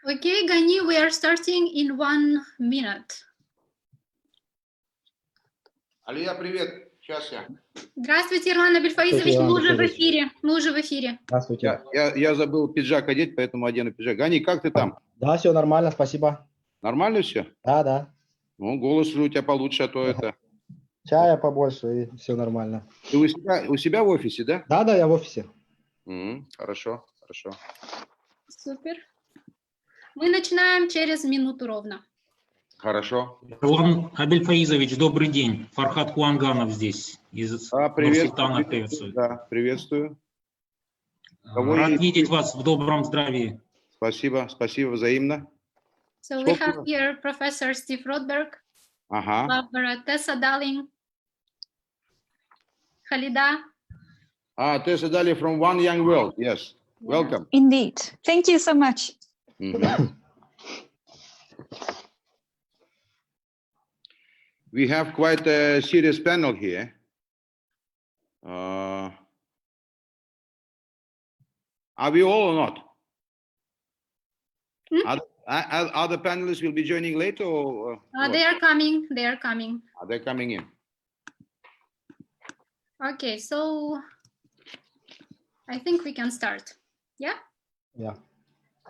Okay, Gani, we are starting in 1 minute. Алия, привет. Сейчас я. Здравствуйте, Erlan Idrissov, мы уже в эфире. Мы уже в эфире. Здравствуйте. Я забыл пиджак одеть, поэтому одену пиджак. Гани, как ты там? Да, все нормально, спасибо. Нормально все? Да. Ну, голос уже у тебя получше, а то это... Чая побольше, и все нормально. Ты у себя в офисе, да? Да, я в офисе. Хорошо. Супер. Мы начинаем через минуту ровно. Хорошо. Erlan Idrissov, добрый день. Farkhad Kuanganov здесь, из Нур-Султана приветствую. Да, приветствую. Рад видеть вас в добром здравии. Спасибо взаимно. So we have here Professor Steve Rothberg, MsTessa Daling, Khalida. Tessa Daling from One Young World, yes. Welcome. Indeed. Thank you so much. We have quite a serious panel here. Are we all or not? Other panelists will be joining later? Or They are coming. They're coming in. Okay, so I think we can start. Yeah? Yeah.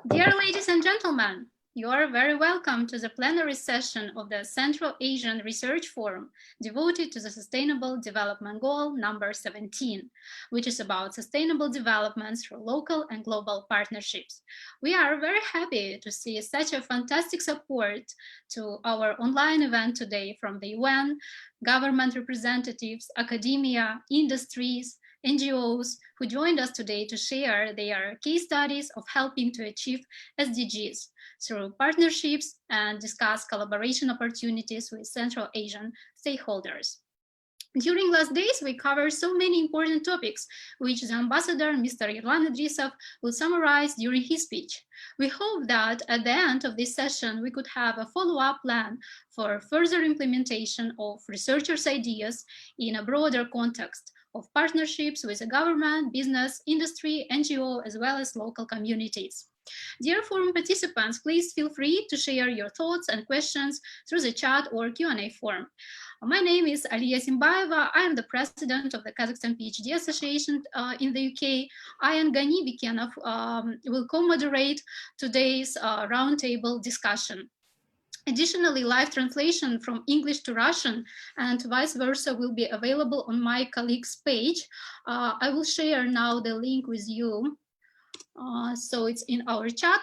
Dear ladies and gentlemen, you are very welcome to the plenary session of the Central Asian Research Forum devoted to the Sustainable Development Goal number 17, which is about sustainable development through local and global partnerships. We are very happy to see such a fantastic support to our online event today from the UN, government representatives, academia, industries, NGOs who joined us today to share their case studies of helping to achieve SDGs through partnerships and discuss collaboration opportunities with Central Asian stakeholders. During last days, we covered so many important topics, which the ambassador, Mr. Erlan Idrissov, will summarize during his speech. We hope that at the end of this session, we could have a follow-up plan for further implementation of researchers' ideas in a broader context of partnerships with the government, business, industry, NGO, as well as local communities. Dear forum participants, please feel free to share your thoughts and questions through the chat or Q&A form. My name is Aliya Galimova. I am the president of the Kazakhstan PhD Association in the UK. I and Gani Bikenov will co-moderate today's roundtable discussion. Additionally, live translation from English to Russian and vice versa will be available on my colleague's page. I will share now the link with you. So it's in our chat.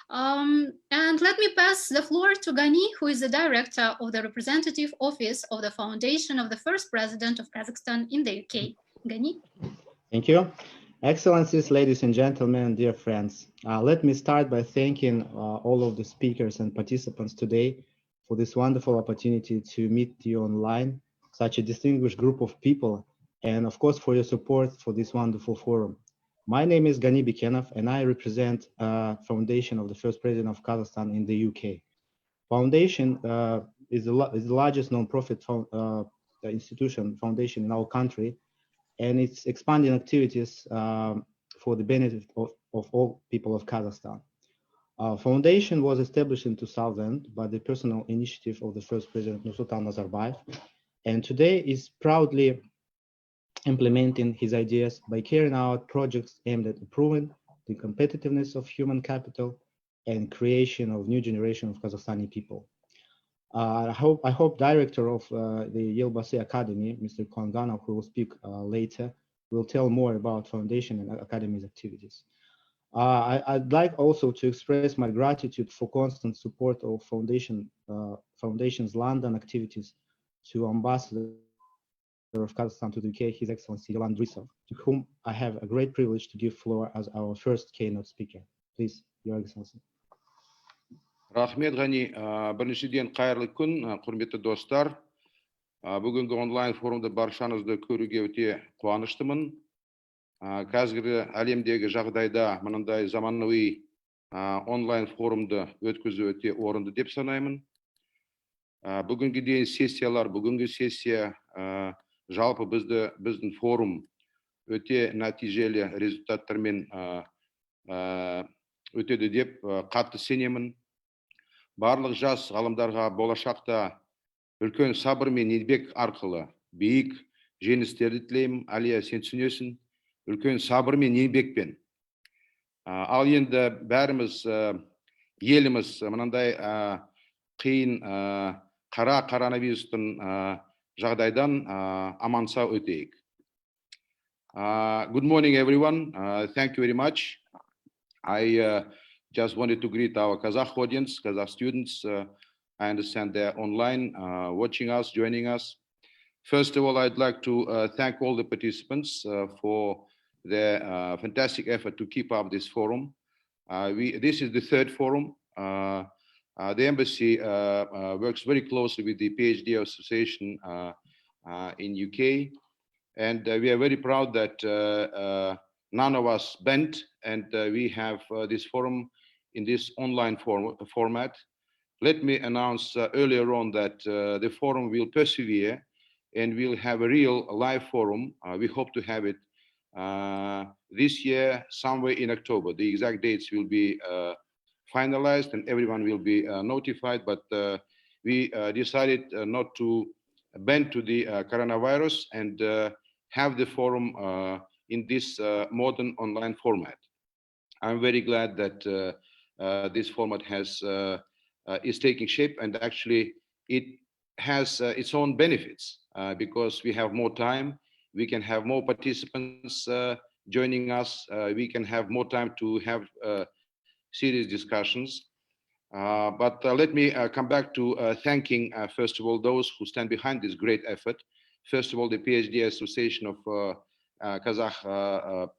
And let me pass the floor to Gani, who is the director of the representative office of the foundation of the first president of Kazakhstan in the UK. Gani. Thank you. Excellencies, ladies and gentlemen, dear friends. Let me start by thanking all of the speakers and participants today for this wonderful opportunity to meet you online, such a distinguished group of people, and of course for your support for this wonderful forum. My name is Gani Bikenov, and I represent Foundation of the First President of Kazakhstan in the UK. Foundation is the largest non-profit foundation in our country, and it's expanding activities for the benefit of all people of Kazakhstan. Foundation was established in 2000 by the personal initiative of the first president, Nursultan Nazarbayev, and today is proudly implementing his ideas by carrying out projects aimed at improving the competitiveness of human capital and creation of new generation of Kazakhstani people. I hope director of the Elbasy Academy, Mr. Kuanganov, who will speak later, will tell more about foundation and academy's activities. I'd like also to express my gratitude for constant support of foundation's London activities to Ambassador of Kazakhstan to the UK, His Excellency Erlan Idrissov, to whom I have a great privilege to give floor as our first keynote speaker. Please, Your Excellency. Рахмет, Гани. Біріншіден қайырлы күн, құрметті достар. Бүгінгі онлайн форумда баршаңызды көруге өте қуаныштымын. Қазіргі әлемдегі жағдайда мынандай заманауи онлайн форумды өткізу өте орынды деп санаймын. Бүгінгі сессия жалпы біздің форум өте нәтижелі результаттармен өтеді деп қатты сенемін. Барлық жас ғалымдарға болашақта үлкен сабыр мен еңбек арқылы биік жеңістерді тілеймін. Алия, сен түсінесің, үлкен сабыр мен еңбекпен. Ал енді бәріміз еліміз мынандай қиын коронавирустың жағдайдан аман сау өтейік. Good morning, everyone. Thank you very much. I just wanted to greet our Kazakh audience, Kazakh students. I understand they're online, watching us, joining us. First of all, I'd like to thank all the participants for their fantastic effort to keep up this forum. This is the third forum. The embassy works very closely with the PhD Association in UK. And we are very proud that none of us bent, and we have this forum in this online format. Let me announce earlier on that the forum will persevere and we'll have a real live forum. We hope to have it this year, somewhere in October. The exact dates will be finalized and everyone will be notified, but we decided not to bend to the coronavirus and have the forum in this modern online format. I'm very glad that this format is taking shape, and actually it has its own benefits because we have more time, we can have more participants joining us, we can have more time to have serious discussions. But let me come back to thanking, first of all, those who stand behind this great effort. First of all, the PhD Association of Kazakh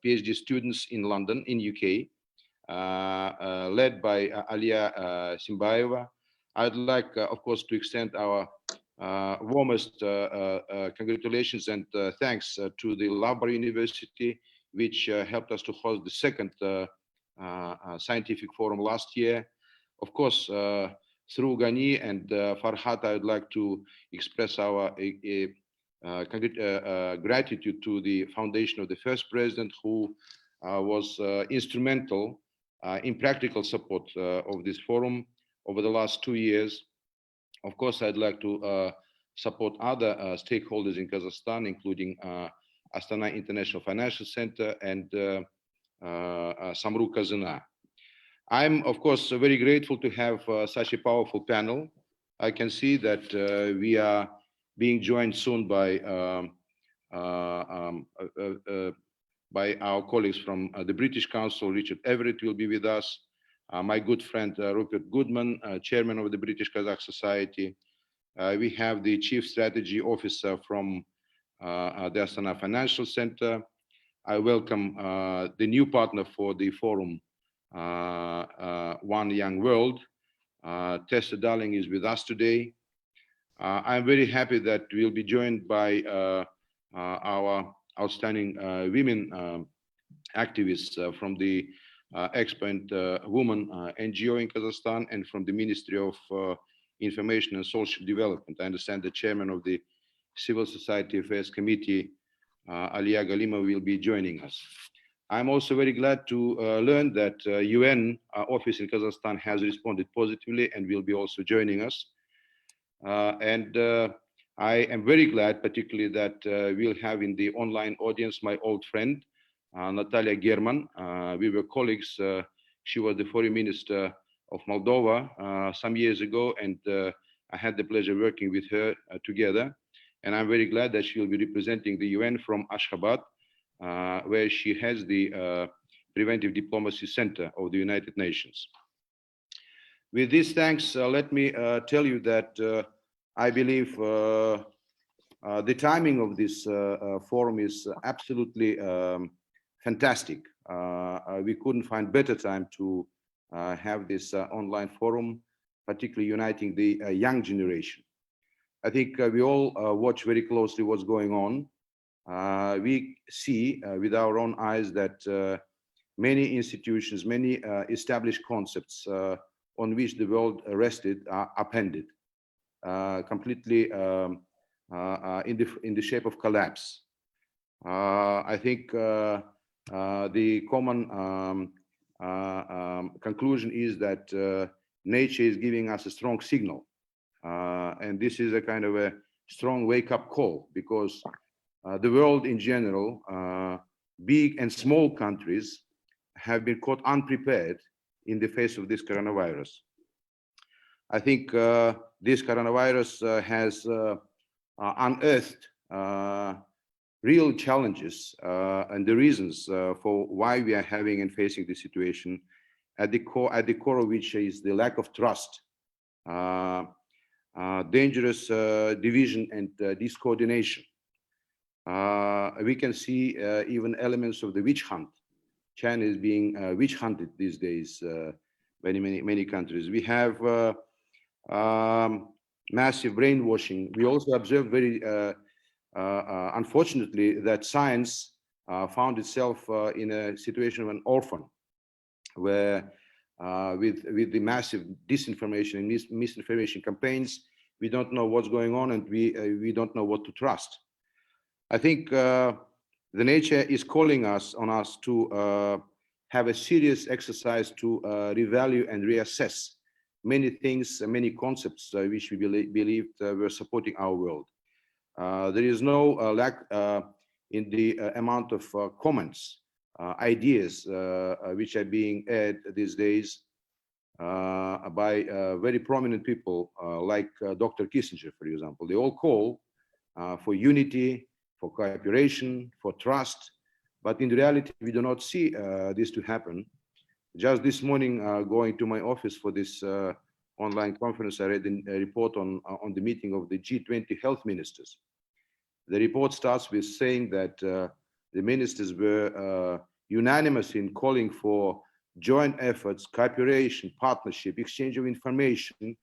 PhD students in London, in UK, led by Aliya Simbayeva. I'd like, of course, to extend our warmest congratulations and thanks to the Loughborough University, which helped us to host the second scientific forum last year. Of course, through Ghani and Farkhad, I would like to express our gratitude to the foundation of the first president, who was instrumental in practical support of this forum over the last 2 years. Of course, I'd like to support other stakeholders in Kazakhstan, including Astana International Financial Center and Samru Kazina. I'm, of course, very grateful to have such a powerful panel. I can see that we are being joined soon by our colleagues from the British Council. Richard Everitt will be with us. My good friend Rupert Goodman, chairman of the British-Kazakh Society. We have the chief strategy officer from the Astana Financial Center. I welcome the new partner for the forum, One Young World. MsTessa Daling is with us today. I'm very happy that we'll be joined by our outstanding women activists from the Exponent Women NGO in Kazakhstan and from the Ministry of Information and Social Development. I understand the chairman of the Civil Society Affairs Committee, Aliya Galimova, will be joining us. I'm also very glad to learn that UN office in Kazakhstan has responded positively and will be also joining us. I am very glad, particularly, that we'll have in the online audience my old friend, Natalia German. We were colleagues. She was the foreign minister of Moldova some years ago, and I had the pleasure working with her together. And I'm very glad that she will be representing the UN from Ashgabat, where she has the Preventive Diplomacy Center of the United Nations. With these thanks, let me tell you that I believe the timing of this forum is absolutely fantastic. We couldn't find better time to have this online forum, particularly uniting the young generation. I think we all watch very closely what's going on. We see with our own eyes that many institutions, many established concepts on which the world rested are upended, completely in the shape of collapse. I think the common conclusion is that nature is giving us a strong signal. And this is a kind of a strong wake-up call, because the world in general, big and small countries, have been caught unprepared in the face of this coronavirus. I think this coronavirus has unearthed real challenges and the reasons for why we are having and facing this situation, at the core of which is the lack of trust, dangerous division and discoordination. We can see even elements of the witch hunt. China is being witch hunted these days, many countries. We have massive brainwashing. We also observed very unfortunately that science found itself in a situation of an orphan, where with the massive disinformation and misinformation campaigns, we don't know what's going on, and we don't know what to trust. I think the nature is calling on us to have a serious exercise to revalue and reassess many things, many concepts which we believed were supporting our world. There is no lack in the amount of comments, ideas which are being aired these days by very prominent people like Dr. Kissinger, for example. They all call for unity, for cooperation, for trust, but in reality, we do not see this to happen. Just this morning, going to my office for this online conference, I read a report on the meeting of the G20 health ministers. The report starts with saying that the ministers were unanimous in calling for joint efforts, cooperation, partnership, exchange of information,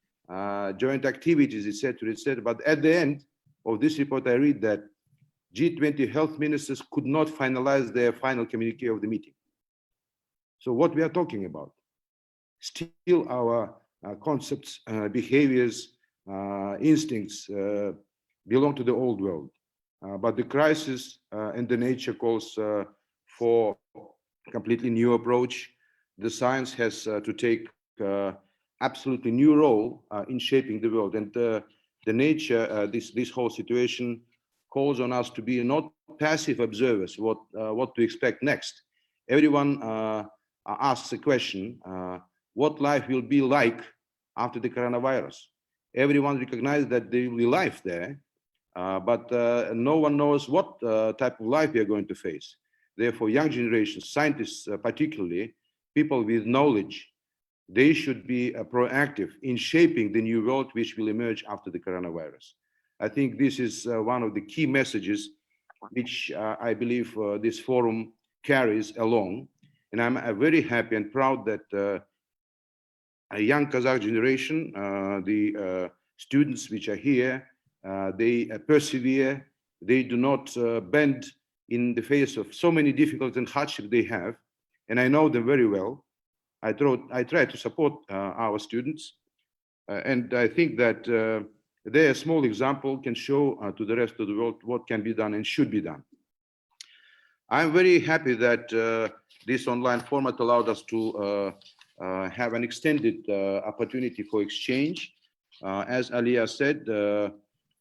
joint activities, etc., etc. But at the end of this report, I read that G20 health ministers could not finalize their final communique of the meeting. So what we are talking about? Still our concepts, behaviors, instincts belong to the old world. But the crisis and the nature calls for a completely new approach. The science has to take absolutely new role in shaping the world. And the nature, this whole situation calls on us to be not passive observers, what to expect next. Everyone asks a question, what life will be like after the coronavirus? Everyone recognizes that there will be life there, but no one knows what type of life we are going to face. Therefore, young generations, scientists particularly, people with knowledge, they should be proactive in shaping the new world which will emerge after the coronavirus. I think this is one of the key messages which I believe this forum carries along. And I'm very happy and proud that a young Kazakh generation, the students which are here, they persevere, they do not bend in the face of so many difficulties and hardships they have. And I know them very well. I try to support our students. And I think that their small example can show to the rest of the world what can be done and should be done. I'm very happy that this online format allowed us to have an extended opportunity for exchange. As Aliya said,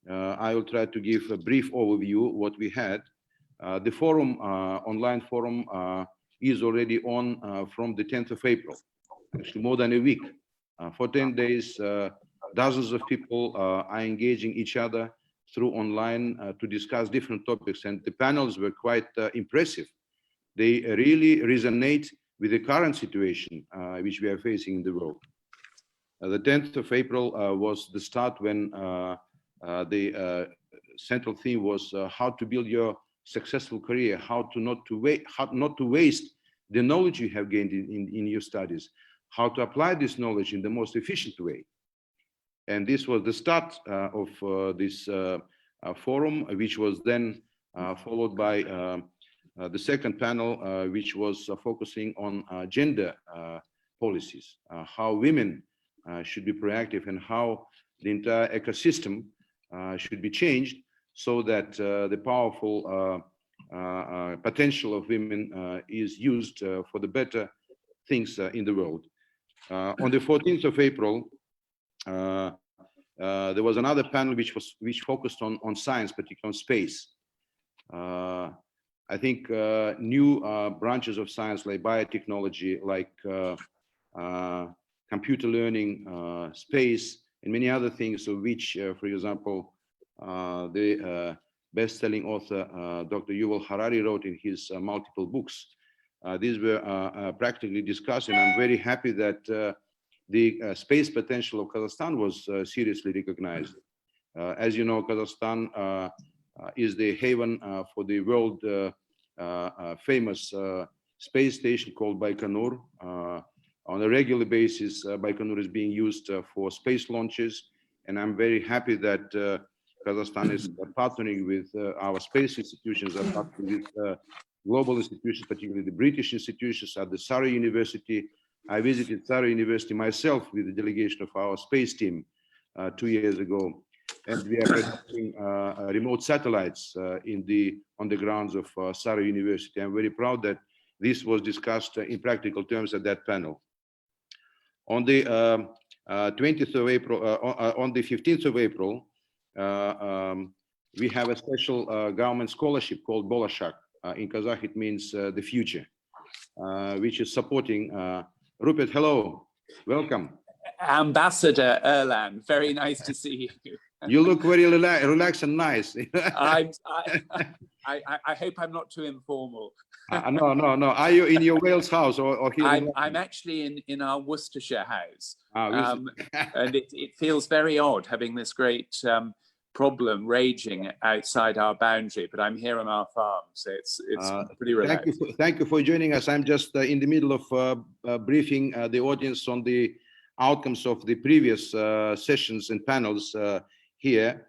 I will try to give a brief overview of what we had. The forum, online forum, is already on from the 10th of April, actually more than a week. For 10 days, dozens of people are engaging each other through online to discuss different topics, and the panels were quite impressive. They really resonate with the current situation which we are facing in the world. The 10th of April was the start when the central theme was how to build your successful career, how not to waste the knowledge you have gained in your studies, how to apply this knowledge in the most efficient way. And this was the start of this forum, which was then followed by the second panel, which was focusing on gender policies, how women should be proactive and how the entire ecosystem should be changed so that the powerful potential of women is used for the better things in the world. On the 14th of April, there was another panel which focused on science, particularly on space. I think new branches of science like biotechnology, like computer learning, space, and many other things, of which, for example, the best-selling author Dr. Yuval Harari wrote in his multiple books. These were practically discussed, and I'm very happy that the space potential of Kazakhstan was seriously recognized. As you know, Kazakhstan is the haven for the world famous space station called Baikonur. On a regular basis, Baikonur is being used for space launches, and I'm very happy that Kazakhstan is partnering with our space institutions, partnering with global institutions, particularly the British institutions at the Surrey University. I visited Surrey University myself with the delegation of our space team 2 years ago, and we are conducting remote satellites on the grounds of Surrey University. I'm very proud that this was discussed in practical terms at that panel. On the 20th of April, on the 15th of April, we have a special government scholarship called Bolashak. In Kazakh, it means the future, which is supporting. Rupert, hello, welcome. Ambassador Erlan, very nice to see you. You look very relaxed and nice. I hope I'm not too informal. No. Are you in your Wales house or here? I'm actually in our Worcestershire house, and it feels very odd having this great problem raging outside our boundary, but I'm here on our farm, so it's pretty relaxed. Thank you for joining us. I'm just in the middle of briefing the audience on the outcomes of the previous sessions and panels here.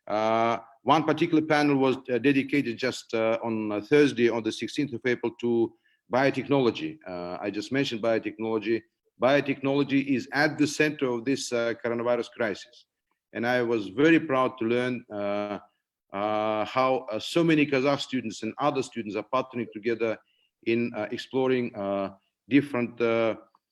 One particular panel was dedicated just on Thursday, on the 16th of April, to biotechnology. I just mentioned biotechnology. Biotechnology is at the center of this coronavirus crisis. And I was very proud to learn how so many Kazakh students and other students are partnering together in exploring different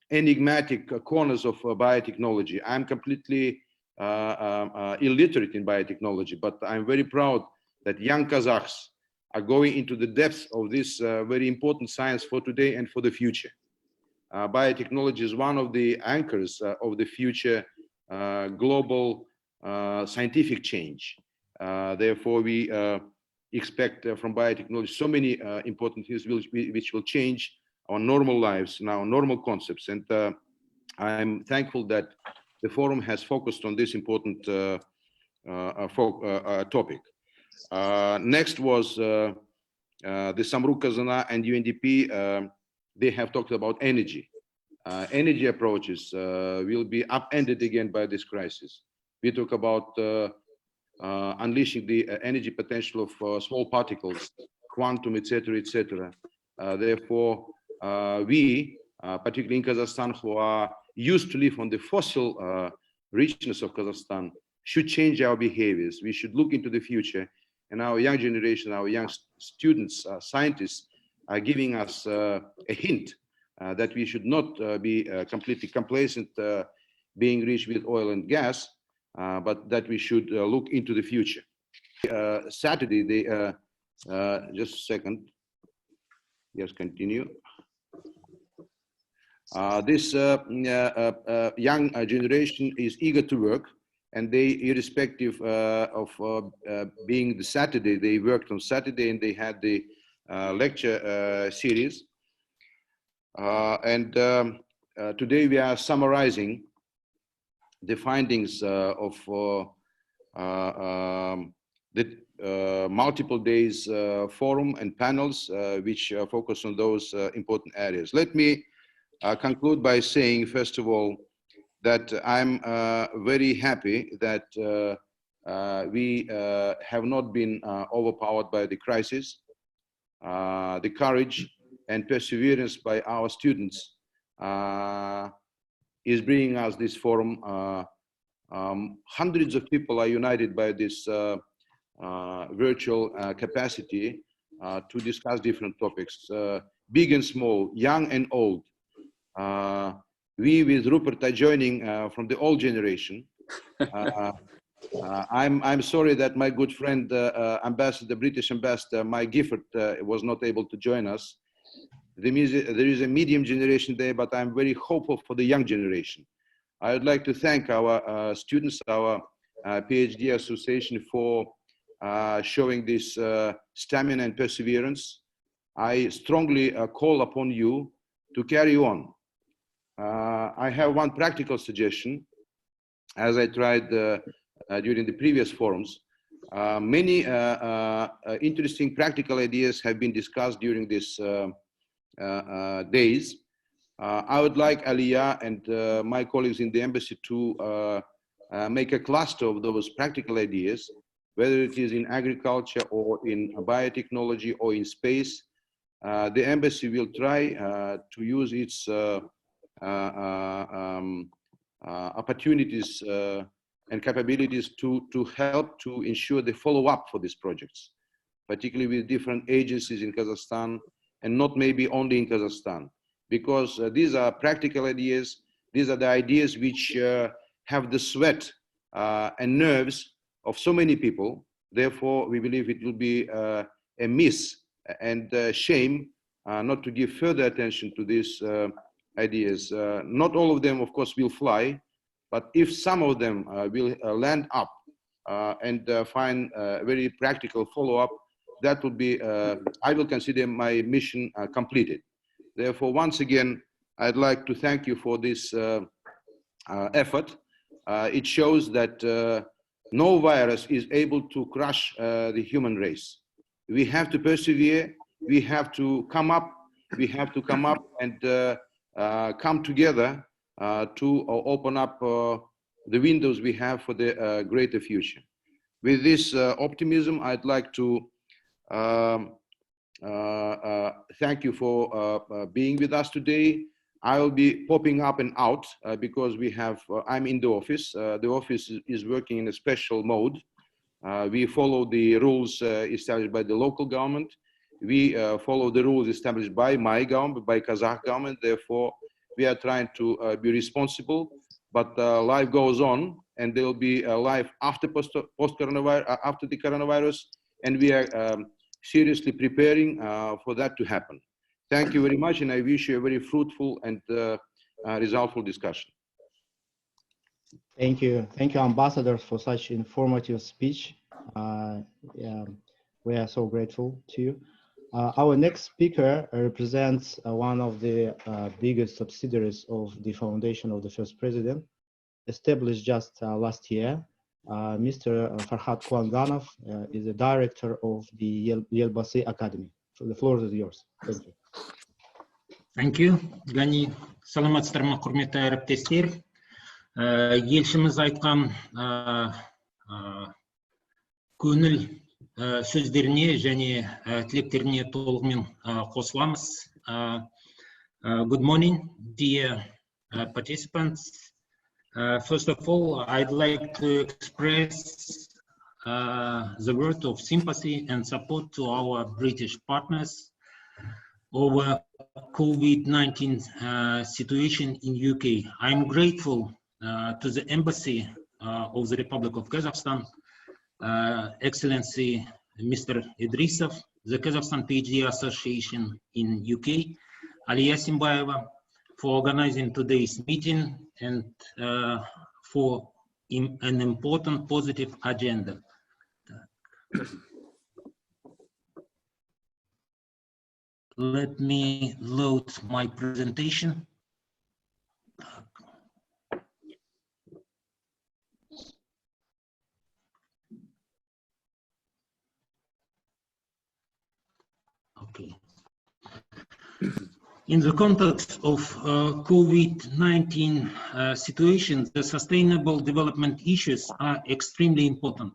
enigmatic corners of biotechnology. I'm completely illiterate in biotechnology, but I'm very proud that young Kazakhs are going into the depths of this very important science for today and for the future. Biotechnology is one of the anchors of the future global scientific change. Therefore, we expect from biotechnology so many important things which will change our normal lives and our normal concepts. And I'm thankful that the forum has focused on this important topic. Next was the Samruk-Kazana and UNDP. They have talked about energy. Energy approaches will be upended again by this crisis. We talk about unleashing the energy potential of small particles, quantum, etc., etc. Therefore, we, particularly in Kazakhstan, who are used to live on the fossil richness of Kazakhstan, should change our behaviors. We should look into the future, and our young generation, our young students, scientists, are giving us a hint that we should not be completely complacent, being rich with oil and gas, but that we should look into the future. Saturday, just a second. Yes, continue. This young generation is eager to work, and they, irrespective of being the Saturday, they worked on Saturday and they had the lecture series. And today we are summarizing the findings of the multiple days forum and panels which focus on those important areas. Let me conclude by saying, first of all, that I'm very happy that we have not been overpowered by the crisis. The courage and perseverance by our students is bringing us this forum. Hundreds of people are united by this virtual capacity to discuss different topics, big and small, young and old. We with Rupert are joining from the old generation. I'm sorry that my good friend, British Ambassador Mike Gifford, was not able to join us. There is a medium generation there, but I'm very hopeful for the young generation. I would like to thank our students, our PhD association for showing this stamina and perseverance. I strongly call upon you to carry on. I have one practical suggestion, as I tried during the previous forums. Many interesting practical ideas have been discussed during these days. I would like Aliya and my colleagues in the embassy to make a cluster of those practical ideas, whether it is in agriculture or in biotechnology or in space. The embassy will try to use its opportunities and capabilities to help to ensure the follow-up for these projects, particularly with different agencies in Kazakhstan, and not maybe only in Kazakhstan, because these are practical ideas. These are the ideas which have the sweat and nerves of so many people. Therefore, we believe it will be a miss and shame not to give further attention to these ideas. Not all of them, of course, will fly, but if some of them will land up and find a very practical follow-up, that would be, I will consider my mission completed. Therefore, once again, I'd like to thank you for this effort. It shows that no virus is able to crush the human race. We have to persevere. We have to come up. We have to come up and come together to open up the windows we have for the greater future. With this optimism, I'd like to thank you for being with us today. I will be popping up and out because we have, I'm in the office. The office is working in a special mode. We follow the rules established by the local government. We follow the rules established by my government, by Kazakh government. Therefore, we are trying to be responsible, but life goes on, and there will be a life after post-coronavirus, after the coronavirus, and we are seriously preparing for that to happen. Thank you very much, and I wish you a very fruitful and resultful discussion. Thank you, Ambassador, for such informative speech. We are so grateful to you. Our next speaker represents one of the biggest subsidiaries of the foundation of the first president, established just last year. Mr. Farkhad Kuanganov is the director of the Elbasy Academy. So the floor is yours. Thank you. Thank you. Gani, саламатсыздар ма, құрметті әріптестер. Елшіміз айтқан көңіл сөздеріне және тілектеріне толығымен қосыламыз. Good morning, dear participants. First of all, I'd like to express the word of sympathy and support to our British partners over COVID-19 situation in UK. I'm grateful to the Embassy of the Republic of Kazakhstan, Excellency Mr. Idrissov, the Kazakhstan PhD Association in UK, Aliya Galimova, for organizing today's meeting and for an important positive agenda. Let me load my presentation. Okay. In the context of COVID-19 situation, the sustainable development issues are extremely important.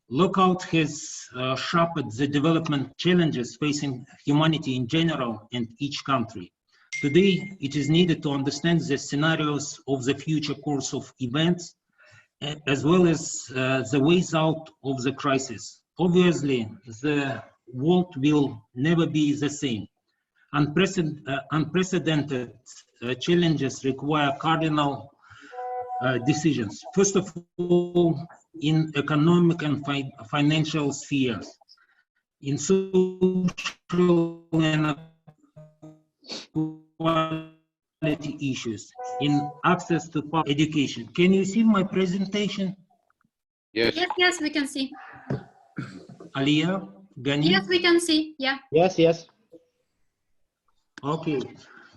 Lockout has sharpened the development challenges facing humanity in general and each country. Today, it is needed to understand the scenarios of the future course of events, as well as the ways out of the crisis. Obviously, the world will never be the same. Unprecedented challenges require cardinal decisions. First of all, in economic and financial spheres, in social and equality issues, in access to education. Can you see my presentation? Yes. Yes, yes, we can see. Aliya, Gani? Yes, we can see. Yeah. Yes, yes. Okay.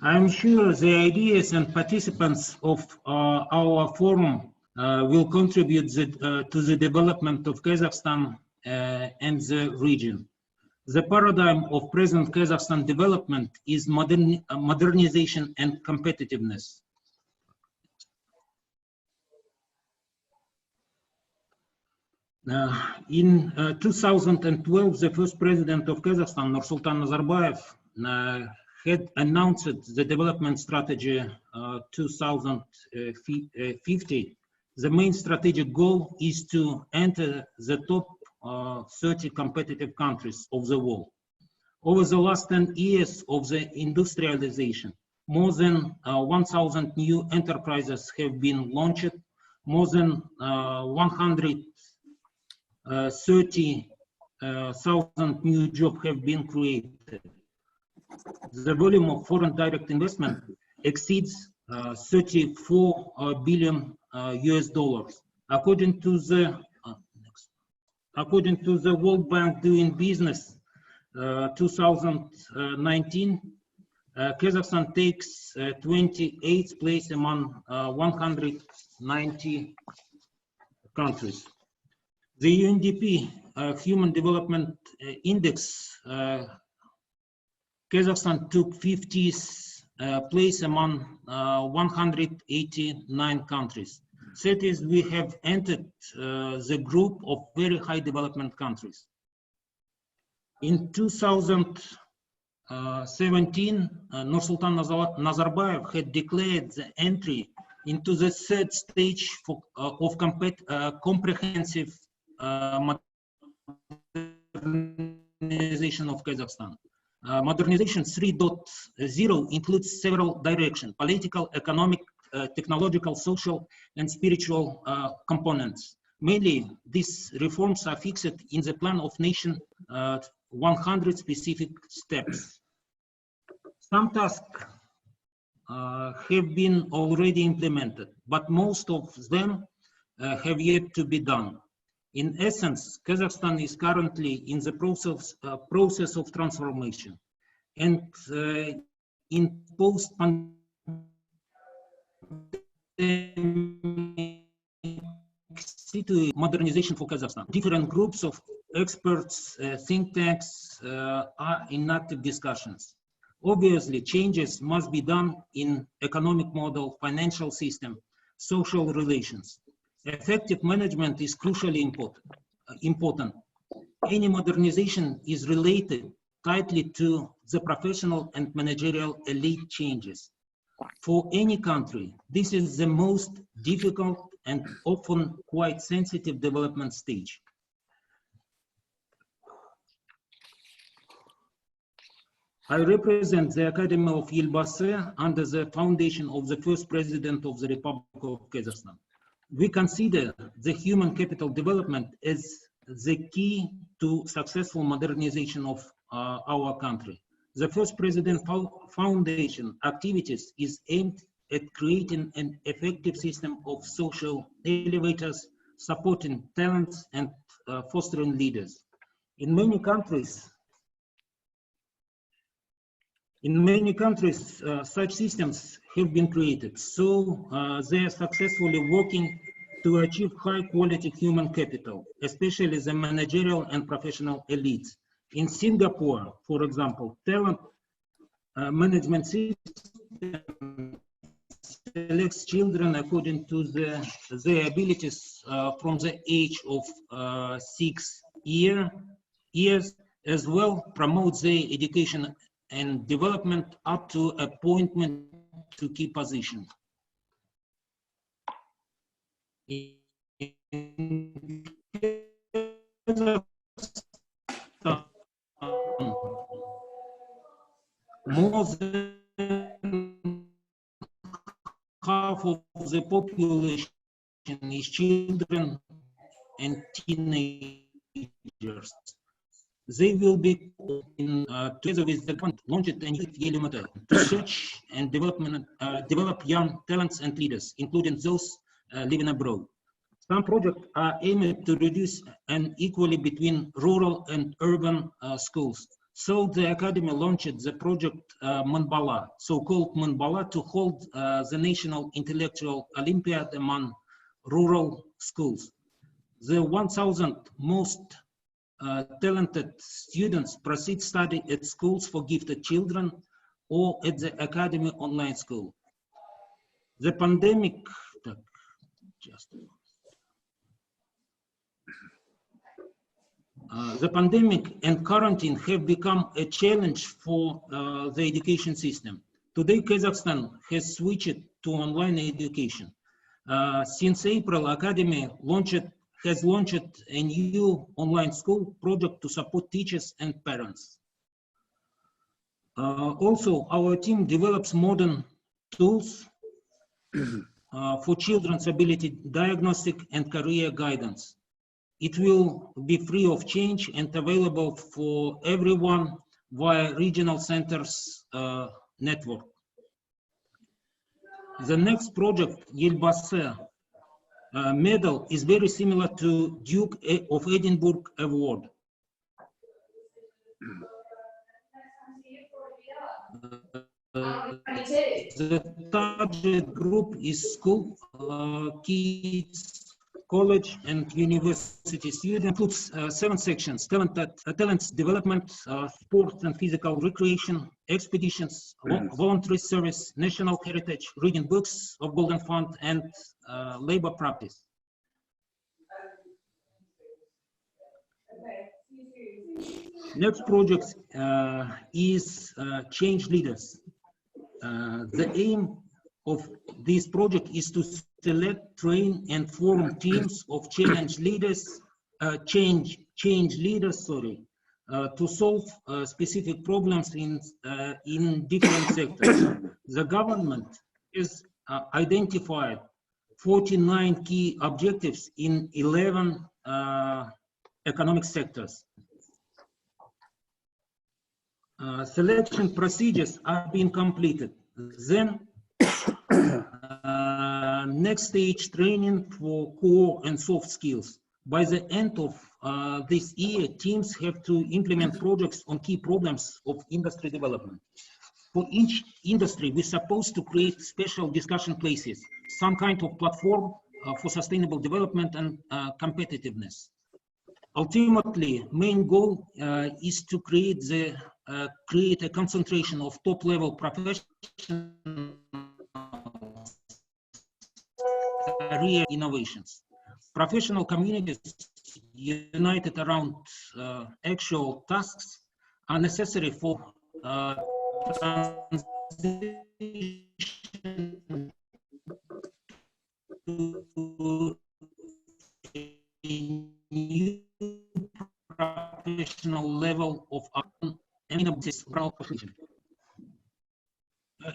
I'm sure the ideas and participants of our forum will contribute to the development of Kazakhstan and the region. The paradigm of present Kazakhstan development is modernization and competitiveness. In 2012, the first president of Kazakhstan, Nursultan Nazarbayev, had announced the development strategy 2050. The main strategic goal is to enter the top 30 competitive countries of the world. Over the last 10 years of the industrialization, more than 1,000 new enterprises have been launched, more than 130,000 new jobs have been created. The volume of foreign direct investment exceeds 34 billion US dollars. According to the World Bank Doing Business 2019, Kazakhstan takes 28th place among 190 countries. The UNDP Human Development Index, Kazakhstan took 50th place among 189 countries. That is, we have entered the group of very high development countries. In 2017, Nursultan Nazarbayev had declared the entry into the third stage of comprehensive modernization of Kazakhstan. Modernization 3.0 includes several directions: political, economic, technological, social, and spiritual components. Mainly, these reforms are fixed in the Plan of Nation 100 specific steps. Some tasks have been already implemented, but most of them have yet to be done. In essence, Kazakhstan is currently in the process of transformation, and in post-pandemic modernization for Kazakhstan. Different groups of experts, think tanks are in active discussions. Obviously, changes must be done in economic model, financial system, social relations. Effective management is crucially important. Any modernization is related tightly to the professional and managerial elite changes. For any country, this is the most difficult and often quite sensitive development stage. I represent the Academy of Elbasy under the foundation of the first president of the Republic of Kazakhstan. We consider the human capital development as the key to successful modernization of our country. The first president foundation activities is aimed at creating an effective system of social elevators, supporting talents and fostering leaders. In many countries, such systems have been created, so they are successfully working to achieve high quality human capital, especially the managerial and professional elites. In Singapore, for example, talent management system selects children according to their abilities from the age of 6 years, as well promotes their education and development up to appointment to key positions. More than half of the population is children and teenagers. They will be together with the government launched a new yearly model to search and develop young talents and leaders, including those living abroad. Some projects are aimed to reduce inequality between rural and urban schools. So the Academy launched the project Manbala, so-called Manbala, to hold the National Intellectual Olympiad among rural schools. The 1,000 most talented students proceed study at schools for gifted children or at the Academy online school. The pandemic, the pandemic and quarantine have become a challenge for the education system. Today, Kazakhstan has switched to online education. Since April, Academy has launched a new online school project to support teachers and parents. Also, our team develops modern tools for children's ability diagnostic and career guidance. It will be free of charge and available for everyone via regional centers network. The next project, Elbasy medal, is very similar to Duke of Edinburgh Award. The target group is school kids, college and university students. Includes 7 sections: talents development, sports and physical recreation, expeditions, voluntary service, national heritage, reading books of Golden Fund, and labor practice. Next project is Change Leaders. The aim of this project is to select, train, and form teams of change leaders, to solve specific problems in different sectors. The government has identified 49 key objectives in 11 economic sectors. Selection procedures are being completed. Then next stage, training for core and soft skills. By the end of this year, teams have to implement projects on key problems of industry development. For each industry, we're supposed to create special discussion places, some kind of platform for sustainable development and competitiveness. Ultimately, main goal is to create a concentration of top-level professional career innovations. Professional communities united around actual tasks are necessary for transition to a new professional level of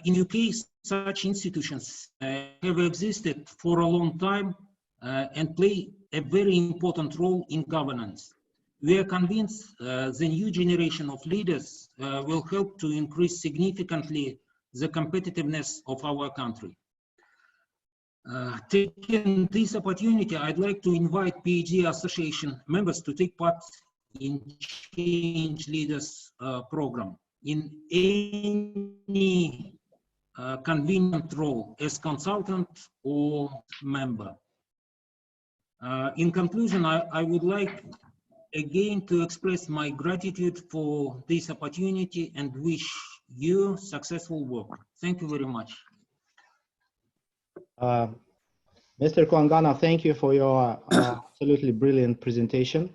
in UK, such institutions have existed for a long time and play a very important role in governance. We are convinced the new generation of leaders will help to increase significantly the competitiveness of our country. Taking this opportunity, I'd like to invite PhD Association members to take part in Change Leaders program in any convenient role as consultant or member. In conclusion, I would like again to express my gratitude for this opportunity and wish you successful work. Thank you very much. Mr. Kuanganov, thank you for your absolutely brilliant presentation.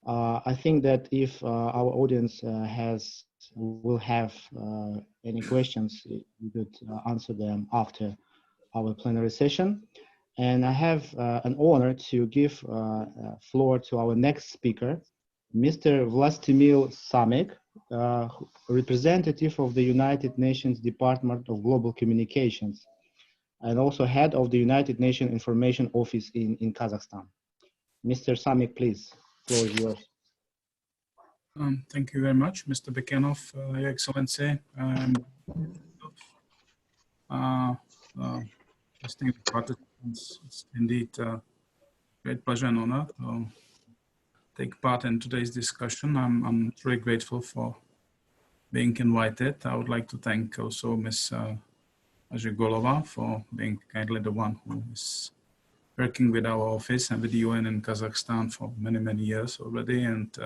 I think that if our audience will have any questions, we could answer them after our plenary session. And I have an honor to give floor to our next speaker, Mr. Vlastimil Samek, representative of the United Nations Department of Global Communications, and also head of the United Nations Information Office in Kazakhstan. Mr. Samek, please, the floor is yours. Thank you very much, Mr. Bekanov, Your Excellency. Distinguished participants, it's indeed a great pleasure and honor to take part in today's discussion. I'm truly grateful for being invited. I would like to thank also Ms. Galimova for being kindly the one who is working with our office and with the UN in Kazakhstan for many, many years already. And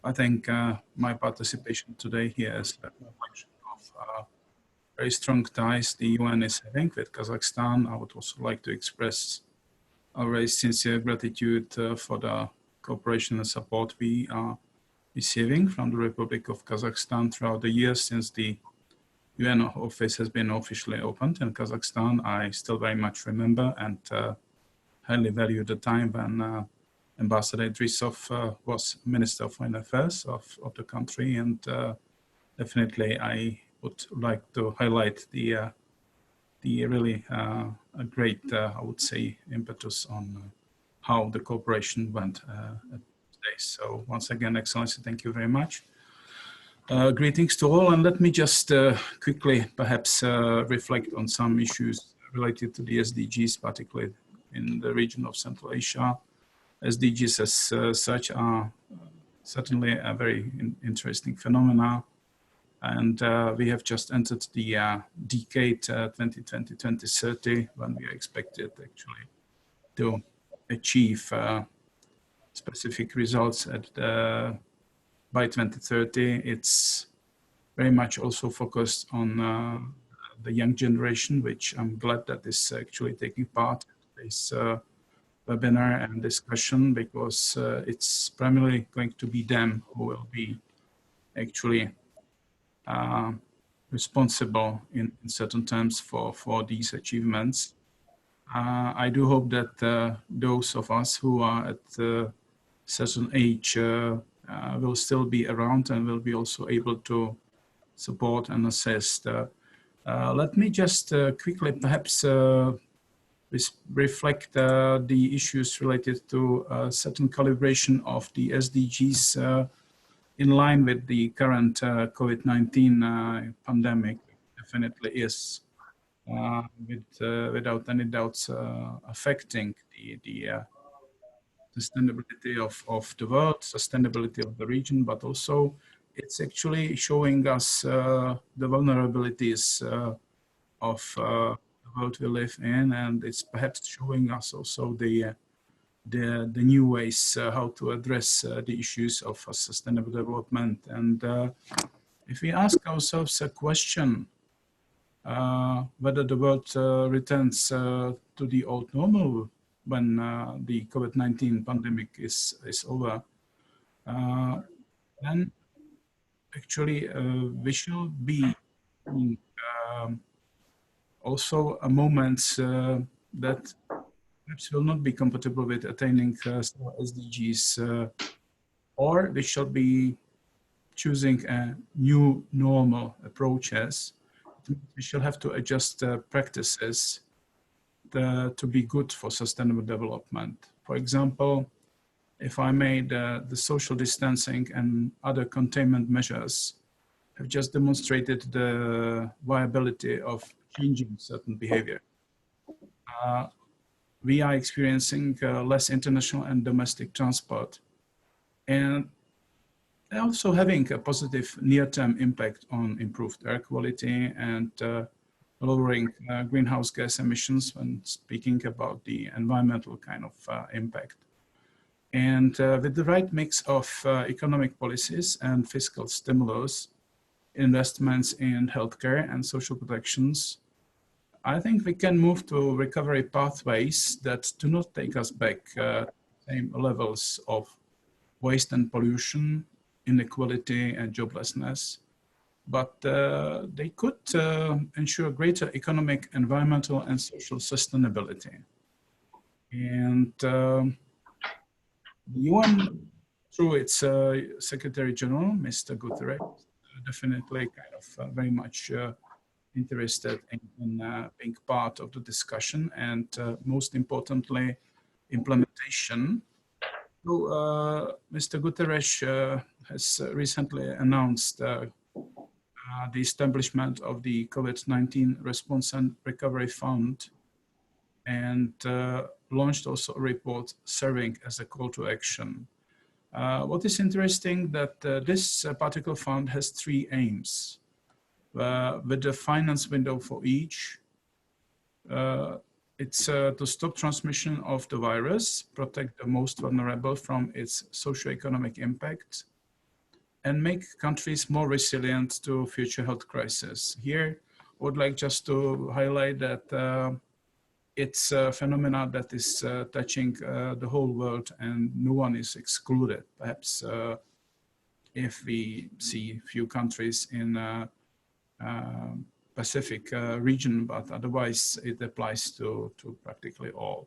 I think my participation today here is a reflection of very strong ties the UN is having with Kazakhstan. I would also like to express our very sincere gratitude for the cooperation and support we are receiving from the Republic of Kazakhstan throughout the years since the UN office has been officially opened in Kazakhstan. I still very much remember and highly value the time when Ambassador Idrissov was Minister of Foreign Affairs of the country, and definitely I would like to highlight the really a great, I would say, impetus on how the cooperation went today. So once again, Excellency, thank you very much. Greetings to all, and let me just quickly perhaps reflect on some issues related to the SDGs, particularly in the region of Central Asia. SDGs as such are certainly a very interesting phenomena, and we have just entered the decade 2020-2030 when we are expected actually to achieve specific results at by 2030. It's very much also focused on the young generation, which I'm glad that is actually taking part in this webinar and discussion, because it's primarily going to be them who will be actually responsible in certain terms for these achievements. I do hope that those of us who are at a certain age will still be around and will be also able to support and assist. Let me just quickly perhaps reflect the issues related to certain calibration of the SDGs in line with the current COVID-19 pandemic. Definitely is, without any doubts, affecting the sustainability of the world, sustainability of the region, but also it's actually showing us the vulnerabilities of the world we live in, and it's perhaps showing us also the new ways how to address the issues of sustainable development. And if we ask ourselves a question, whether the world returns to the old normal when the COVID-19 pandemic is over, then actually we shall be also a moment that perhaps will not be compatible with attaining SDGs, or we shall be choosing a new normal approaches. We shall have to adjust practices to be good for sustainable development. For example, if I made the social distancing and other containment measures have just demonstrated the viability of changing certain behavior. We are experiencing less international and domestic transport, and also having a positive near-term impact on improved air quality and lowering greenhouse gas emissions when speaking about the environmental kind of impact. And with the right mix of economic policies and fiscal stimulus, investments in healthcare and social protections, I think we can move to recovery pathways that do not take us back to the same levels of waste and pollution, inequality and joblessness, but they could ensure greater economic, environmental and social sustainability. And the UN through its Secretary General, Mr. Guterres, definitely kind of very much interested in being part of the discussion and most importantly, implementation. So Mr. Guterres has recently announced the establishment of the COVID-19 Response and Recovery Fund and launched also a report serving as a call to action. What is interesting that this particular fund has three aims with the finance window for each. It's to stop transmission of the virus, protect the most vulnerable from its socio-economic impact, and make countries more resilient to future health crises. Here, I would like just to highlight that it's a phenomenon that is touching the whole world and no one is excluded. Perhaps if we see a few countries in Pacific region, but otherwise it applies to practically all.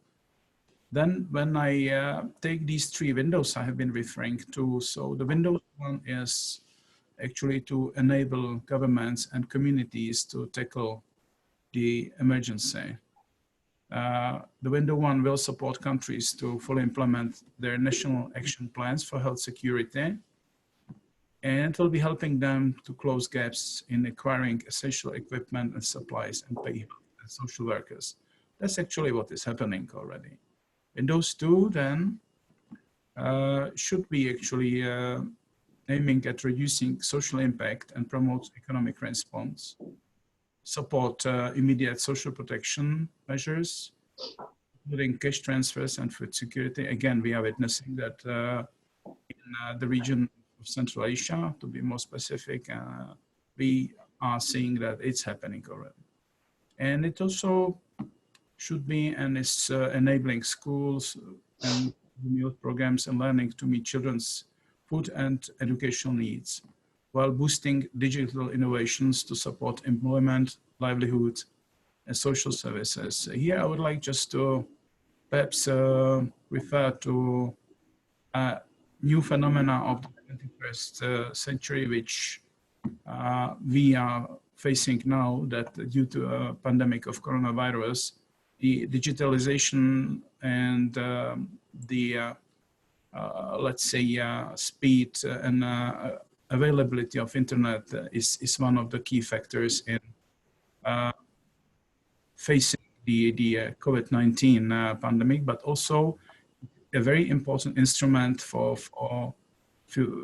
Then when I take these three windows I have been referring to, so the window one is actually to enable governments and communities to tackle the emergency. The window one will support countries to fully implement their national action plans for health security, and it will be helping them to close gaps in acquiring essential equipment and supplies and pay social workers. That's actually what is happening already. And those two then should be actually aiming at reducing social impact and promote economic response, support immediate social protection measures, including cash transfers and food security. Again, we are witnessing that in the region of Central Asia, to be more specific, we are seeing that it's happening already. And it also should be and is enabling schools and youth programs and learning to meet children's food and educational needs, while boosting digital innovations to support employment, livelihood, and social services. Here I would like just to perhaps refer to new phenomena of the 21st century, which we are facing now, that due to a pandemic of coronavirus, the digitalization and the, let's say, speed and availability of internet is one of the key factors in facing the COVID-19 pandemic, but also a very important instrument for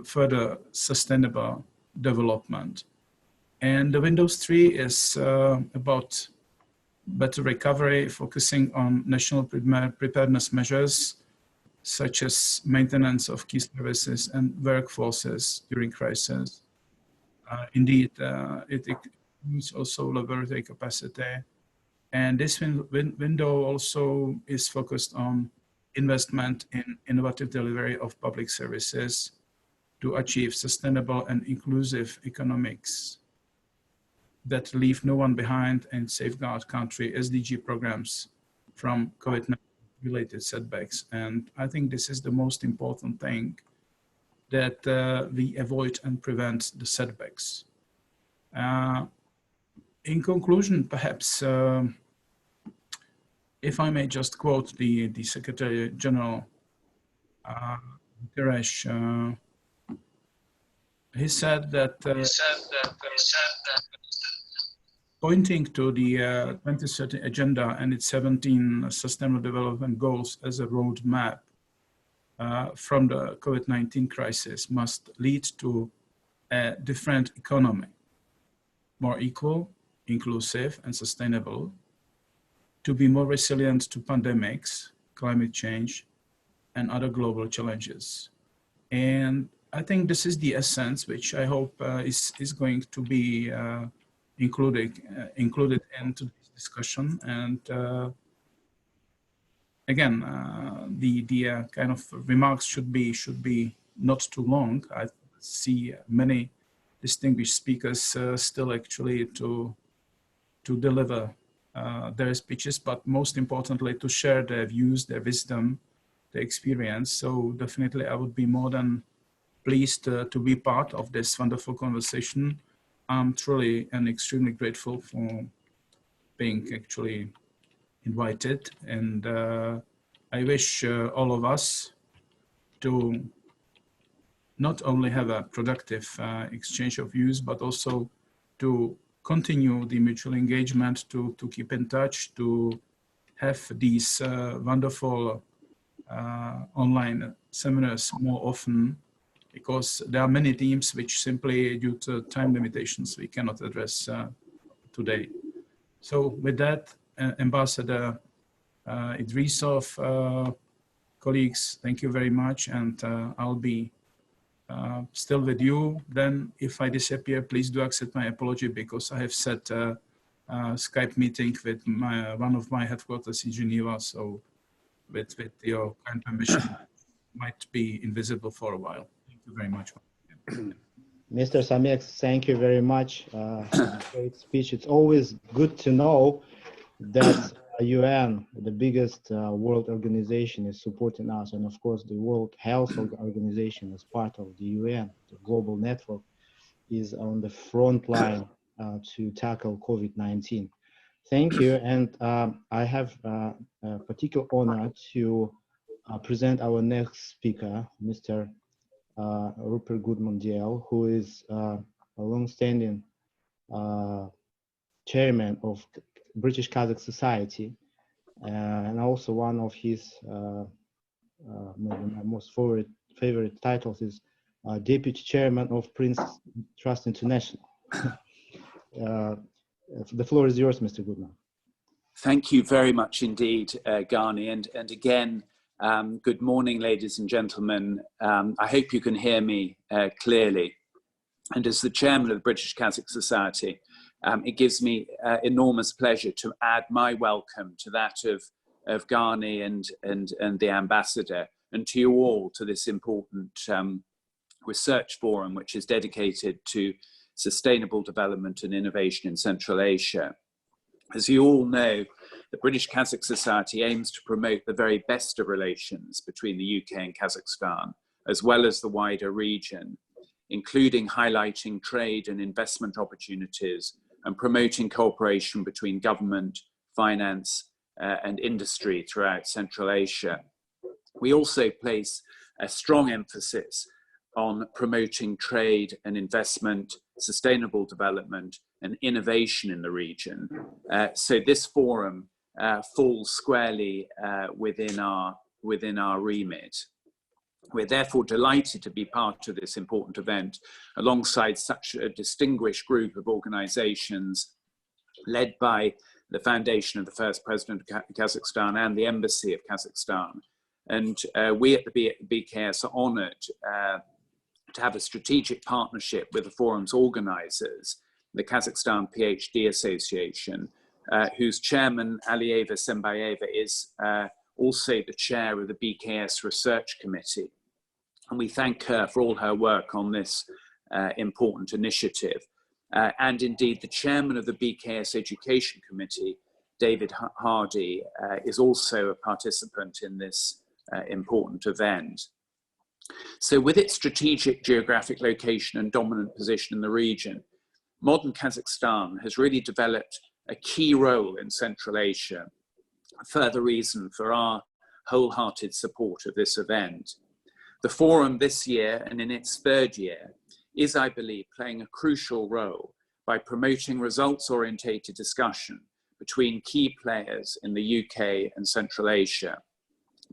further sustainable development. And the Windows 3 is about better recovery, focusing on national preparedness measures, such as maintenance of key services and workforces during crisis. Indeed, it includes also laboratory capacity. And this window also is focused on investment in innovative delivery of public services to achieve sustainable and inclusive economics that leave no one behind and safeguard country SDG programs from COVID-19 related setbacks. And I think this is the most important thing, that we avoid and prevent the setbacks. In conclusion, perhaps, if I may just quote the Secretary General Guterres, he said that pointing to the 2030 Agenda and its 17 Sustainable Development Goals as a roadmap from the COVID-19 crisis must lead to a different economy, more equal, inclusive, and sustainable, to be more resilient to pandemics, climate change, and other global challenges. And I think this is the essence, which I hope is going to be included into this discussion. And again, the kind of remarks should be not too long. I see many distinguished speakers still actually to deliver their speeches, but most importantly to share their views, their wisdom, their experience. So definitely I would be more than pleased to be part of this wonderful conversation. I'm truly and extremely grateful for being actually invited, and I wish all of us to not only have a productive exchange of views, but also to continue the mutual engagement, to keep in touch, to have these wonderful online seminars more often, because there are many themes which simply, due to time limitations, we cannot address today. So with that, Ambassador Idrissov, colleagues, thank you very much, and I'll be still with you. Then if I disappear, please do accept my apology, because I have set a Skype meeting with one of my headquarters in Geneva, so with your kind permission, might be invisible for a while. Thank you very much. Mr. Samek, thank you very much. Great speech. It's always good to know that UN, the biggest world organization, is supporting us. And of course, the World Health Organization, as part of the UN, the global network, is on the front line to tackle COVID-19. Thank you. And I have a particular honor to present our next speaker, Mr. Rupert Goodman, DL, who is a long-standing chairman of British-Kazakh Society, and also one of his maybe my most favorite titles is Deputy Chairman of Prince Trust International. The floor is yours, Mr. Goodman. Thank you very much indeed, Ghani, and again, good morning, ladies and gentlemen. I hope you can hear me clearly. And as the chairman of the British-Kazakh Society, it gives me enormous pleasure to add my welcome to that of Ghani and the ambassador, and to you all, to this important research forum, which is dedicated to sustainable development and innovation in Central Asia. As you all know, the British-Kazakh Society aims to promote the very best of relations between the UK and Kazakhstan, as well as the wider region, including highlighting trade and investment opportunities and promoting cooperation between government, finance, and industry throughout Central Asia. We also place a strong emphasis on promoting trade and investment, sustainable development, and innovation in the region. So this forum falls squarely within our remit. We're therefore delighted to be part of this important event alongside such a distinguished group of organizations led by the foundation of the first president of Kazakhstan and the Embassy of Kazakhstan. And we at the BKS are honored to have a strategic partnership with the forum's organizers, the Kazakhstan PhD Association, whose chairman, Aliya Galimova, is also the chair of the BKS Research Committee. And we thank her for all her work on this important initiative. And indeed, the chairman of the BKS Education Committee, David Hardy, is also a participant in this important event. So with its strategic geographic location and dominant position in the region, modern Kazakhstan has really developed a key role in Central Asia, a further reason for our wholehearted support of this event. The forum this year, and in its third year, is, I believe, playing a crucial role by promoting results-orientated discussion between key players in the UK and Central Asia,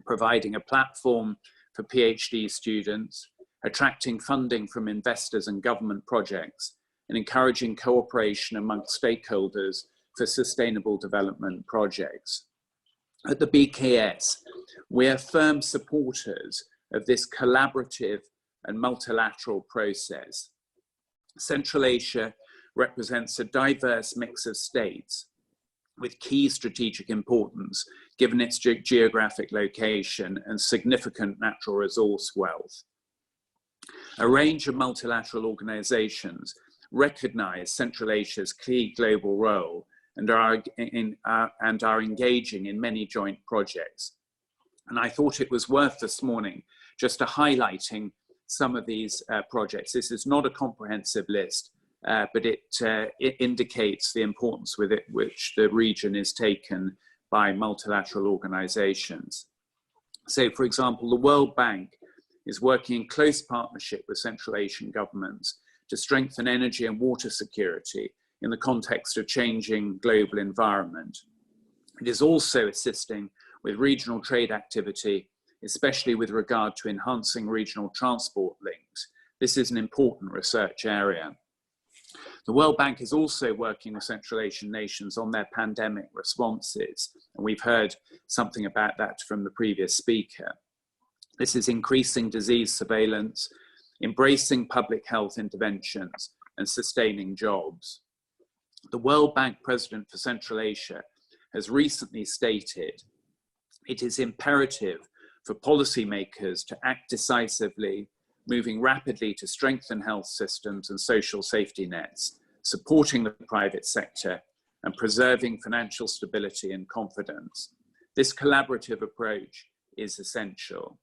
providing a platform for PhD students, attracting funding from investors and government projects, and encouraging cooperation amongst stakeholders for sustainable development projects. At the BKS, we are firm supporters of this collaborative and multilateral process. Central Asia represents a diverse mix of states with key strategic importance given its geographic location and significant natural resource wealth. A range of multilateral organizations recognize Central Asia's key global role and are engaging in many joint projects. And I thought it was worth this morning just highlighting some of these projects. This is not a comprehensive list, but it indicates the importance with it which the region is taken by multilateral organizations. So, for example, the World Bank is working in close partnership with Central Asian governments to strengthen energy and water security in the context of changing global environment. It is also assisting with regional trade activity, especially with regard to enhancing regional transport links. This is an important research area. The World Bank is also working with Central Asian nations on their pandemic responses, and we've heard something about that from the previous speaker. This is increasing disease surveillance, embracing public health interventions, and sustaining jobs. The World Bank President for Central Asia has recently stated it is imperative for policymakers to act decisively, moving rapidly to strengthen health systems and social safety nets, supporting the private sector, and preserving financial stability and confidence. This collaborative approach is essential.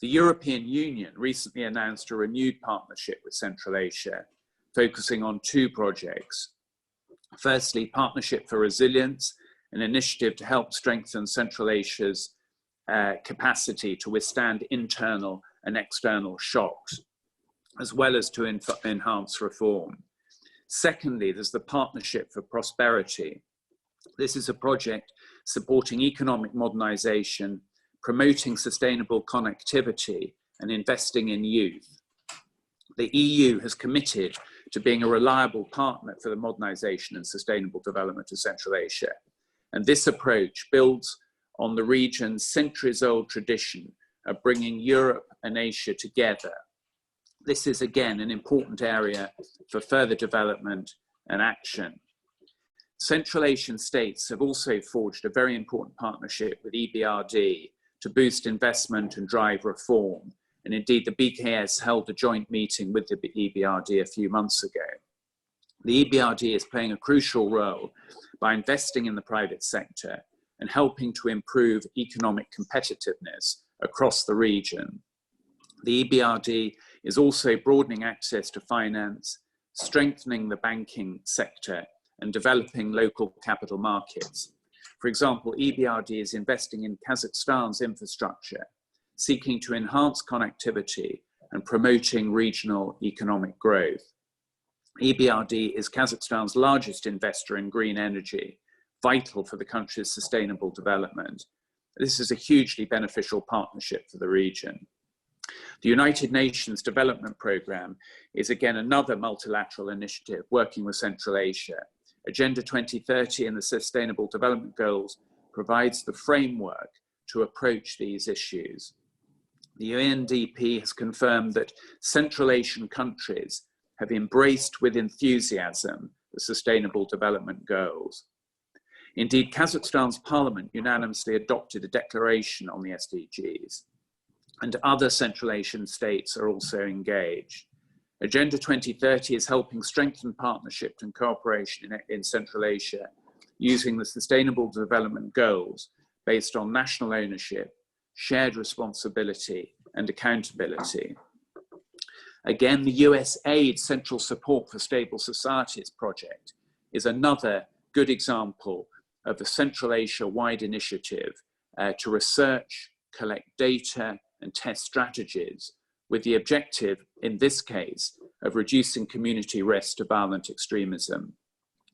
The European Union recently announced a renewed partnership with Central Asia, focusing on 2 projects. Firstly, Partnership for Resilience, an initiative to help strengthen Central Asia's capacity to withstand internal and external shocks, as well as to enhance reform. Secondly, there's the Partnership for Prosperity. This is a project supporting economic modernization, promoting sustainable connectivity, and investing in youth. The EU has committed to being a reliable partner for the modernization and sustainable development of Central Asia. And this approach builds on the region's centuries-old tradition of bringing Europe and Asia together. This is again an important area for further development and action. Central Asian states have also forged a very important partnership with EBRD to boost investment and drive reform. And indeed, the BKS held a joint meeting with the EBRD a few months ago. The EBRD is playing a crucial role by investing in the private sector and helping to improve economic competitiveness across the region. The EBRD is also broadening access to finance, strengthening the banking sector, and developing local capital markets. For example, EBRD is investing in Kazakhstan's infrastructure, seeking to enhance connectivity and promoting regional economic growth. EBRD is Kazakhstan's largest investor in green energy, vital for the country's sustainable development. This is a hugely beneficial partnership for the region. The United Nations Development Programme is again another multilateral initiative working with Central Asia. Agenda 2030 and the Sustainable Development Goals provides the framework to approach these issues. The UNDP has confirmed that Central Asian countries have embraced with enthusiasm the Sustainable Development Goals. Indeed, Kazakhstan's parliament unanimously adopted a declaration on the SDGs, and other Central Asian states are also engaged. Agenda 2030 is helping strengthen partnership and cooperation in Central Asia using the Sustainable Development Goals based on national ownership, shared responsibility, and accountability. Again, the USAID Central Support for Stable Societies project is another good example of a Central Asia-wide initiative to research, collect data, and test strategies with the objective, in this case, of reducing community risk to violent extremism.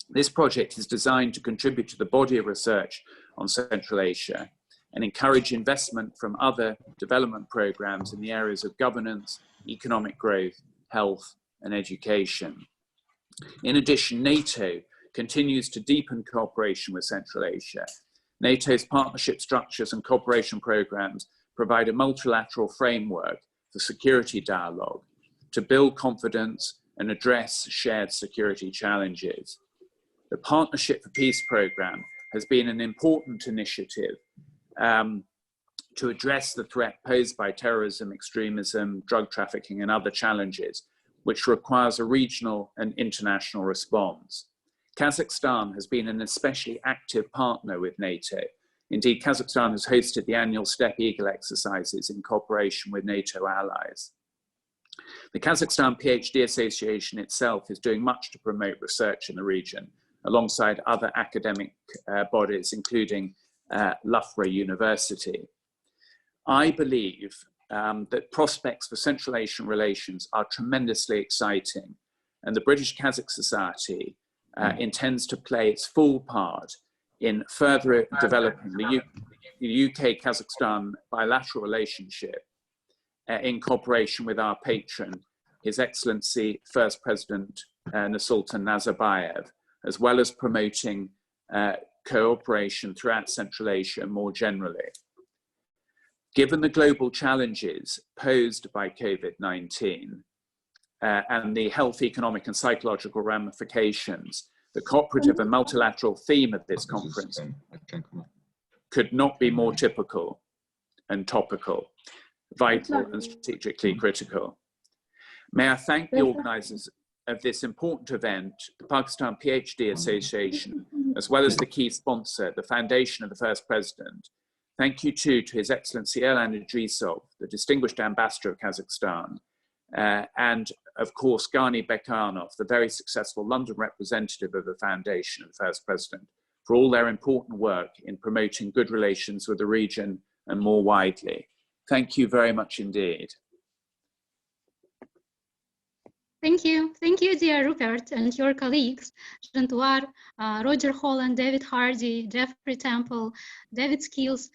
This project is designed to contribute to the body of research on Central Asia and encourage investment from other development programs in the areas of governance, economic growth, health, and education. In addition, NATO continues to deepen cooperation with Central Asia. NATO's partnership structures and cooperation programs provide a multilateral framework for security dialogue to build confidence and address shared security challenges. The Partnership for Peace program has been an important initiative to address the threat posed by terrorism, extremism, drug trafficking, and other challenges, which requires a regional and international response. Kazakhstan has been an especially active partner with NATO. Indeed, Kazakhstan has hosted the annual Steppe Eagle exercises in cooperation with NATO allies. The Kazakhstan PhD Association itself is doing much to promote research in the region, alongside other academic bodies, including Loughborough University. I believe that prospects for Central Asian relations are tremendously exciting, and the British-Kazakh Society intends to play its full part in further developing the UK-Kazakhstan bilateral relationship in cooperation with our patron, His Excellency First President Nursultan Nazarbayev, as well as promoting cooperation throughout Central Asia more generally. Given the global challenges posed by COVID-19 and the health, economic and psychological ramifications, the cooperative and multilateral theme of this conference could not be more typical and topical, vital and strategically critical. May I thank the organizers of this important event, the Pakistan PhD Association, as well as the key sponsor, the Foundation of the First President. Thank you too to His Excellency Erlan Idrissov, the Distinguished Ambassador of Kazakhstan, and of course Ghani Bekhanov, the very successful London representative of the Foundation of the First President, for all their important work in promoting good relations with the region and more widely. Thank you very much indeed. Thank you, dear Rupert and your colleagues, Jean-Touar, Roger Holland, David Hardy, Jeffrey Temple, David Skills,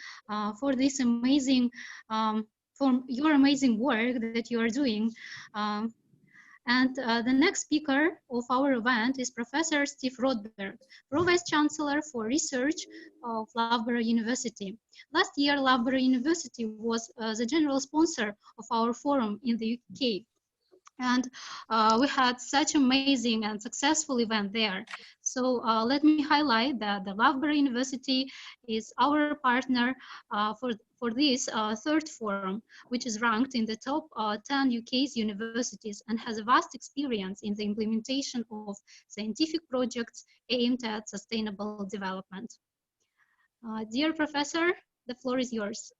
for this amazing, for your amazing work that you are doing. And the next speaker of our event is Professor Steve Rothberg, Pro-Vice Chancellor for Research of Loughborough University. Last year, Loughborough University was the general sponsor of our forum in the UK. And we had such amazing and successful event there. So let me highlight that the Loughborough University is our partner for this third forum, which is ranked in the top 10 UK's universities and has a vast experience in the implementation of scientific projects aimed at sustainable development. Dear Professor, the floor is yours.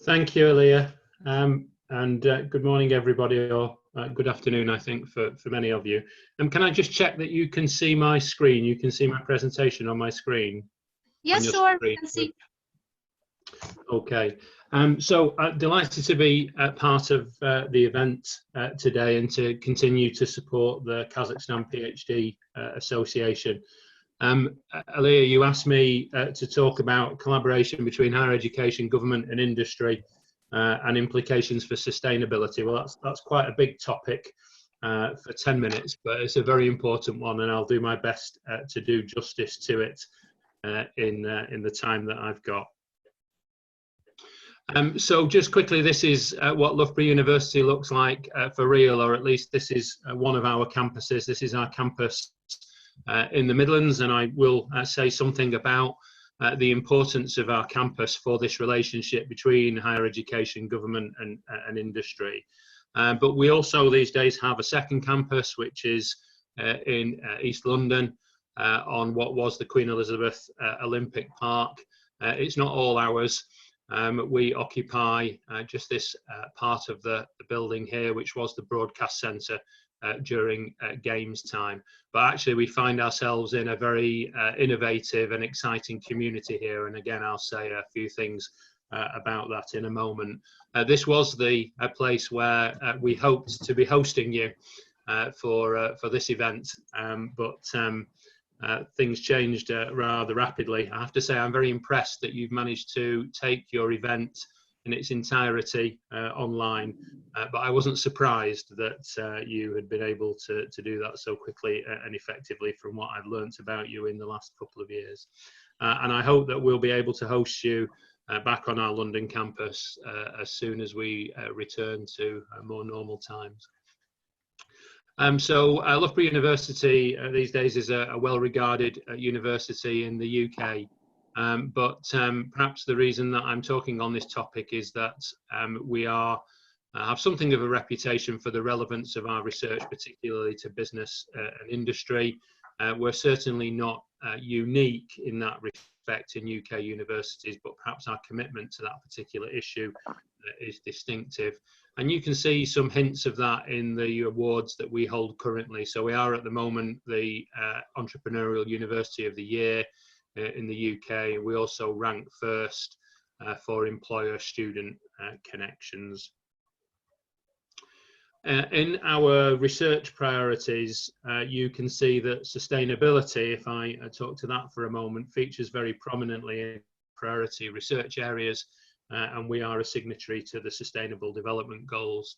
Thank you, Aliya, and good morning, everybody, or good afternoon, I think, for many of you. Can I just check that you can see my screen? You can see my presentation on my screen? Yes, sure, I can see. Okay, so delighted to be part of the event today and to continue to support the Kazakhstan PhD Association. Aliya, you asked me to talk about collaboration between higher education, government and industry and implications for sustainability. Well, that's quite a big topic for 10 minutes, but it's a very important one, and I'll do my best to do justice to it in the time that I've got. So just quickly, this is what Loughborough University looks like for real, or at least this is one of our campuses. This is our campus in the Midlands, and I will say something about the importance of our campus for this relationship between higher education, government and industry. But we also these days have a second campus, which is in East London on what was the Queen Elizabeth Olympic Park. It's not all ours. We occupy just this part of the building here, which was the broadcast centre during games time. But actually we find ourselves in a very innovative and exciting community here, and again I'll say a few things about that in a moment. This was the place where we hoped to be hosting you for this event, but things changed rather rapidly. I have to say I'm very impressed that you've managed to take your event in its entirety online, but I wasn't surprised that you had been able to do that so quickly and effectively from what I've learnt about you in the last couple of years. And I hope that we'll be able to host you back on our London campus as soon as we return to more normal times. So Loughborough University these days is a well-regarded university in the UK. But perhaps the reason that I'm talking on this topic is that we have something of a reputation for the relevance of our research, particularly to business and industry. We're certainly not unique in that expect in UK universities, but perhaps our commitment to that particular issue is distinctive. And you can see some hints of that in the awards that we hold currently. So we are at the moment the Entrepreneurial University of the Year in the UK. We also rank first for employer-student connections. In our research priorities, you can see that sustainability, if I talk to that for a moment, features very prominently in priority research areas, and we are a signatory to the Sustainable Development Goals.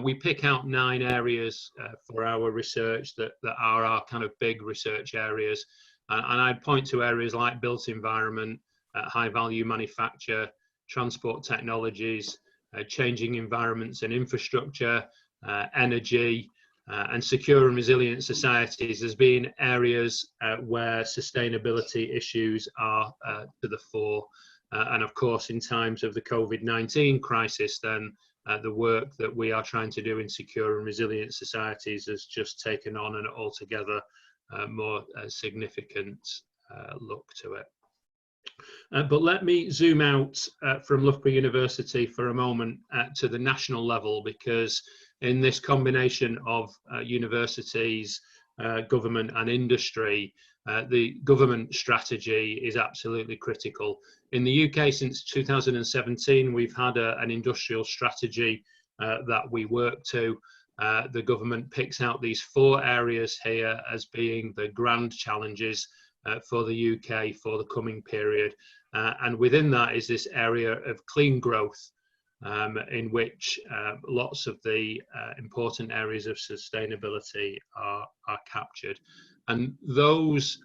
We pick out 9 areas for our research that are our kind of big research areas, and I'd point to areas like built environment, high-value manufacture, transport technologies, changing environments and infrastructure, energy, and secure and resilient societies as being areas where sustainability issues are to the fore. And of course, in times of the COVID-19 crisis, then the work that we are trying to do in secure and resilient societies has just taken on an altogether more significant look to it. But let me zoom out from Loughborough University for a moment to the national level, because in this combination of universities, government and industry, the government strategy is absolutely critical. In the UK since 2017, we've had an industrial strategy that we work to. The government picks out these 4 areas here as being the grand challenges for the UK for the coming period. And within that is this area of clean growth, in which lots of the important areas of sustainability are captured. And those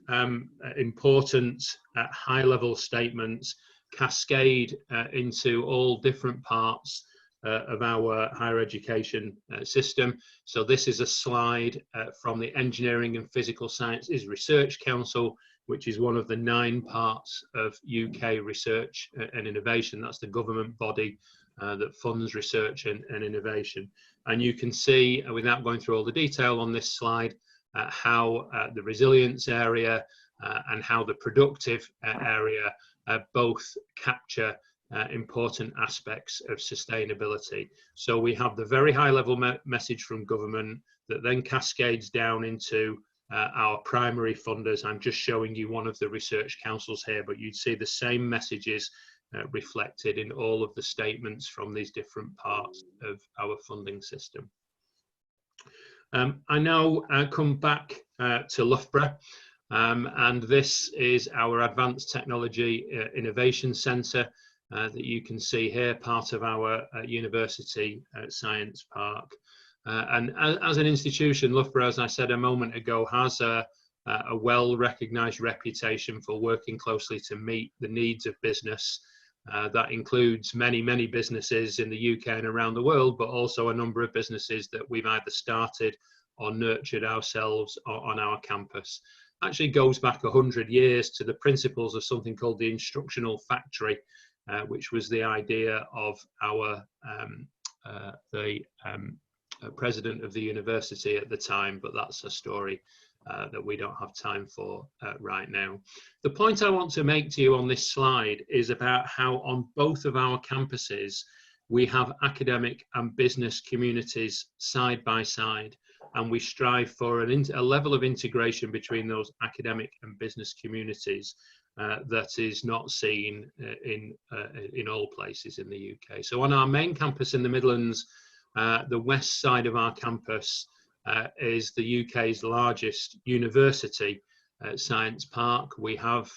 important high-level statements cascade into all different parts of our higher education system. So this is a slide from the Engineering and Physical Sciences Research Council, which is one of the 9 parts of UK research and innovation. That's the government body that funds research and innovation. And you can see, without going through all the detail on this slide, how the resilience area and how the productive area both capture important aspects of sustainability. So we have the very high level message from government that then cascades down into our primary funders. I'm just showing you one of the research councils here, but you'd see the same messages reflected in all of the statements from these different parts of our funding system. I now come back to Loughborough, and this is our Advanced Technology Innovation Centre that you can see here, part of our University Science Park. And as an institution, Loughborough, as I said a moment ago, has a well-recognised reputation for working closely to meet the needs of business. That includes many businesses in the UK and around the world, but also a number of businesses that we've either started or nurtured ourselves on our campus. Actually goes back 100 years to the principles of something called the instructional factory, which was the idea of our president of the university at the time, but that's a story that we don't have time for right now. The point I want to make to you on this slide is about how on both of our campuses we have academic and business communities side by side, and we strive for a level of integration between those academic and business communities that is not seen in all places in the UK. So on our main campus in the Midlands, the west side of our campus is the UK's largest university science park. We have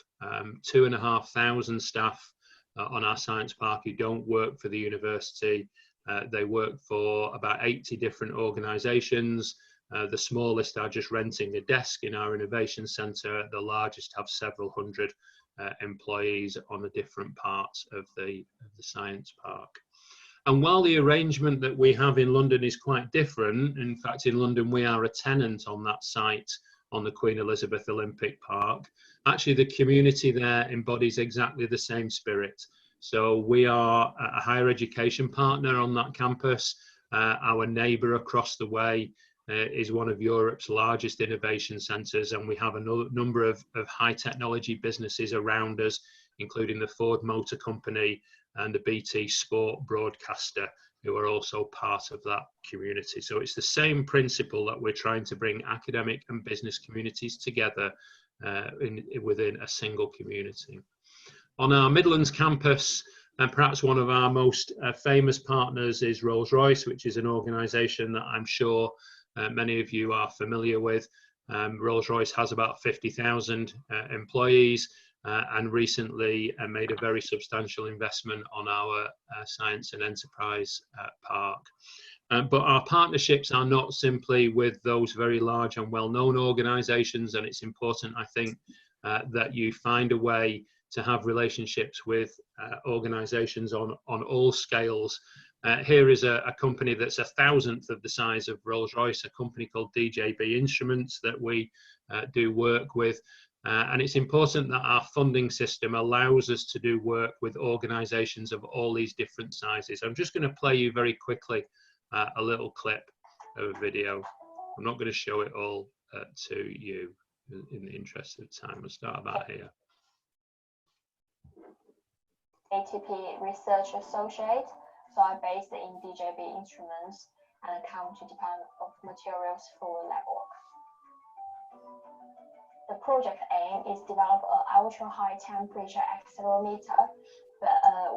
2,500 staff on our science park who don't work for the university. They work for about 80 different organisations. The smallest are just renting a desk in our innovation centre. The largest have several hundred employees on the different parts of the science park. And while the arrangement that we have in London is quite different, in fact in London we are a tenant on that site on the Queen Elizabeth Olympic Park, actually the community there embodies exactly the same spirit. So we are a higher education partner on that campus. Our neighbour across the way is one of Europe's largest innovation centres, and we have a number of high technology businesses around us, including the Ford Motor Company and the BT Sport broadcaster, who are also part of that community. So it's the same principle that we're trying to bring academic and business communities together within a single community. On our Midlands campus, and perhaps one of our most famous partners is Rolls-Royce, which is an organisation that I'm sure many of you are familiar with. Rolls-Royce has about 50,000 employees and recently made a very substantial investment on our Science and Enterprise Park. But our partnerships are not simply with those very large and well-known organisations, and it's important, I think, that you find a way to have relationships with organisations on all scales. Here is a company that's 1,000th of the size of Rolls-Royce, a company called DJB Instruments that we do work with. And it's important that our funding system allows us to do work with organisations of all these different sizes. I'm just going to play you very quickly a little clip of a video. I'm not going to show it all to you in the interest of time. We'll start about here. ATP Research Associate, so I'm based in DJB Instruments and account to Department of Materials for lab work. The project aim is develop an ultra-high temperature accelerometer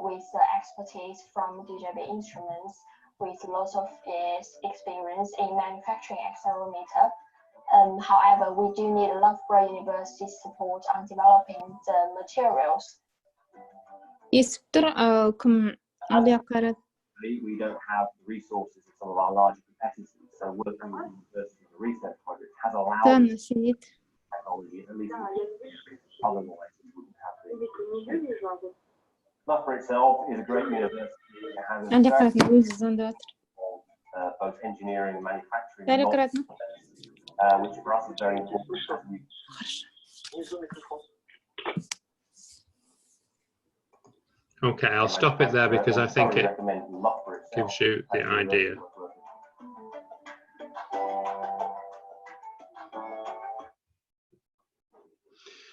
with expertise from DJB Instruments with lots of years experience in manufacturing accelerometer. However, we do need Loughborough University support on developing the materials. We don't have the resources of some of our larger competitors, so working with universities on the research project has allowed us technology, at least otherwise we wouldn't have the Loughborough itself is a great university. It has a both engineering and manufacturing, which for us is very important. Okay, I'll stop it there because I think it gives you the idea.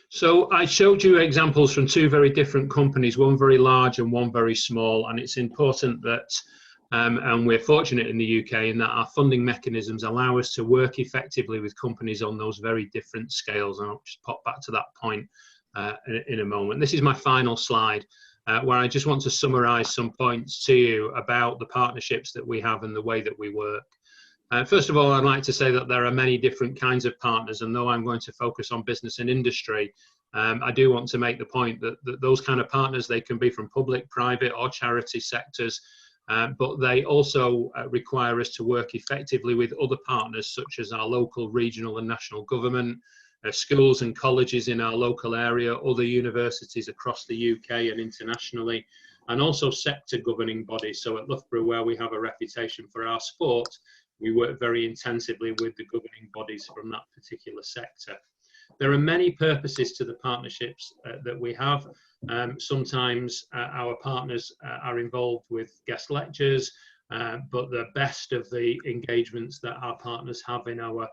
So I showed you examples from two very different companies, one very large and one very small, and it's important that, and we're fortunate in the UK in that our funding mechanisms allow us to work effectively with companies on those very different scales, and I'll just pop back to that point in a moment. This is my final slide. Where I just want to summarise some points to you about the partnerships that we have and the way that we work. First of all, I'd like to say that there are many different kinds of partners, and though I'm going to focus on business and industry, I do want to make the point that those kind of partners, they can be from public, private or charity sectors, but they also require us to work effectively with other partners such as our local, regional and national government, schools and colleges in our local area, other universities across the UK and internationally, and also sector governing bodies. So at Loughborough, where we have a reputation for our sport, we work very intensively with the governing bodies from that particular sector. There are many purposes to the partnerships that we have. Sometimes our partners are involved with guest lectures, but the best of the engagements that our partners have in our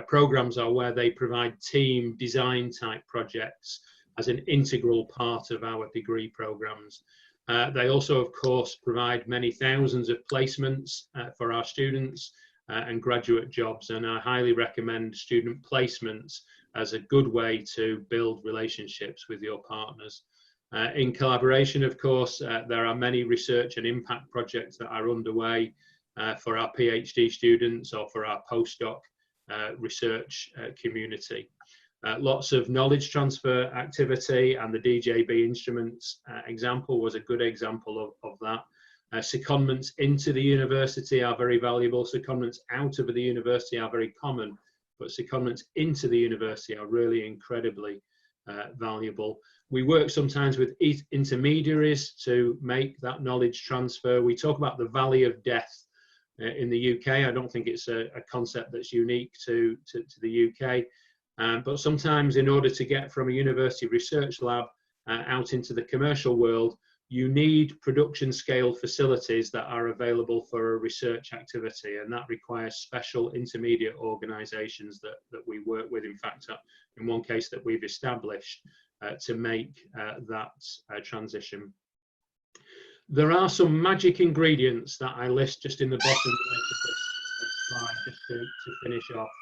programs are where they provide team design type projects as an integral part of our degree programs. They also, of course, provide many thousands of placements for our students and graduate jobs, and I highly recommend student placements as a good way to build relationships with your partners. In collaboration, of course, there are many research and impact projects that are underway for our PhD students or for our postdoc research community. Lots of knowledge transfer activity, and the DJB Instruments example was a good example of that. Secondments into the university are very valuable. Secondments out of the university are very common, but secondments into the university are really incredibly valuable. We work sometimes with intermediaries to make that knowledge transfer. We talk about the valley of death in the UK. I don't think it's a concept that's unique to the UK, but sometimes in order to get from a university research lab out into the commercial world, you need production scale facilities that are available for a research activity, and that requires special intermediate organizations that we work with, in fact, in one case that we've established to make that transition. There are some magic ingredients that I list just in the bottom right of this slide, just to finish off.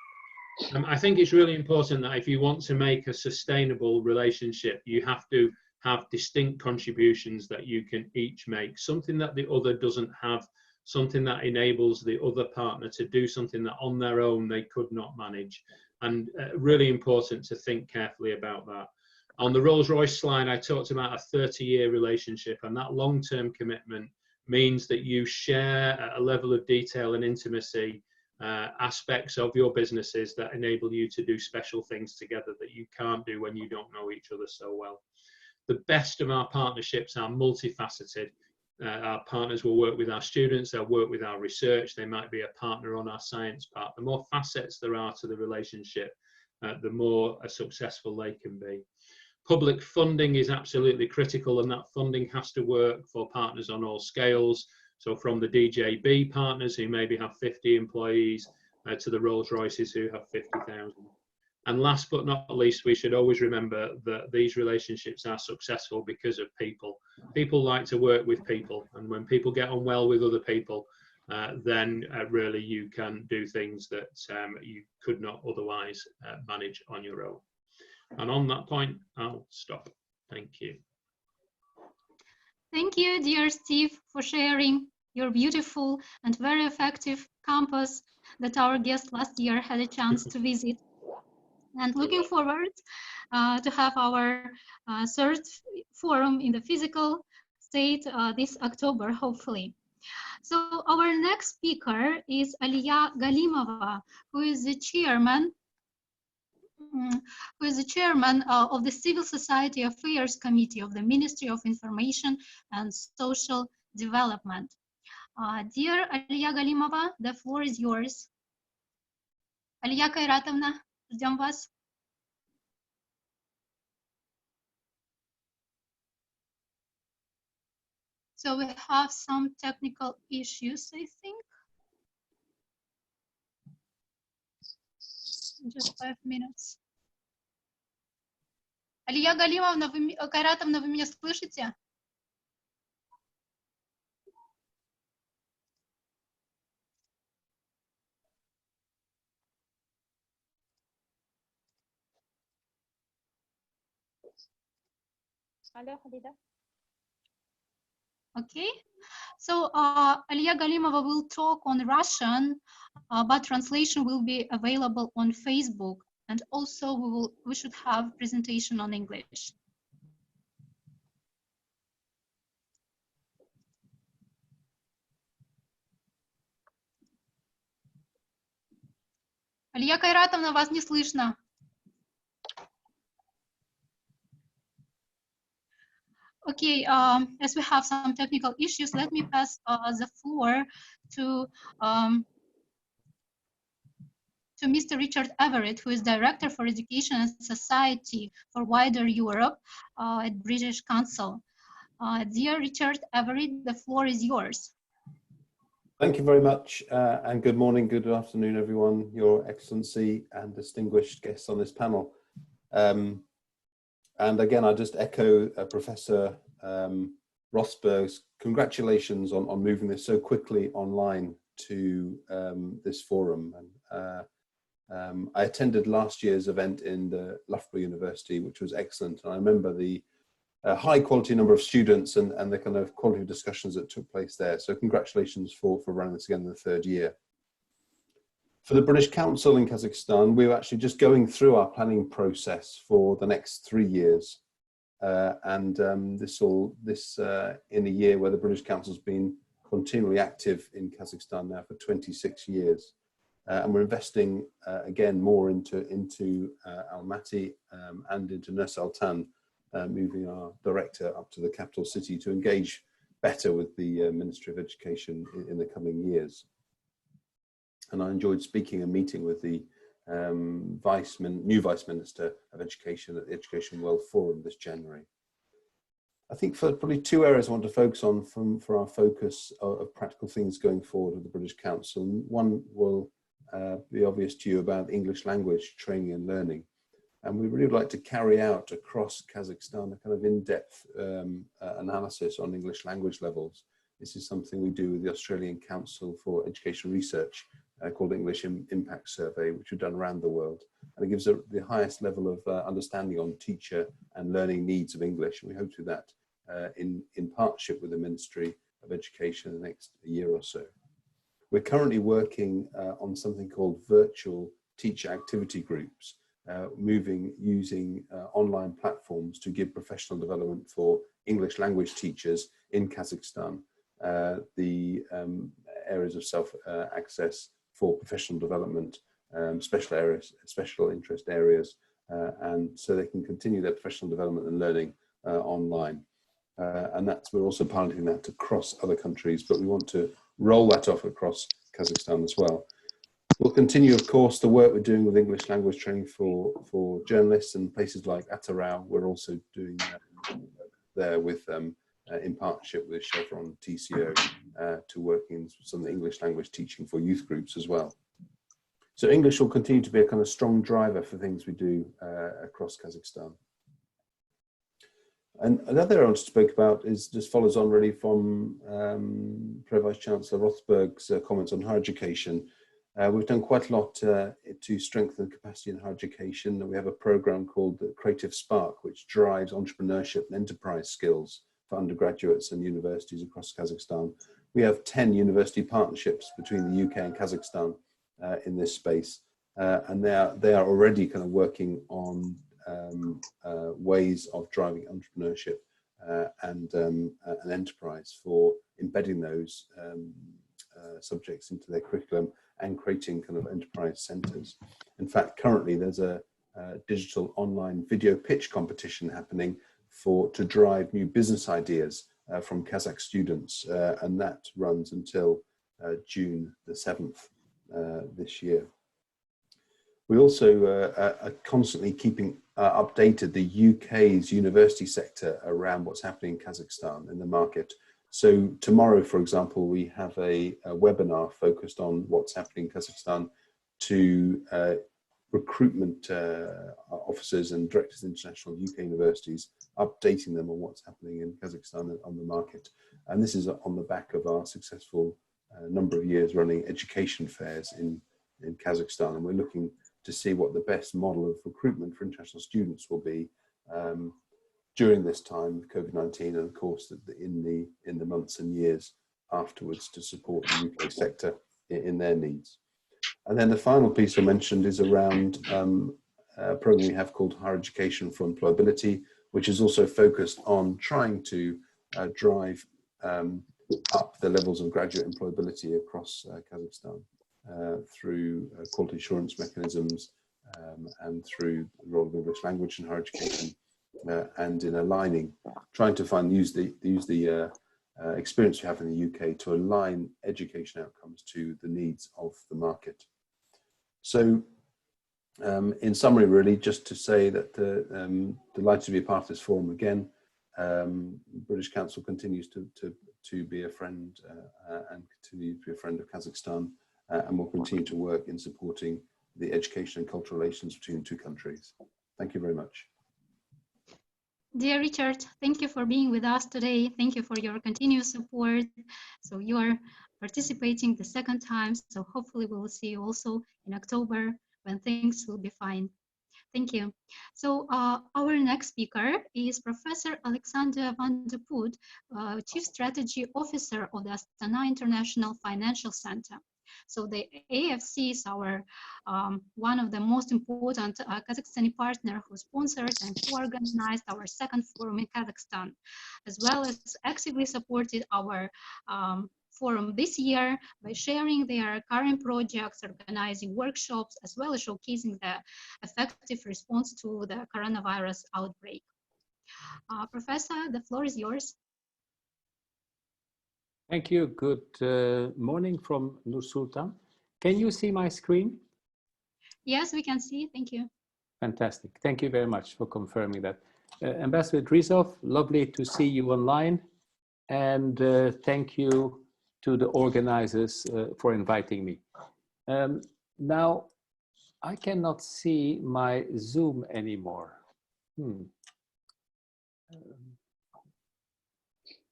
I think it's really important that if you want to make a sustainable relationship, you have to have distinct contributions that you can each make, something that the other doesn't have, something that enables the other partner to do something that on their own they could not manage. And really important to think carefully about that. On the Rolls-Royce slide, I talked about a 30-year relationship, and that long-term commitment means that you share a level of detail and intimacy, aspects of your businesses that enable you to do special things together that you can't do when you don't know each other so well. The best of our partnerships are multifaceted. Our partners will work with our students, they'll work with our research, they might be a partner on our science part. The more facets there are to the relationship, the more successful they can be. Public funding is absolutely critical, and that funding has to work for partners on all scales. So from the DJB partners who maybe have 50 employees to the Rolls-Royces who have 50,000. And last but not least, we should always remember that these relationships are successful because of people. People like to work with people, and when people get on well with other people, then really you can do things that you could not otherwise manage on your own. And on that point, I'll stop. Thank you. Thank you, dear Steve, for sharing your beautiful and very effective campus that our guest last year had a chance to visit. And looking forward to have our third forum in the physical state this October, hopefully. So our next speaker is Aliya Galimova, who is the chairman of the Civil Society Affairs Committee of the Ministry of Information and Social Development. Dear Aliya Galimova, the floor is yours. Aliya Kayratovna, ждем вас. So we have some technical issues, I think. Just 5 minutes. Aliya Galimовна, Kayratovna, вы меня слышите? Алло, Халида. Okay, so Aliya Galimova will talk on Russian, but translation will be available on Facebook, and also we should have presentation on English. Aliya Kayratovna, вас не слышно. Okay, as we have some technical issues, let me pass the floor to Mr. Richard Everitt, who is Director for Education and Society for Wider Europe at British Council. Dear Richard Everitt, the floor is yours. Thank you very much, and good morning, good afternoon, everyone, Your Excellency and distinguished guests on this panel. And again, I just echo Professor Rothberg's congratulations on moving this so quickly online to this forum. And I attended last year's event in the Loughborough University, which was excellent. And I remember the high quality number of students and the kind of quality of discussions that took place there. So congratulations for running this again in the third year. For the British Council in Kazakhstan, we're actually just going through our planning process for the next 3 years. This in a year where the British Council has been continually active in Kazakhstan now for 26 years. And we're investing again more into Almaty and into Nur-Sultan, moving our director up to the capital city to engage better with the Ministry of Education in the coming years. And I enjoyed speaking and meeting with the new Vice Minister of Education at the Education World Forum this January. I think for probably two areas I want to focus on for our focus of practical things going forward with the British Council. One will be obvious to you about English language training and learning. And we really would like to carry out across Kazakhstan a kind of in-depth analysis on English language levels. This is something we do with the Australian Council for Education Research called English Impact Survey, which we've done around the world. And it gives the highest level of understanding on teacher and learning needs of English. And we hope to do that in partnership with the Ministry of Education in the next year or so. We're currently working on something called virtual teacher activity groups, using online platforms to give professional development for English language teachers in Kazakhstan. The areas of self-access for professional development, special interest areas, and so they can continue their professional development and learning online. And we're also piloting that across other countries, but we want to roll that off across Kazakhstan as well. We'll continue, of course, the work we're doing with English language training for journalists, and places like Atarau. We're also doing there with in partnership with Chevron TCO to work in some of the English language teaching for youth groups as well. So English will continue to be a kind of strong driver for things we do across Kazakhstan. And another area I want to speak about just follows on really from Pro-Vice Chancellor Rothberg's comments on higher education. We've done quite a lot to strengthen capacity in higher education. We have a program called the Creative Spark, which drives entrepreneurship and enterprise skills for undergraduates and universities across Kazakhstan. We have 10 university partnerships between the UK and Kazakhstan in this space, and they are already kind of working on ways of driving entrepreneurship and enterprise for embedding those subjects into their curriculum and creating kind of enterprise centres. In fact, currently there's a digital online video pitch competition happening to drive new business ideas from Kazakh students, and that runs until June the 7th this year. We also are constantly keeping updated the UK's university sector around what's happening in Kazakhstan in the market. So tomorrow, for example, we have a webinar focused on what's happening in Kazakhstan to recruitment officers and directors of international UK universities, updating them on what's happening in Kazakhstan on the market. And this is on the back of our successful number of years running education fairs in Kazakhstan. And we're looking to see what the best model of recruitment for international students will be during this time of COVID-19, and of course in the months and years afterwards to support the UK sector in their needs. And then the final piece I mentioned is around a program we have called Higher Education for Employability, which is also focused on trying to drive up the levels of graduate employability across Kazakhstan through quality assurance mechanisms and through the role of English language in higher education, and in aligning, trying to use the experience we have in the UK to align education outcomes to the needs of the market. So in summary, really, just to say that delighted to be a part of this forum again. British Council continues to be a friend and continue to be a friend of Kazakhstan, and will continue to work in supporting the education and cultural relations between the two countries. Thank you very much. Dear Richard, thank you for being with us today. Thank you for your continuous support. So you are participating the second time, so hopefully we will see you also in October when things will be fine. Thank you. So our next speaker is Professor Alexander van der Poot, Chief Strategy Officer of the Astana International Financial Center. So the AFC is our one of the most important Kazakhstani partner who sponsored and who organized our second forum in Kazakhstan, as well as actively supported our forum this year by sharing their current projects, organizing workshops, as well as showcasing the effective response to the coronavirus outbreak. Professor, the floor is yours. Thank you. Good morning from Nur-Sultan. Can you see my screen? Yes, we can see. Thank you. Fantastic. Thank you very much for confirming that. Ambassador Idrissov, lovely to see you online. And thank you to the organizers for inviting me. Now, I cannot see my Zoom anymore.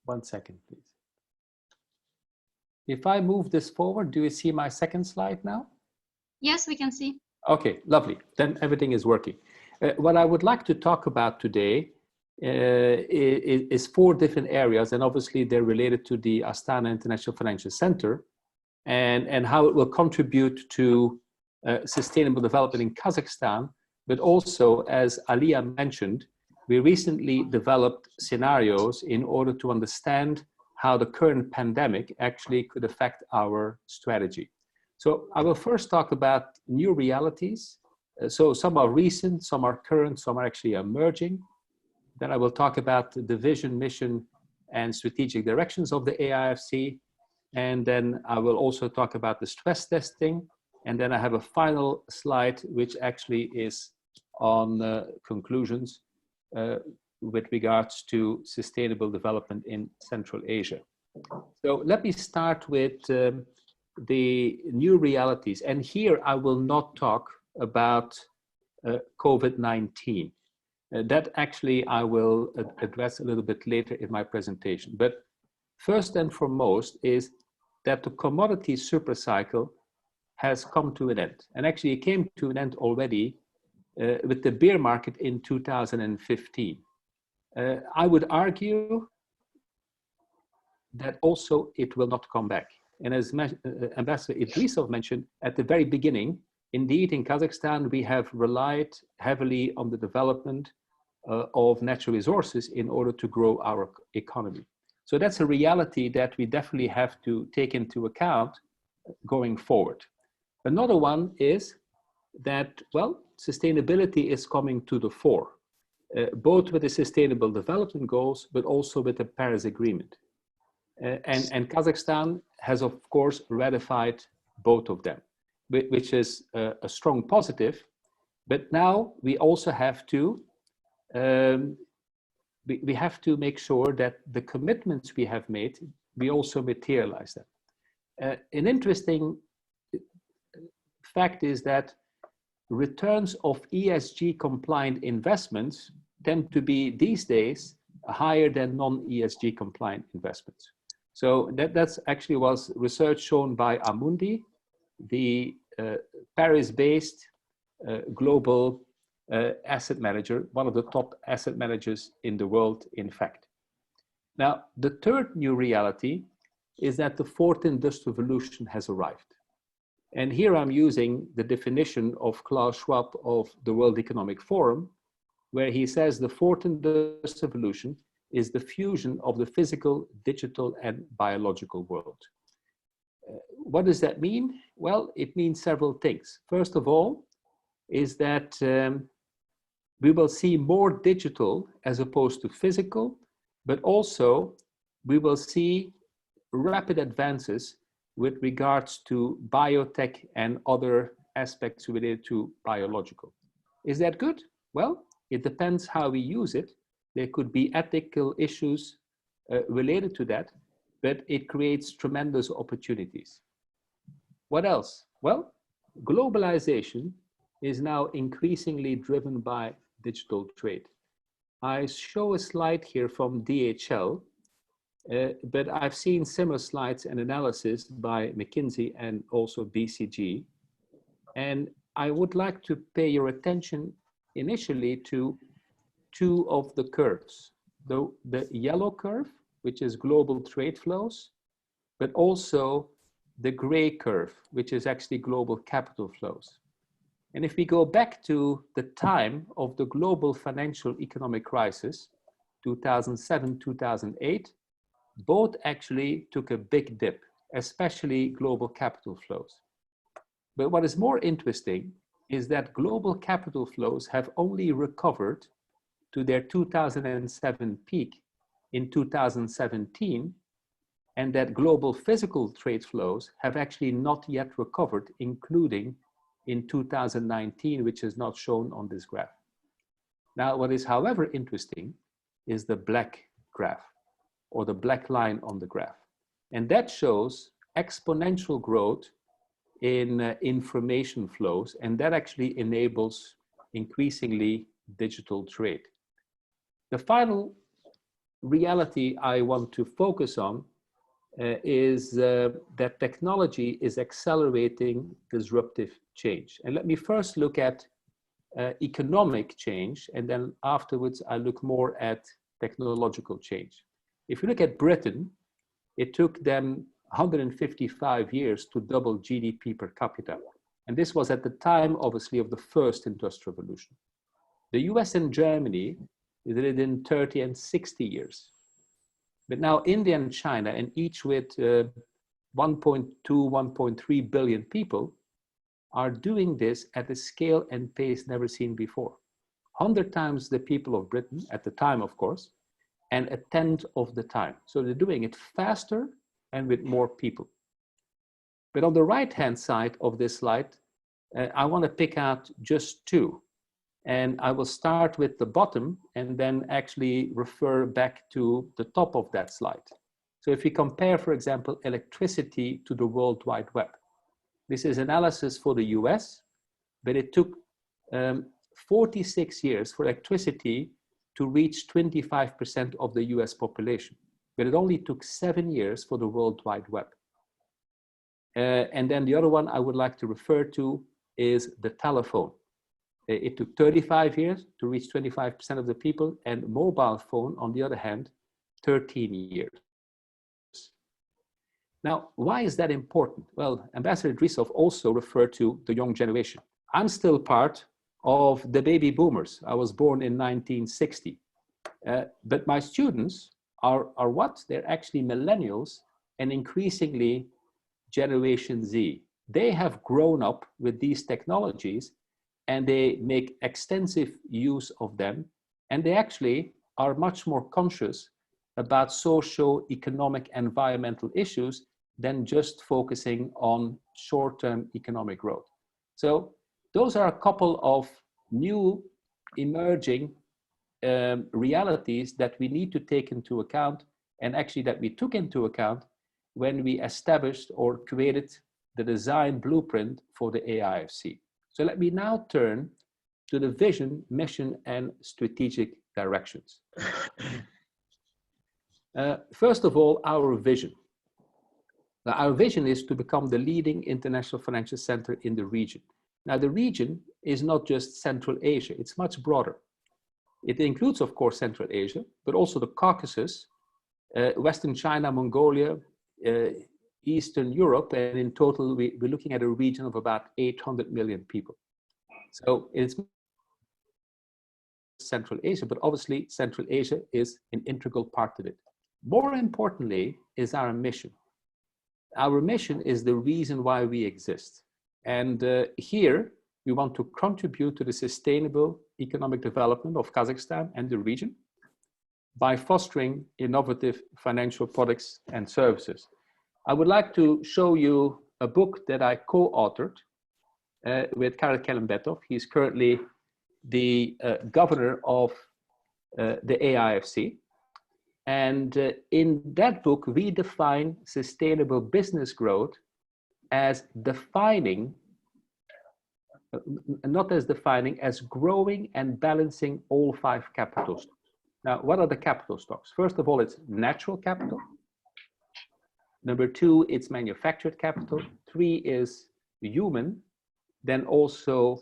1 second, please. If I move this forward, do you see my second slide now? Yes, we can see. Okay, lovely. Then everything is working. What I would like to talk about today is 4 different areas, and obviously they're related to the Astana International Financial Center and how it will contribute to sustainable development in Kazakhstan, but also, as Aliya mentioned, we recently developed scenarios in order to understand how the current pandemic actually could affect our strategy. So I will first talk about new realities. So some are recent, some are current, some are actually emerging. Then I will talk about the vision, mission, and strategic directions of the AIFC. And then I will also talk about the stress testing. And then I have a final slide, which actually is on conclusions with regards to sustainable development in Central Asia. So let me start with the new realities. And here I will not talk about COVID-19. That actually I will address a little bit later in my presentation. But first and foremost is that the commodity supercycle has come to an end. And actually it came to an end already with the bear market in 2015. I would argue that also it will not come back. And as Ambassador Idrissov mentioned at the very beginning, indeed in Kazakhstan, we have relied heavily on the development of natural resources in order to grow our economy. So that's a reality that we definitely have to take into account going forward. Another one is that, well, sustainability is coming to the fore, both with the Sustainable Development Goals, but also with the Paris Agreement. And Kazakhstan has, of course, ratified both of them, which is a strong positive. But now we also have to we have to make sure that the commitments we have made, we also materialize them. An interesting fact is that returns of ESG compliant investments tend to be these days higher than non-ESG compliant investments. So that's actually was research shown by Amundi, the Paris-based global asset manager, one of the top asset managers in the world, in fact. Now, the third new reality is that the 4th industrial revolution has arrived. And here I'm using the definition of Klaus Schwab of the World Economic Forum, where he says the 4th industrial revolution is the fusion of the physical, digital, and biological world. What does that mean? Well, it means several things. First of all, is that we will see more digital as opposed to physical, but also we will see rapid advances with regards to biotech and other aspects related to biological. Is that good? Well, it depends how we use it. There could be ethical issues related to that, but it creates tremendous opportunities. What else? Well, globalization is now increasingly driven by digital trade. I show a slide here from DHL, but I've seen similar slides and analysis by McKinsey and also BCG. And I would like to pay your attention initially to 2 of the curves. The yellow curve, which is global trade flows, but also the gray curve, which is actually global capital flows. And if we go back to the time of the global financial economic crisis, 2007, 2008, both actually took a big dip, especially global capital flows. But what is more interesting is that global capital flows have only recovered to their 2007 peak in 2017, and that global physical trade flows have actually not yet recovered, including in 2019, which is not shown on this graph. Now, what is, however, interesting is the black graph, or the black line on the graph. And that shows exponential growth in information flows, and that actually enables increasingly digital trade. The final reality I want to focus on is that technology is accelerating disruptive change. And let me first look at economic change, and then afterwards I look more at technological change. If you look at Britain, it took them 155 years to double GDP per capita. And this was at the time, obviously, of the first industrial revolution. The US and Germany did it in 30 and 60 years. But now India and China, and each with 1.2, 1.3 billion people, are doing this at a scale and pace never seen before. 100 times the people of Britain at the time, of course, and a tenth of the time. So they're doing it faster and with more people. But on the right-hand side of this slide, I want to pick out just two. And I will start with the bottom and then actually refer back to the top of that slide. So if we compare, for example, electricity to the World Wide Web, this is analysis for the US, but it took 46 years for electricity to reach 25% of the US population. But it only took 7 years for the World Wide Web. And then the other one I would like to refer to is the telephone. It took 35 years to reach 25% of the people, and mobile phone, on the other hand, 13 years. Now, why is that important? Well, Ambassador Idrissov also referred to the young generation. I'm still part of the baby boomers. I was born in 1960. But my students are what? They're actually millennials and increasingly Generation Z. They have grown up with these technologies and they make extensive use of them. And they actually are much more conscious about socio-economic, environmental issues than just focusing on short-term economic growth. So those are a couple of new emerging realities that we need to take into account, and actually that we took into account when we established or created the design blueprint for the AIFC. So let me now turn to the vision, mission, and strategic directions. First of all, our vision. Now, our vision is to become the leading international financial center in the region. Now, the region is not just Central Asia, it's much broader. It includes, of course, Central Asia, but also the Caucasus, Western China, Mongolia, Eastern Europe, and in total, we're looking at a region of about 800 million people. So it's Central Asia, but obviously Central Asia is an integral part of it. More importantly is our mission. Our mission is the reason why we exist. And here we want to contribute to the sustainable economic development of Kazakhstan and the region by fostering innovative financial products and services. I would like to show you a book that I co-authored with Karel Kelimbetov. He's currently the governor of the AIFC. And in that book, we define sustainable business growth as defining, not as defining, as growing and balancing all 5 capital stocks. Now, what are the capital stocks? First of all, it's natural capital. Number 2, it's manufactured capital. 3 is human. Then also,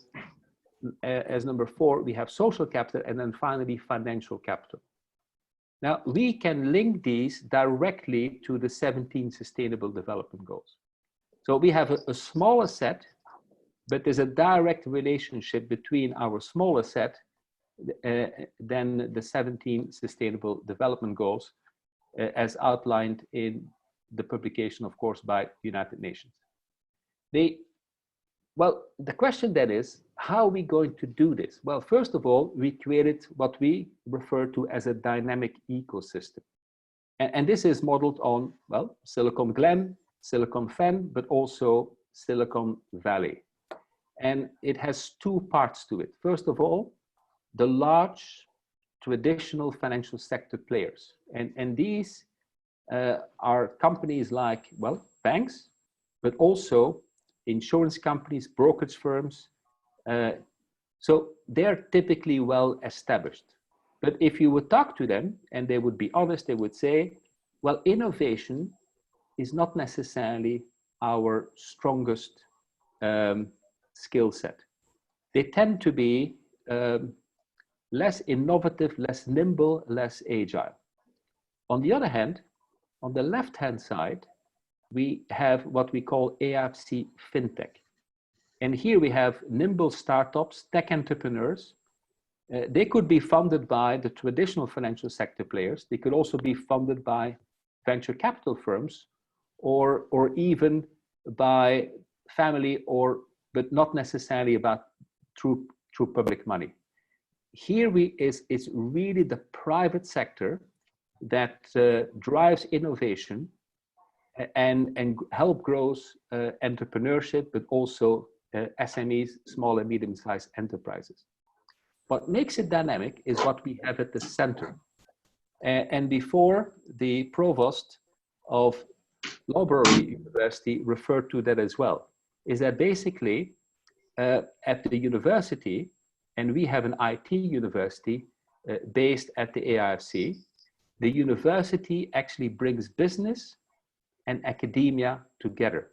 as number 4, we have social capital, and then finally, financial capital. Now, we can link these directly to the 17 Sustainable Development Goals. So we have a smaller set, but there's a direct relationship between our smaller set than the 17 Sustainable Development Goals, as outlined in the publication, of course, by the United Nations. Well, the question then is, how are we going to do this? Well, first of all, we created what we refer to as a dynamic ecosystem. And this is modeled on, well, Silicon Glen, Silicon Fen, but also Silicon Valley. And it has 2 parts to it. First of all, the large traditional financial sector players. And these are companies like, well, banks, but also insurance companies, brokerage firms. So they're typically well established. But if you would talk to them and they would be honest, they would say, well, innovation is not necessarily our strongest skill set. They tend to be less innovative, less nimble, less agile. On the other hand, on the left-hand side, we have what we call AFC FinTech. And here we have nimble startups, tech entrepreneurs. They could be funded by the traditional financial sector players. They could also be funded by venture capital firms or even by family but not necessarily about through public money. Here it's really the private sector that drives innovation and help grows entrepreneurship, but also SMEs, small and medium-sized enterprises. What makes it dynamic is what we have at the center. And before, the provost of Loughborough University referred to that as well, is that basically at the university, and we have an IT university based at the AIFC, the university actually brings business and academia together.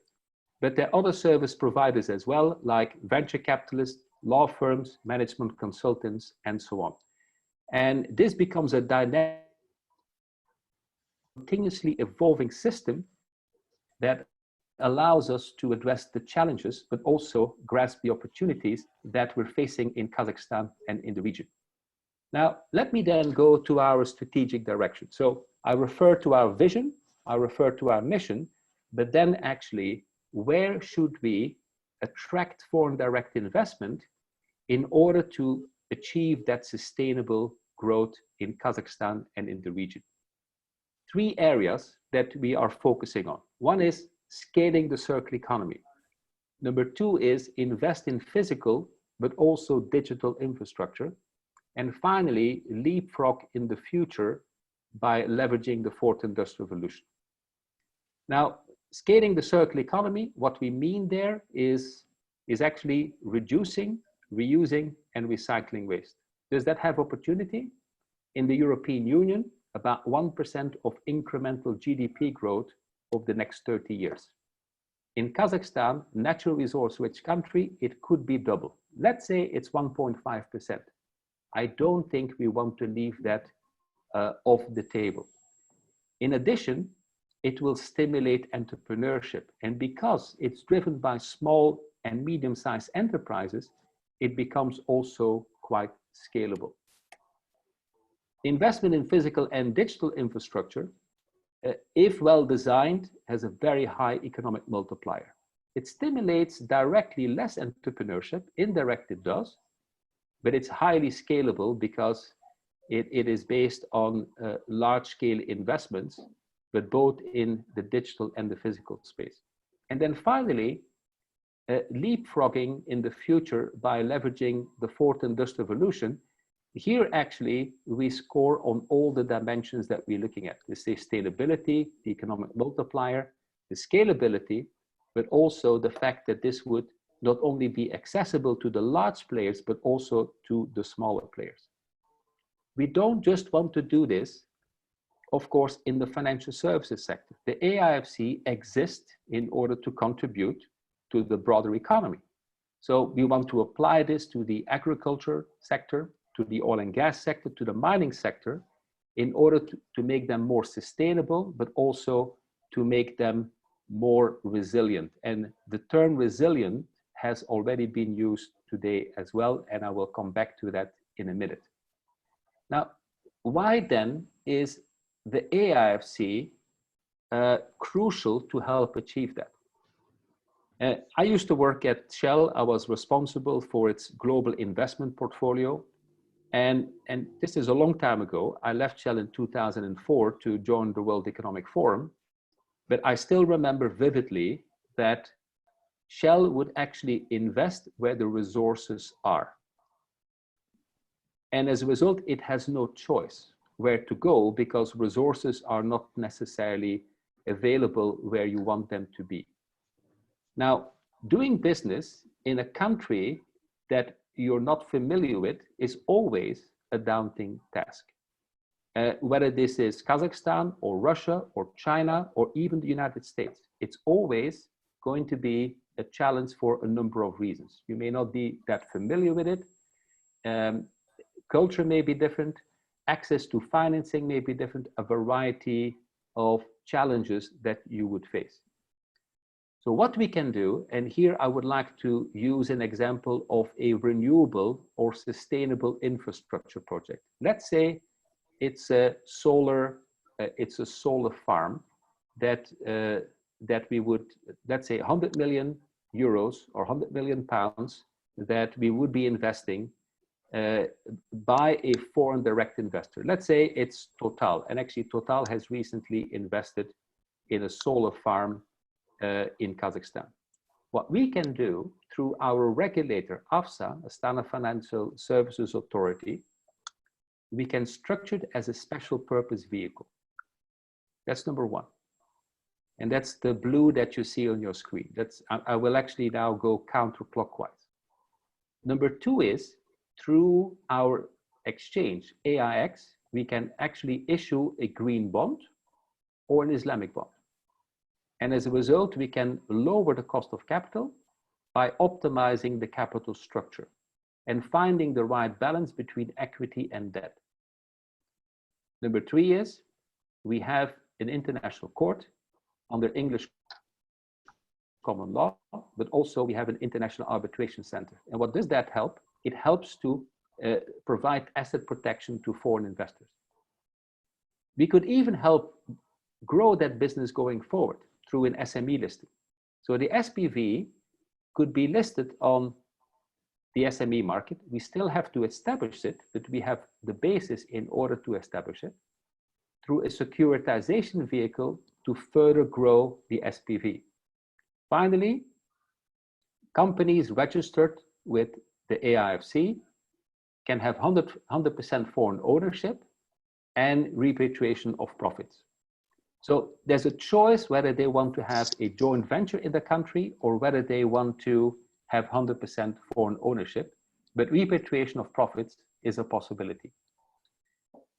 But there are other service providers as well, like venture capitalists, law firms, management consultants, and so on. And this becomes a dynamic, continuously evolving system that allows us to address the challenges, but also grasp the opportunities that we're facing in Kazakhstan and in the region. Now, let me then go to our strategic direction. So I refer to our vision, I refer to our mission, but then actually, where should we attract foreign direct investment in order to achieve that sustainable growth in Kazakhstan and in the region? Three areas that we are focusing on. One is scaling the circular economy. Number two is invest in physical, but also digital infrastructure. And finally, leapfrog in the future by leveraging the fourth industrial revolution. Now, scaling the circular economy, what we mean there is actually reducing, reusing, and recycling waste. Does that have opportunity? In the European Union, about 1% of incremental GDP growth over the next 30 years. In Kazakhstan, natural resource-rich country, it could be double. Let's say it's 1.5%. I don't think we want to leave that off the table. In addition, it will stimulate entrepreneurship. And because it's driven by small and medium-sized enterprises, it becomes also quite scalable. Investment in physical and digital infrastructure, if well designed, has a very high economic multiplier. It stimulates directly less entrepreneurship, indirect it does, but it's highly scalable because it is based on large-scale investments, but both in the digital and the physical space. And then finally, leapfrogging in the future by leveraging the fourth industrial revolution. Here, actually, we score on all the dimensions that we're looking at: the sustainability, the economic multiplier, the scalability, but also the fact that this would not only be accessible to the large players, but also to the smaller players. We don't just want to do this, of course, in the financial services sector. The AIFC exists in order to contribute to the broader economy. So we want to apply this to the agriculture sector, to the oil and gas sector, to the mining sector, in order to make them more sustainable, but also to make them more resilient. And the term resilient has already been used today as well, and I will come back to that in a minute. Now, why then is the AIFC crucial to help achieve that? I used to work at Shell. I was responsible for its global investment portfolio. And this is a long time ago. I left Shell in 2004 to join the World Economic Forum. But I still remember vividly that Shell would actually invest where the resources are. And as a result, it has no choice where to go because resources are not necessarily available where you want them to be. Now, doing business in a country that you're not familiar with is always a daunting task. Whether this is Kazakhstan or Russia or China or even the United States, it's always going to be a challenge for a number of reasons. You may not be that familiar with it. Culture may be different. Access to financing may be different. A variety of challenges that you would face. So what we can do, and here I would like to use an example of a renewable or sustainable infrastructure project. Let's say it's a solar farm that that we would, let's say 100 million euros or 100 million pounds that we would be investing by a foreign direct investor. Let's say it's Total, and actually Total has recently invested in a solar farm in Kazakhstan. What we can do through our regulator, AFSA, Astana Financial Services Authority, we can structure it as a special purpose vehicle. That's number one. And that's the blue that you see on your screen. I will actually now go counterclockwise. Number two is through our exchange, AIX, we can actually issue a green bond or an Islamic bond. And as a result, we can lower the cost of capital by optimizing the capital structure and finding the right balance between equity and debt. Number three is we have an international court under English common law, but also we have an international arbitration center. And what does that help? It helps to provide asset protection to foreign investors. We could even help grow that business going forward through an SME listing. So the SPV could be listed on the SME market. We still have to establish it, but we have the basis in order to establish it through a securitization vehicle to further grow the SPV. Finally, companies registered with the AIFC can have 100% foreign ownership and repatriation of profits. So there's a choice whether they want to have a joint venture in the country or whether they want to have 100% foreign ownership, but repatriation of profits is a possibility.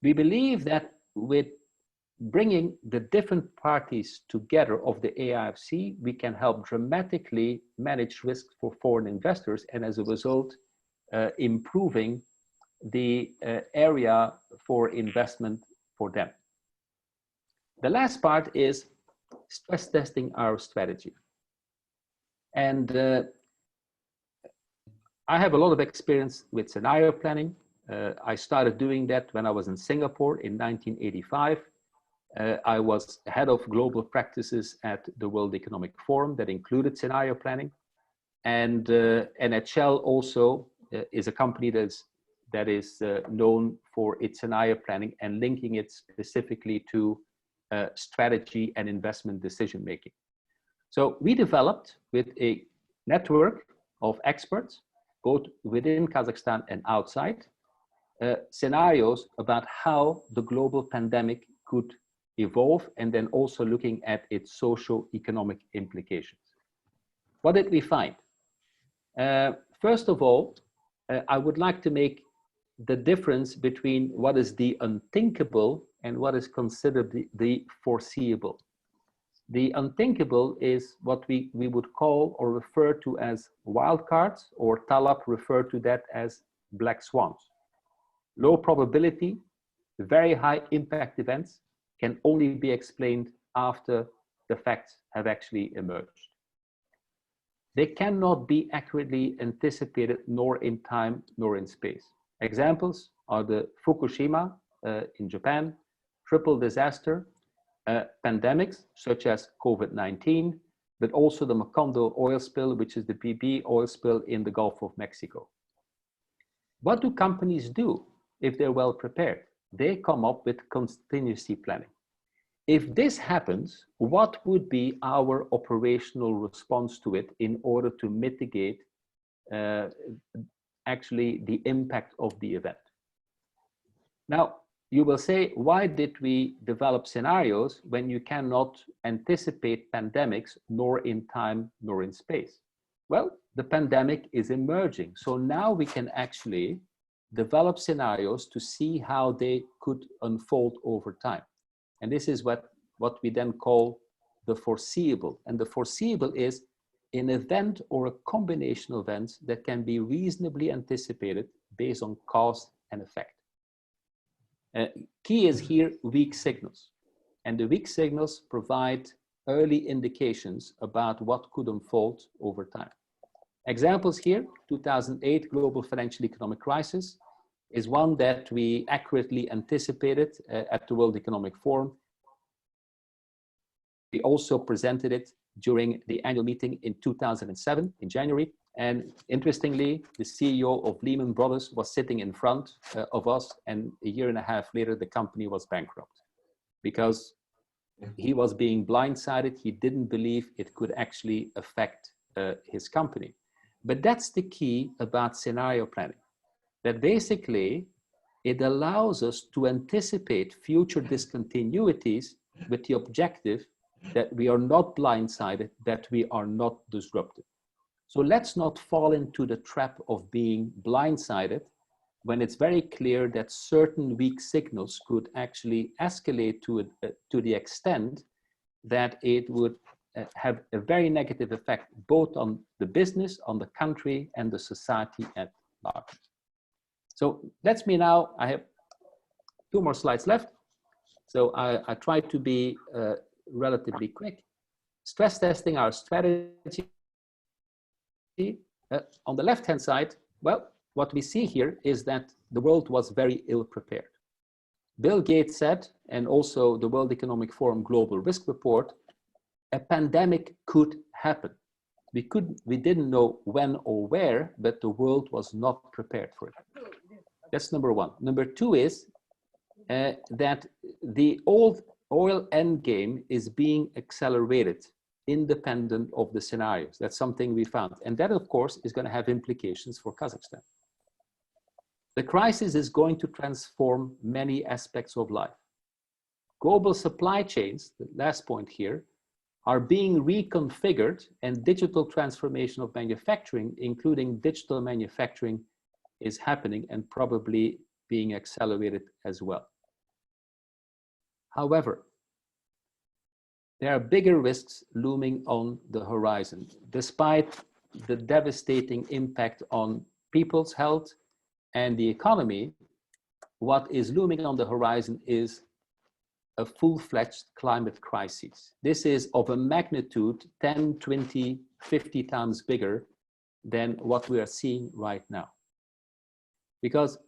We believe that with bringing the different parties together of the AIFC, we can help dramatically manage risk for foreign investors and as a result, improving the area for investment for them. The last part is stress testing our strategy. And I have a lot of experience with scenario planning. I started doing that when I was in Singapore in 1985. I was head of global practices at the World Economic Forum that included scenario planning. And at Shell also is a company that is known for its scenario planning and linking it specifically to strategy and investment decision making. So we developed with a network of experts, both within Kazakhstan and outside, scenarios about how the global pandemic could evolve and then also looking at its socio-economic implications. What did we find? First of all, I would like to make the difference between what is the unthinkable and what is considered the foreseeable. The unthinkable is what we would call or refer to as wildcards, or Talab referred to that as black swans. Low probability, very high impact events can only be explained after the facts have actually emerged. They cannot be accurately anticipated nor in time nor in space. Examples are the Fukushima in Japan, triple disaster, pandemics such as COVID-19, but also the Macondo oil spill, which is the BP oil spill in the Gulf of Mexico. What do companies do if they're well prepared? They come up with contingency planning. If this happens, what would be our operational response to it in order to mitigate actually the impact of the event? Now, you will say, why did we develop scenarios when you cannot anticipate pandemics nor in time nor in space? Well, the pandemic is emerging. So now we can actually develop scenarios to see how they could unfold over time. And this is what we then call the foreseeable. And the foreseeable is an event or a combination of events that can be reasonably anticipated based on cause and effect. Key is here weak signals. And the weak signals provide early indications about what could unfold over time. Examples here, 2008 global financial economic crisis is one that we accurately anticipated at the World Economic Forum. We also presented it during the annual meeting in 2007 in January. And interestingly, the CEO of Lehman Brothers was sitting in front of us, and a year and a half later, the company was bankrupt because he was being blindsided. He didn't believe it could actually affect his company. But that's the key about scenario planning, that basically it allows us to anticipate future discontinuities with the objective that we are not blindsided, that we are not disrupted. So let's not fall into the trap of being blindsided when it's very clear that certain weak signals could actually escalate to the extent that it would have a very negative effect both on the business, on the country, and the society at large. So let's me now, I have 2 more slides left. So I try to be relatively quick. Stress testing our strategy. On the left-hand side, well, what we see here is that the world was very ill prepared. Bill Gates said, and also the World Economic Forum Global Risk Report, a pandemic could happen. We didn't know when or where, but the world was not prepared for it. That's number 1. Number 2 is that the old oil endgame is being accelerated independent of the scenarios. That's something we found. And that, of course, is going to have implications for Kazakhstan. The crisis is going to transform many aspects of life. Global supply chains, the last point here, are being reconfigured, and digital transformation of manufacturing, including digital manufacturing, is happening and probably being accelerated as well. However, there are bigger risks looming on the horizon. Despite the devastating impact on people's health and the economy, what is looming on the horizon is a full-fledged climate crisis. This is of a magnitude 10, 20, 50 times bigger than what we are seeing right now. Because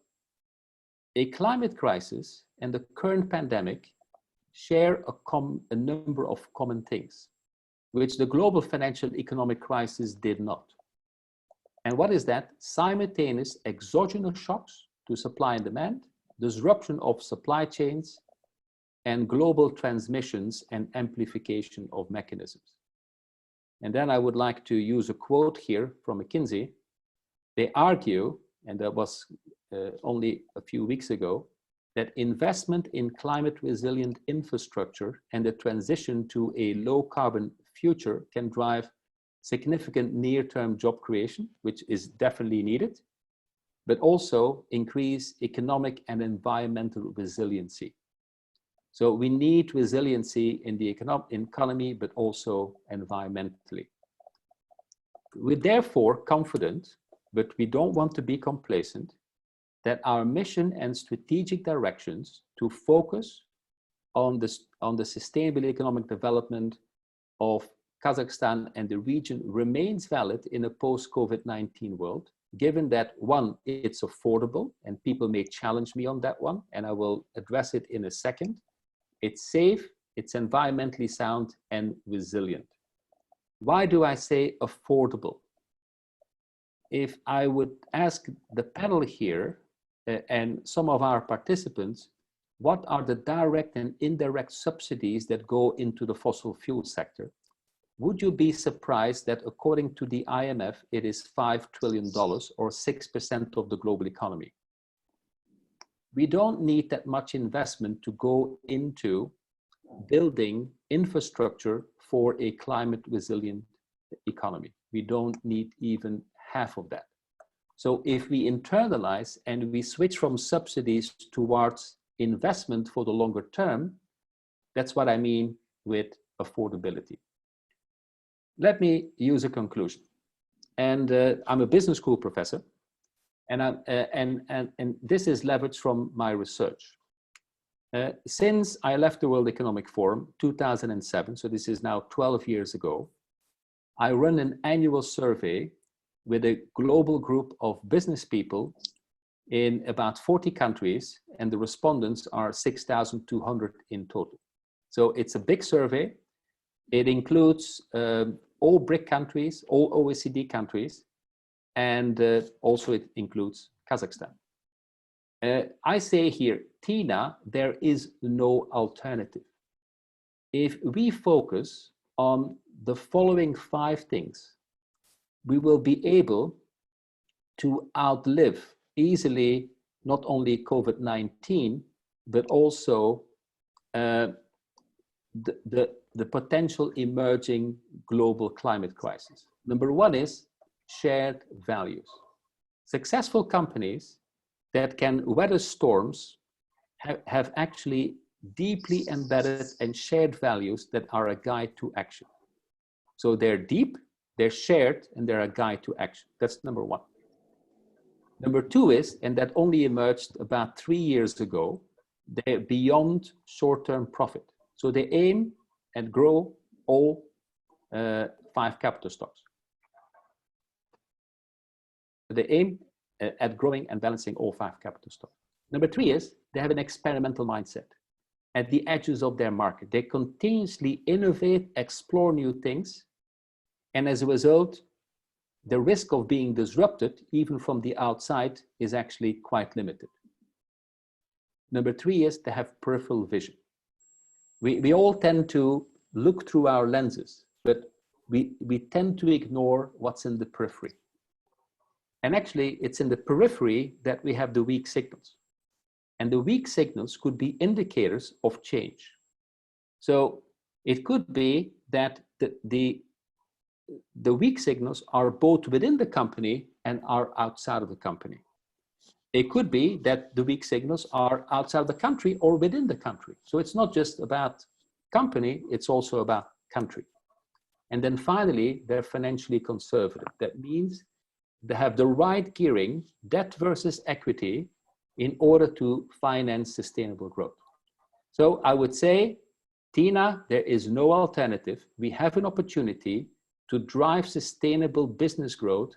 a climate crisis and the current pandemic share a number of common things, which the global financial economic crisis did not. And what is that? Simultaneous exogenous shocks to supply and demand, disruption of supply chains, and global transmissions and amplification of mechanisms. And then I would like to use a quote here from McKinsey. They argue, and that was only a few weeks ago, that investment in climate resilient infrastructure and the transition to a low carbon future can drive significant near-term job creation, which is definitely needed, but also increase economic and environmental resiliency. So we need resiliency in the economy, but also environmentally. We're therefore confident, but we don't want to be complacent, that our mission and strategic directions to focus on the sustainable economic development of Kazakhstan and the region remains valid in a post-COVID-19 world, given that, one, it's affordable, and people may challenge me on that one, and I will address it in a second. It's safe, it's environmentally sound, and resilient. Why do I say affordable? If I would ask the panel here and some of our participants, what are the direct and indirect subsidies that go into the fossil fuel sector? Would you be surprised that according to the IMF, it is $5 trillion or 6% of the global economy? we don't need that much investment to go into building infrastructure for a climate resilient economy. We don't need even half of that. So if we internalize and we switch from subsidies towards investment for the longer term, that's what I mean with affordability. Let me use a conclusion. And I'm a business school professor, and this is leveraged from my research. Since I left the World Economic Forum 2007, so this is now 12 years ago, I run an annual survey with a global group of business people in about 40 countries, and the respondents are 6,200 in total. So it's a big survey. It includes all BRIC countries, all OECD countries, and also it includes Kazakhstan. I say here, Tina, there is no alternative. If we focus on the following 5 things, we will be able to outlive easily not only COVID-19, but also the potential emerging global climate crisis. Number 1 is shared values. Successful companies that can weather storms have actually deeply embedded and shared values that are a guide to action. So they're deep, they're shared, and they're a guide to action. That's number 1. Number 2 is, and that only emerged about 3 years ago, they're beyond short-term profit. So they aim and grow all 5 capital stocks. They aim at growing and balancing all 5 capital stocks. Number 3 is they have an experimental mindset at the edges of their market. They continuously innovate, explore new things, and as a result, the risk of being disrupted, even from the outside, is actually quite limited. Number 3 is they have peripheral vision. We all tend to look through our lenses, but we tend to ignore what's in the periphery. And actually, it's in the periphery that we have the weak signals. And the weak signals could be indicators of change. So it could be that the weak signals are both within the company and are outside of the company. It could be that the weak signals are outside of the country or within the country. So it's not just about company, it's also about country. And then finally, they're financially conservative. That means they have the right gearing, debt versus equity, in order to finance sustainable growth. So I would say, Tina, there is no alternative. We have an opportunity to drive sustainable business growth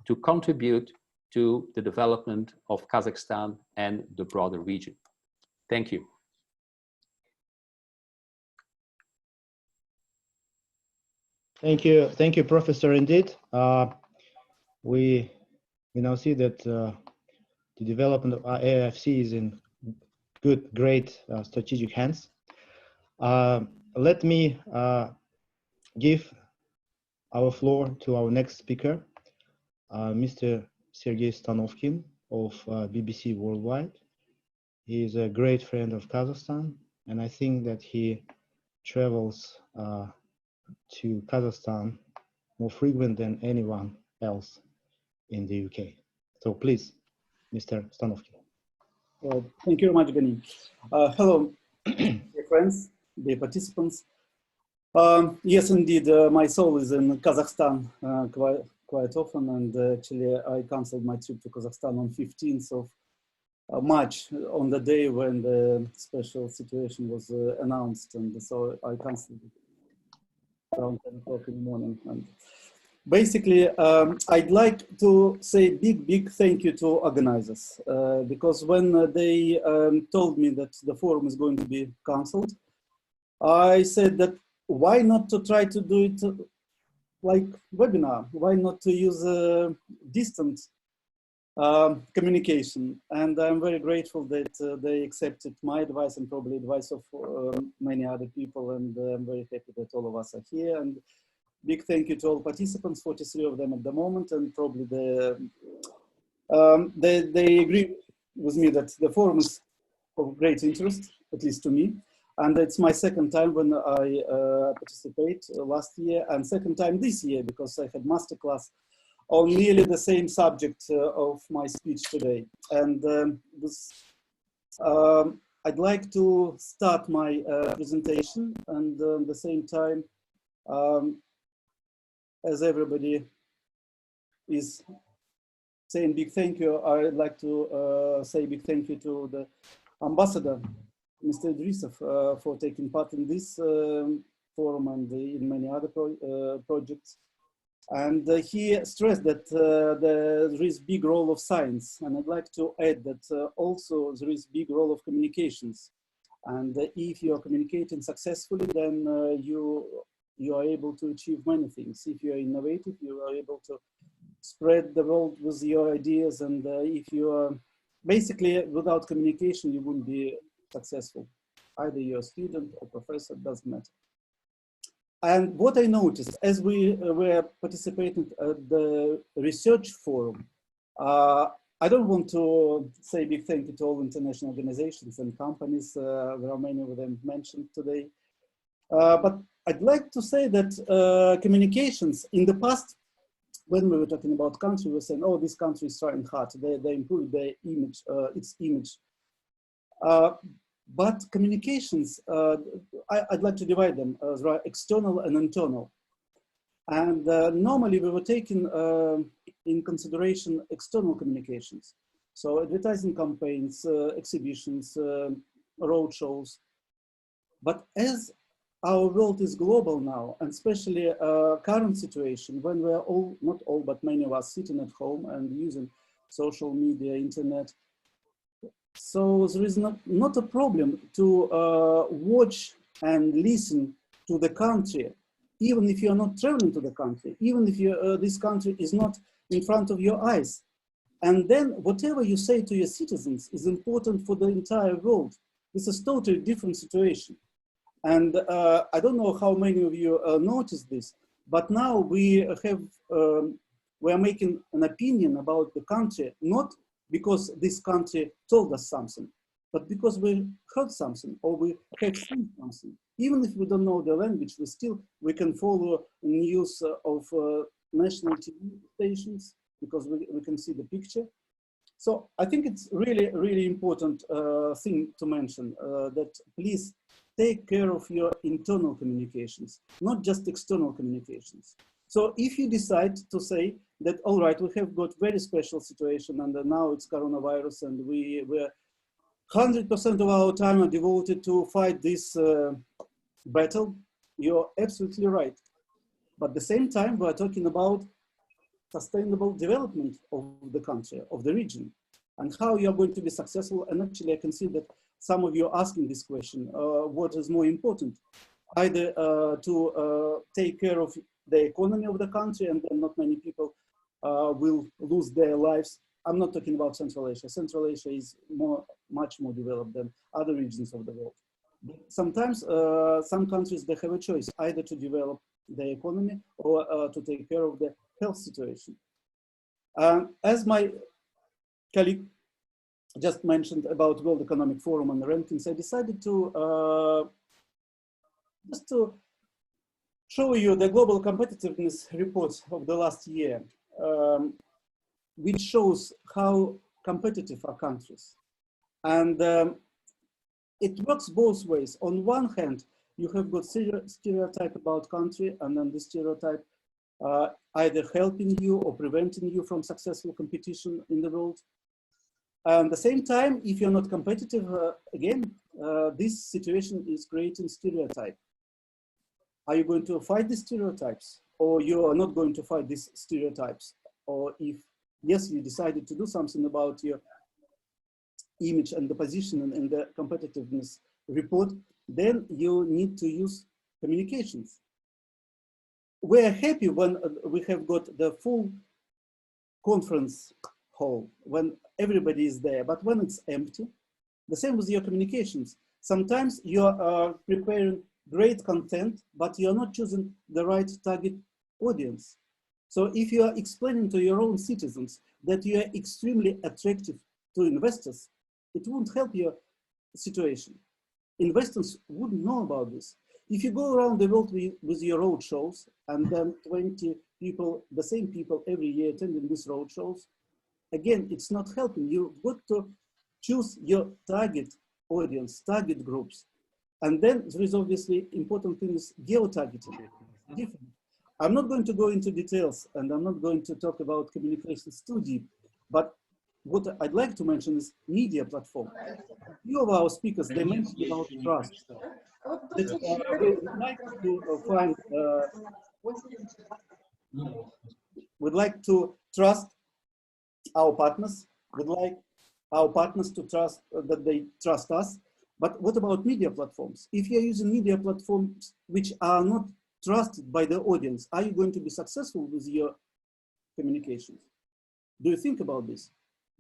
to contribute to the development of Kazakhstan and the broader region. Thank you. Thank you, Professor. Indeed, we now see that the development of AFC is in great strategic hands. Let me give our floor to our next speaker, Mr. Sergei Stanovkin of BBC Worldwide. He is a great friend of Kazakhstan, and I think that he travels to Kazakhstan more frequent than anyone else in the UK. So please, Mr. Stanovkin. Thank you very much, Gani. Hello, dear friends, dear participants. Yes, indeed, my soul is in Kazakhstan quite often, and actually I canceled my trip to Kazakhstan on 15th of March, on the day when the special situation was announced, and so I canceled it around 10 o'clock in the morning. And basically, I'd like to say big thank you to organizers, because when they told me that the forum is going to be cancelled, I said that why not to try to do it like webinar? Why not to use distant communication? And I'm very grateful that they accepted my advice and probably advice of many other people, and I'm very happy that all of us are here. And big thank you to all participants, 43 of them at the moment, and probably they agree with me that the forum is of great interest, at least to me. And it's my second time when I participate last year, and second time this year, because I had masterclass on nearly the same subject of my speech today. And I'd like to start my presentation, and at the same time, as everybody is saying big thank you, I'd like to say big thank you to the ambassador, Mr. Idrissov, for taking part in this forum and in many other projects. And he stressed that there is big role of science, and I'd like to add that also there is big role of communications. And if you are communicating successfully, then you are able to achieve many things. If you are innovative, you are able to spread the world with your ideas. And if you are basically without communication, you wouldn't be successful. Either you're a student or professor, doesn't matter. And what I noticed as we were participating at the research forum, I don't want to say big thank you to all international organizations and companies. There are many of them mentioned today. But I'd like to say that communications in the past, when we were talking about country, we were saying, oh, this country is trying hard. They improved their image, its image. But communications, I'd like to divide them as external and internal. And normally we were taking in consideration external communications. So advertising campaigns, exhibitions, road shows. But as our world is global now, and especially current situation when we're all, not all, but many of us sitting at home and using social media, internet. So there is not a problem to watch and listen to the country, even if you're not traveling to the country, even if this country is not in front of your eyes. And then whatever you say to your citizens is important for the entire world. This is totally different situation. And I don't know how many of you noticed this, but now we are making an opinion about the country, not because this country told us something, but because we heard something or we have seen something. Even if we don't know the language, we can follow news of national TV stations because we can see the picture. So I think it's really, really important thing to mention that please take care of your internal communications, not just external communications. So if you decide to say that, all right, we have got very special situation and now it's coronavirus and we're 100% of our time are devoted to fight this battle, you're absolutely right. But at the same time, we're talking about sustainable development of the country, of the region, and how you're going to be successful. And actually, I can see that some of you are asking this question, what is more important? Either to take care of the economy of the country, and then not many people will lose their lives. I'm not talking about Central Asia. Central Asia is much more developed than other regions of the world. But sometimes some countries, they have a choice, either to develop the economy or to take care of the health situation. As my colleague just mentioned about World Economic Forum and the rankings, I decided to just to show you the global competitiveness report of the last year, which shows how competitive are countries. And it works both ways. On one hand, you have got stereotype about country, and then the stereotype either helping you or preventing you from successful competition in the world. And at the same time, if you're not competitive, again, this situation is creating stereotype. Are you going to fight these stereotypes, or you are not going to fight these stereotypes? Or if, yes, you decided to do something about your image and the position and the competitiveness report, then you need to use communications. We're happy when we have got the full conference hall, when everybody is there, but when it's empty, the same with your communications. Sometimes you're preparing great content, but you're not choosing the right target audience. So if you are explaining to your own citizens that you are extremely attractive to investors, it won't help your situation. Investors wouldn't know about this. If you go around the world with your road shows and then 20 people, the same people every year attending these road shows, again, it's not helping. You've got to choose your target audience, target groups. And then there is obviously important thing is geo-targeting. I'm not going to go into details and I'm not going to talk about communications too deep, but what I'd like to mention is media platform. A few of our speakers, they mentioned about trust. We'd like to find, we'd like to trust our partners. We'd like our partners to trust that they trust us. But what about media platforms? If you're using media platforms which are not trusted by the audience, are you going to be successful with your communications? Do you think about this?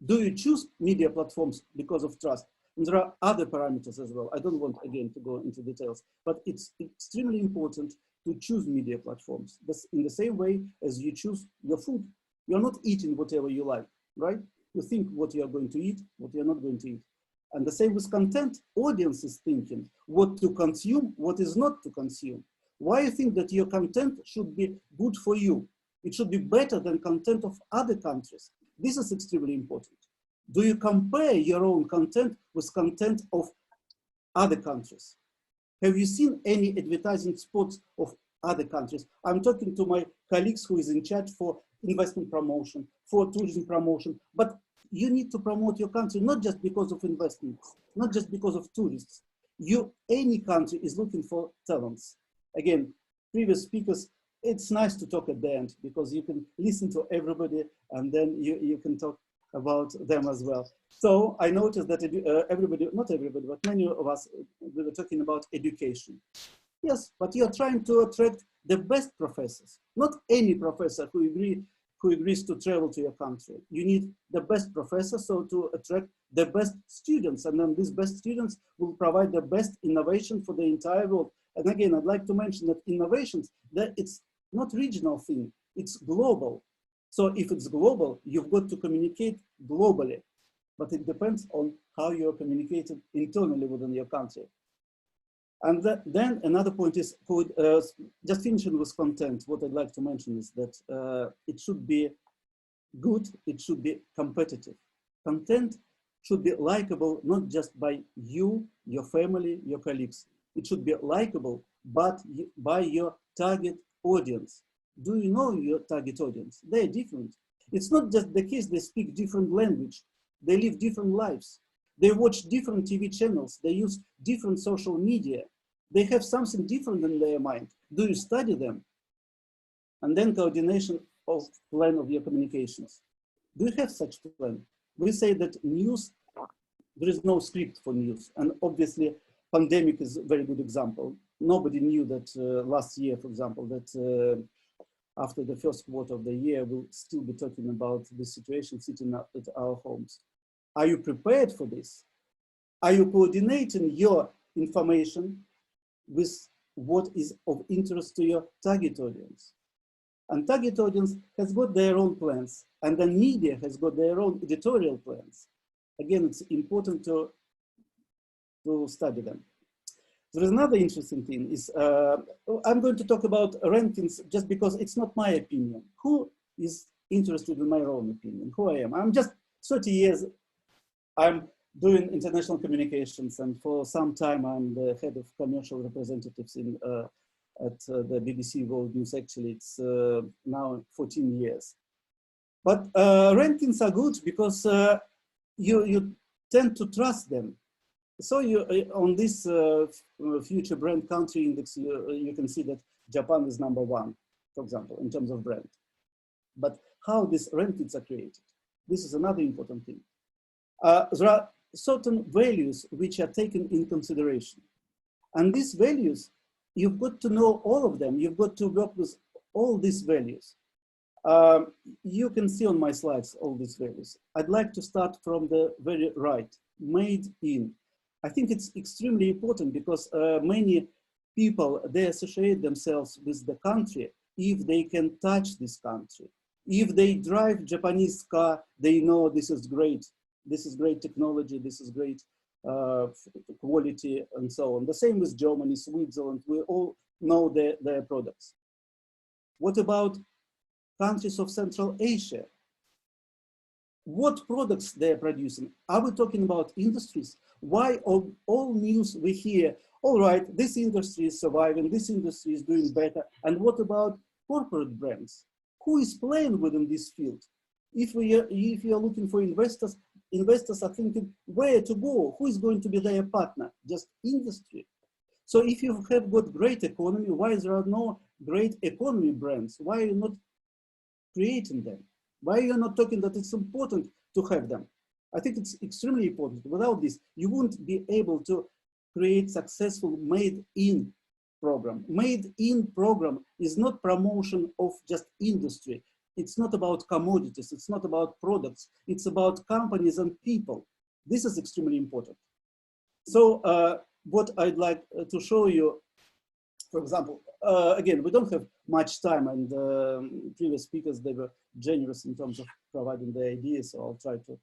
Do you choose media platforms because of trust? And there are other parameters as well. I don't want, again, to go into details, but it's extremely important to choose media platforms. That's in the same way as you choose your food. You're not eating whatever you like, right? You think what you're going to eat, what you're not going to eat. And the same with content. Audience is thinking what to consume, what is not to consume. Why you think that your content should be good for you? It should be better than content of other countries. This is extremely important. Do you compare your own content with content of other countries? Have you seen any advertising spots of other countries? I'm talking to my colleagues who is in charge for investment promotion, for tourism promotion, but you need to promote your country, not just because of investments, not just because of tourists. Any country is looking for talents. Again, previous speakers, it's nice to talk at the end because you can listen to everybody and then you can talk about them as well. So I noticed that everybody, not everybody, but many of us, we were talking about education. Yes, but you're trying to attract the best professors, not any professor who agrees to travel to your country. You need the best professor, so to attract the best students, and then these best students will provide the best innovation for the entire world. And again, I'd like to mention that innovations, that it's not regional thing, it's global. So if it's global, you've got to communicate globally, but it depends on how you're communicating internally within your country. And then another point is, just finishing with content, what I'd like to mention is that it should be good, it should be competitive. Content should be likable, not just by you, your family, your colleagues. It should be likable, but by your target audience. Do you know your target audience? They're different. It's not just the case they speak different language, they live different lives. They watch different TV channels. They use different social media. They have something different in their mind. Do you study them? And then coordination of plan of your communications. Do you have such plan? We say that news, there is no script for news. And obviously, pandemic is a very good example. Nobody knew that last year, for example, that after the first quarter of the year, we'll still be talking about the situation sitting at our homes. Are you prepared for this? Are you coordinating your information with what is of interest to your target audience? And target audience has got their own plans, and the media has got their own editorial plans. Again, it's important to study them. There is another interesting thing is, I'm going to talk about rankings just because it's not my opinion. Who is interested in my own opinion? Who I am? I'm just 30 years, I'm doing international communications, and for some time I'm the head of commercial representatives at the BBC World News. Actually, it's now 14 years. But rankings are good because you tend to trust them. So on this future brand country index, you can see that Japan is #1, for example, in terms of brand. But how these rankings are created, this is another important thing. There are certain values which are taken in consideration. And these values, you've got to know all of them. You've got to work with all these values. You can see on my slides all these values. I'd like to start from the very right, made in. I think it's extremely important because many people, they associate themselves with the country if they can touch this country. If they drive Japanese car, they know this is great. this is great technology, this is great quality, and so on. The same with Germany, Switzerland, we all know their products. What about countries of Central Asia? What products they're producing? Are we talking about industries? Why all news we hear, all right, this industry is surviving, this industry is doing better, and what about corporate brands? Who is playing within this field? If you are looking for investors, investors are thinking where to go, who is going to be their partner? Just industry. So if you have got great economy, why there are no great economy brands? Why are you not creating them? Why are you not talking that it's important to have them? I think it's extremely important. Without this, you won't be able to create successful made-in program. Made-in program is not promotion of just industry. It's not about commodities. It's not about products. It's about companies and people. This is extremely important. So what I'd like to show you, for example, again, we don't have much time, and previous speakers, they were generous in terms of providing the ideas, so I'll try to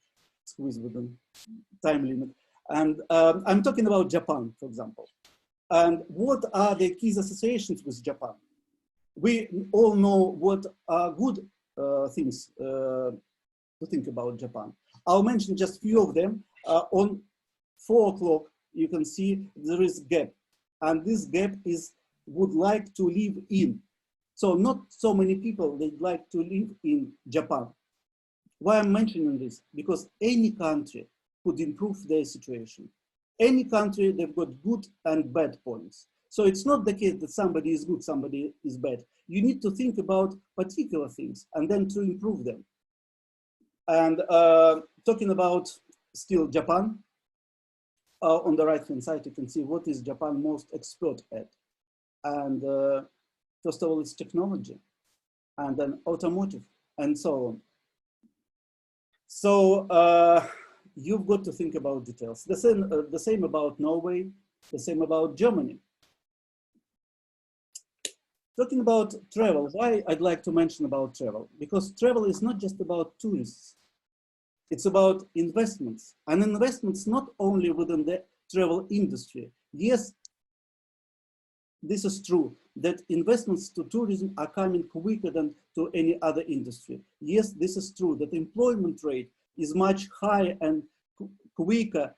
squeeze within time limit. And I'm talking about Japan, for example. And what are the key associations with Japan? We all know what are good things to think about Japan. I'll mention just a few of them. On 4 o'clock, you can see there is gap. And this gap is would like to live in. So not so many people, they'd like to live in Japan. Why I'm mentioning this? Because any country could improve their situation. Any country, they've got good and bad points. So it's not the case that somebody is good, somebody is bad. You need to think about particular things and then to improve them. And talking about still Japan, on the right-hand side, you can see what is Japan most expert at. And first of all, it's technology, and then automotive, and so on. So you've got to think about details. The same about Norway, the same about Germany. Talking about travel, why I'd like to mention about travel? Because travel is not just about tourists. It's about investments, and investments not only within the travel industry. Yes, this is true, that investments to tourism are coming quicker than to any other industry. Yes, this is true, that employment rate is much higher and quicker,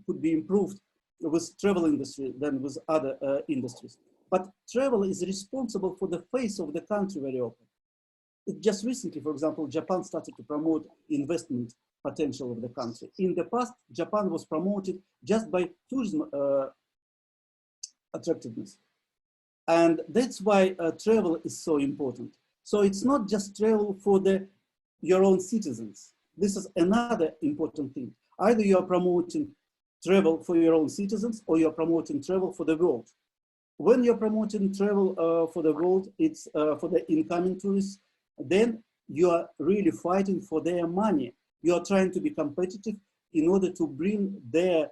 could be improved with travel industry than with other industries. But travel is responsible for the face of the country very often. Just recently, for example, Japan started to promote investment potential of the country. In the past, Japan was promoted just by tourism attractiveness. And that's why travel is so important. So it's not just travel for your own citizens. This is another important thing. Either you are promoting travel for your own citizens or you're promoting travel for the world. When you're promoting travel for the world, it's for the incoming tourists, then you are really fighting for their money. You are trying to be competitive in order to bring their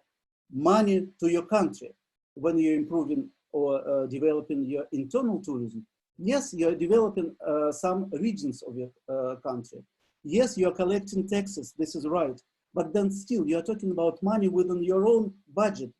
money to your country. When you're improving or developing your internal tourism, yes, you're developing some regions of your country. Yes, you're collecting taxes, this is right. But then still, you're talking about money within your own budget,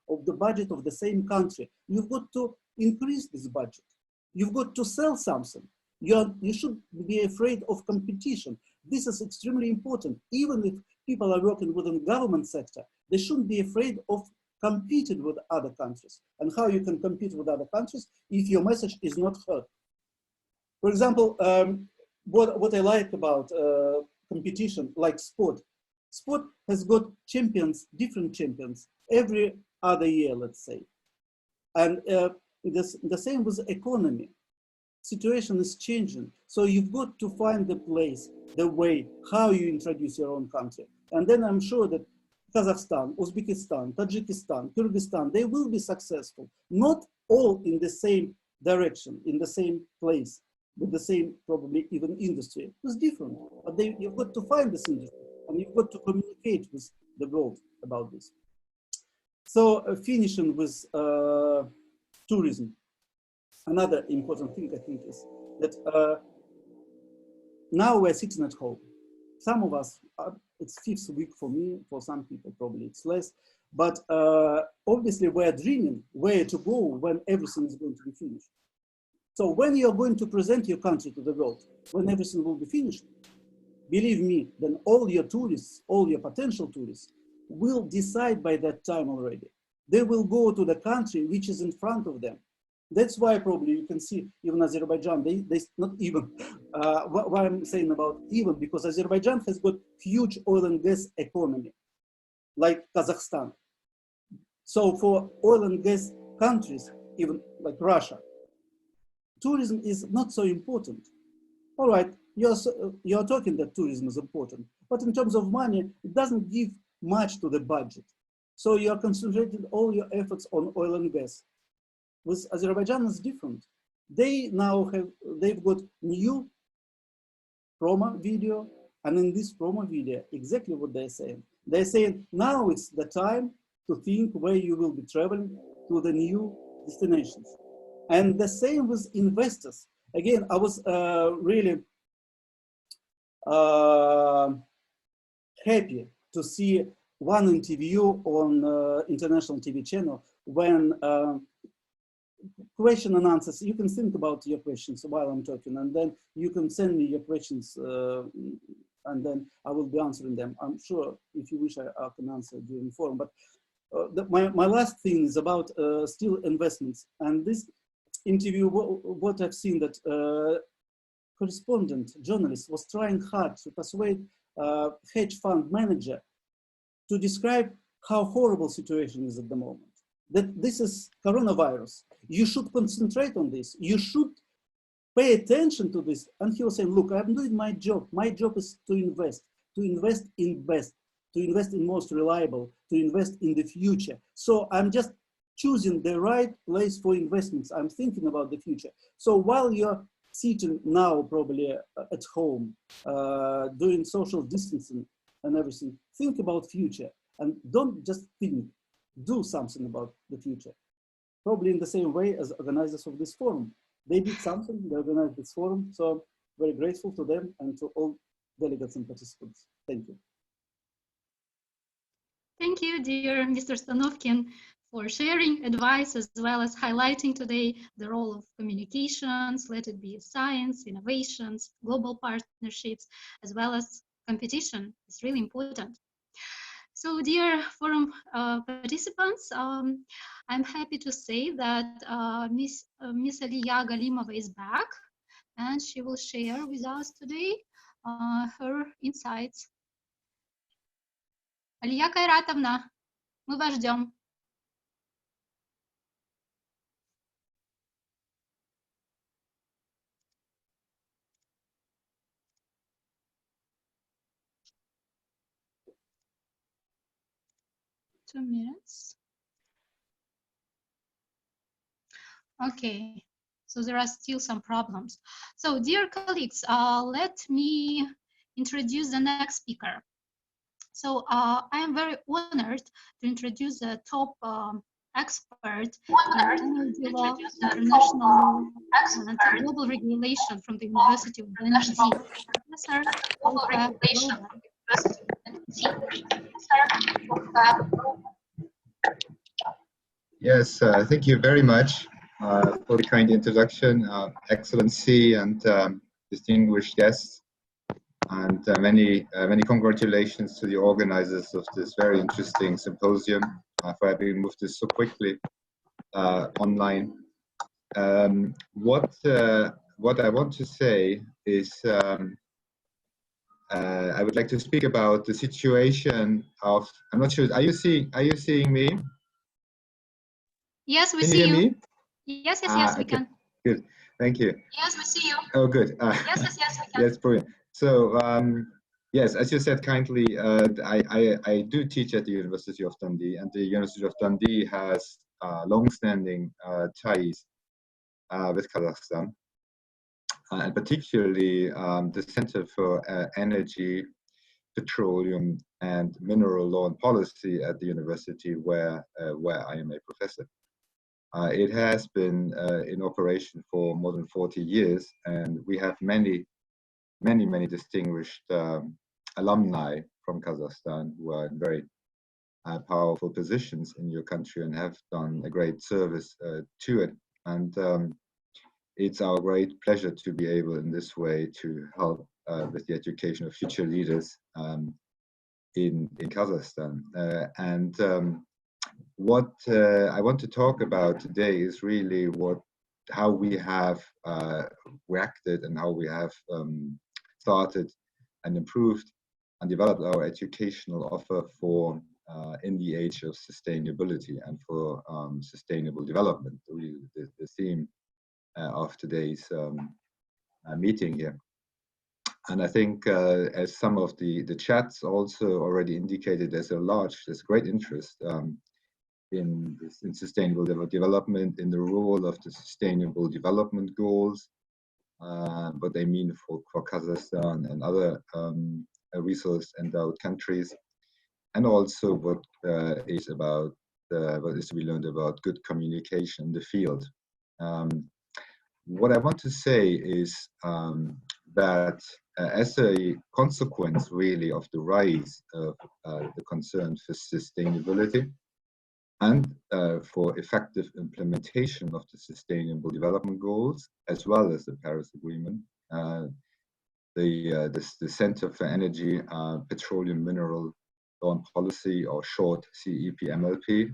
of the budget of the same country. You've got to increase this budget. You've got to sell something. You should be afraid of competition. This is extremely important. Even if people are working within the government sector, they shouldn't be afraid of competing with other countries. And how you can compete with other countries if your message is not heard. For example, what I like about competition, like sport. Sport has got champions, different champions, every other year, let's say. And the same with economy. Situation is changing. So you've got to find the place, the way, how you introduce your own country. And then I'm sure that Kazakhstan, Uzbekistan, Tajikistan, Kyrgyzstan, they will be successful. Not all in the same direction, in the same place, with the same, probably even industry. It's different, but you've got to find this industry and you've got to communicate with the world about this. So finishing with tourism. Another important thing I think is that now we're sitting at home. Some of us, it's fifth week for me. For some people, probably it's less. But obviously, we're dreaming where to go when everything is going to be finished. So when you're going to present your country to the world, when everything will be finished, believe me, then all your tourists, all your potential tourists, will decide by that time already. They will go to the country which is in front of them. That's why probably you can see even Azerbaijan, they not even, why I'm saying about even, because Azerbaijan has got huge oil and gas economy, like Kazakhstan. So for oil and gas countries, even like Russia, tourism is not so important. All right, you're talking that tourism is important, but in terms of money, it doesn't give much to the budget. So you are concentrating all your efforts on oil and gas. With Azerbaijan, it's different. They now they've got new promo video, and in this promo video, exactly what they're saying. They're saying now it's the time to think where you will be traveling to the new destinations. And the same with investors. Again, I was really happy to see one interview on international TV channel when question and answers, you can think about your questions while I'm talking, and then you can send me your questions and then I will be answering them. I'm sure if you wish, I can answer during the forum. But my last thing is about still investments. And this interview, what I've seen that correspondent journalist was trying hard to persuade hedge fund manager to describe how horrible situation is at the moment. That this is coronavirus. You should concentrate on this. You should pay attention to this. And he was saying, look, I'm doing my job. My job is to invest in best, to invest in most reliable, to invest in the future. So I'm just choosing the right place for investments. I'm thinking about the future. So while you're sitting now probably at home, doing social distancing and everything, think about future and don't just think, do something about the future. Probably in the same way as organizers of this forum. They did something, they organized this forum. So I'm very grateful to them and to all delegates and participants. Thank you. Thank you, dear Mr. Stanovkin, for sharing advice as well as highlighting today the role of communications, let it be science, innovations, global partnerships, as well as competition. It's really important. So, dear forum participants, I'm happy to say that Miss Aliya Galimova is back, and she will share with us today her insights. Aliya Kairatовна, мы вас ждем. Two minutes. Okay, so there are still some problems. So, dear colleagues, let me introduce the next speaker. So, I am very honored to introduce the top expert in energy law, international law, and global regulation from the University of Dundee, Professor Rupert Goodman. Yes, thank you very much for the kind introduction, Excellency and distinguished guests, and many congratulations to the organizers of this very interesting symposium for having moved this so quickly online. What I want to say is I would like to speak about the situation of, I'm not sure, are you seeing me? Yes, we see you. Yes, we okay. can. Good, thank you. Yes, we see you. Oh, good. Yes, we can. Yes, brilliant. So, yes, as you said kindly, I do teach at the University of Dundee, and the University of Dundee has long-standing ties with Kazakhstan, and particularly the Center for Energy, Petroleum, and Mineral Law and Policy at the university where I am a professor. It has been in operation for more than 40 years, and we have many distinguished alumni from Kazakhstan who are in very powerful positions in your country and have done a great service to it. And it's our great pleasure to be able in this way to help with the education of future leaders in Kazakhstan. What I want to talk about today is really how we have reacted and how we have started and improved and developed our educational offer for in the age of sustainability and for sustainable development, really the theme of today's meeting here. And I think as some of the chats also already indicated, there's great interest in sustainable development, in the role of the sustainable development goals, what they mean for Kazakhstan and other resource-endowed countries, and also what is to be learned about good communication in the field. What I want to say is that as a consequence really of the rise of the concern for sustainability and for effective implementation of the Sustainable Development Goals, as well as the Paris Agreement, the Center for Energy, Petroleum, Mineral Law and Policy, or short CEPMLP,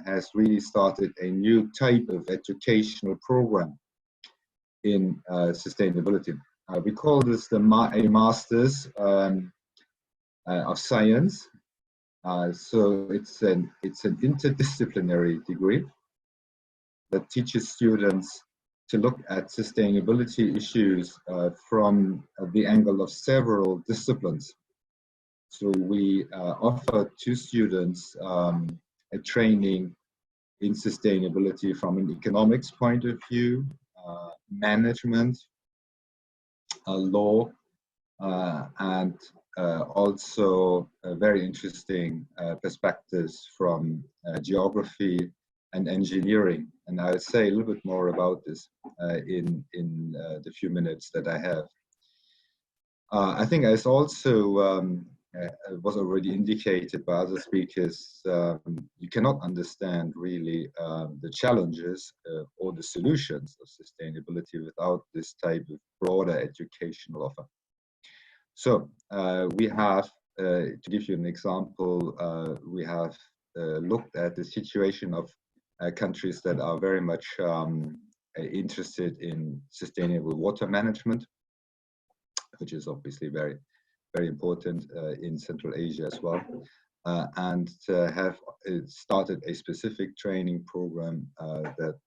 has really started a new type of educational program in sustainability. We call this a Masters of Science. So it's an interdisciplinary degree that teaches students to look at sustainability issues from the angle of several disciplines. So we offer to students a training in sustainability from an economics point of view, management, law, and also very interesting perspectives from geography and engineering. And I'll say a little bit more about this in the few minutes that I have. I think as also was already indicated by other speakers, you cannot understand really the challenges or the solutions of sustainability without this type of broader educational offer. So we have, to give you an example, we have looked at the situation of countries that are very much interested in sustainable water management, which is obviously very important in Central Asia as well, and have started a specific training program that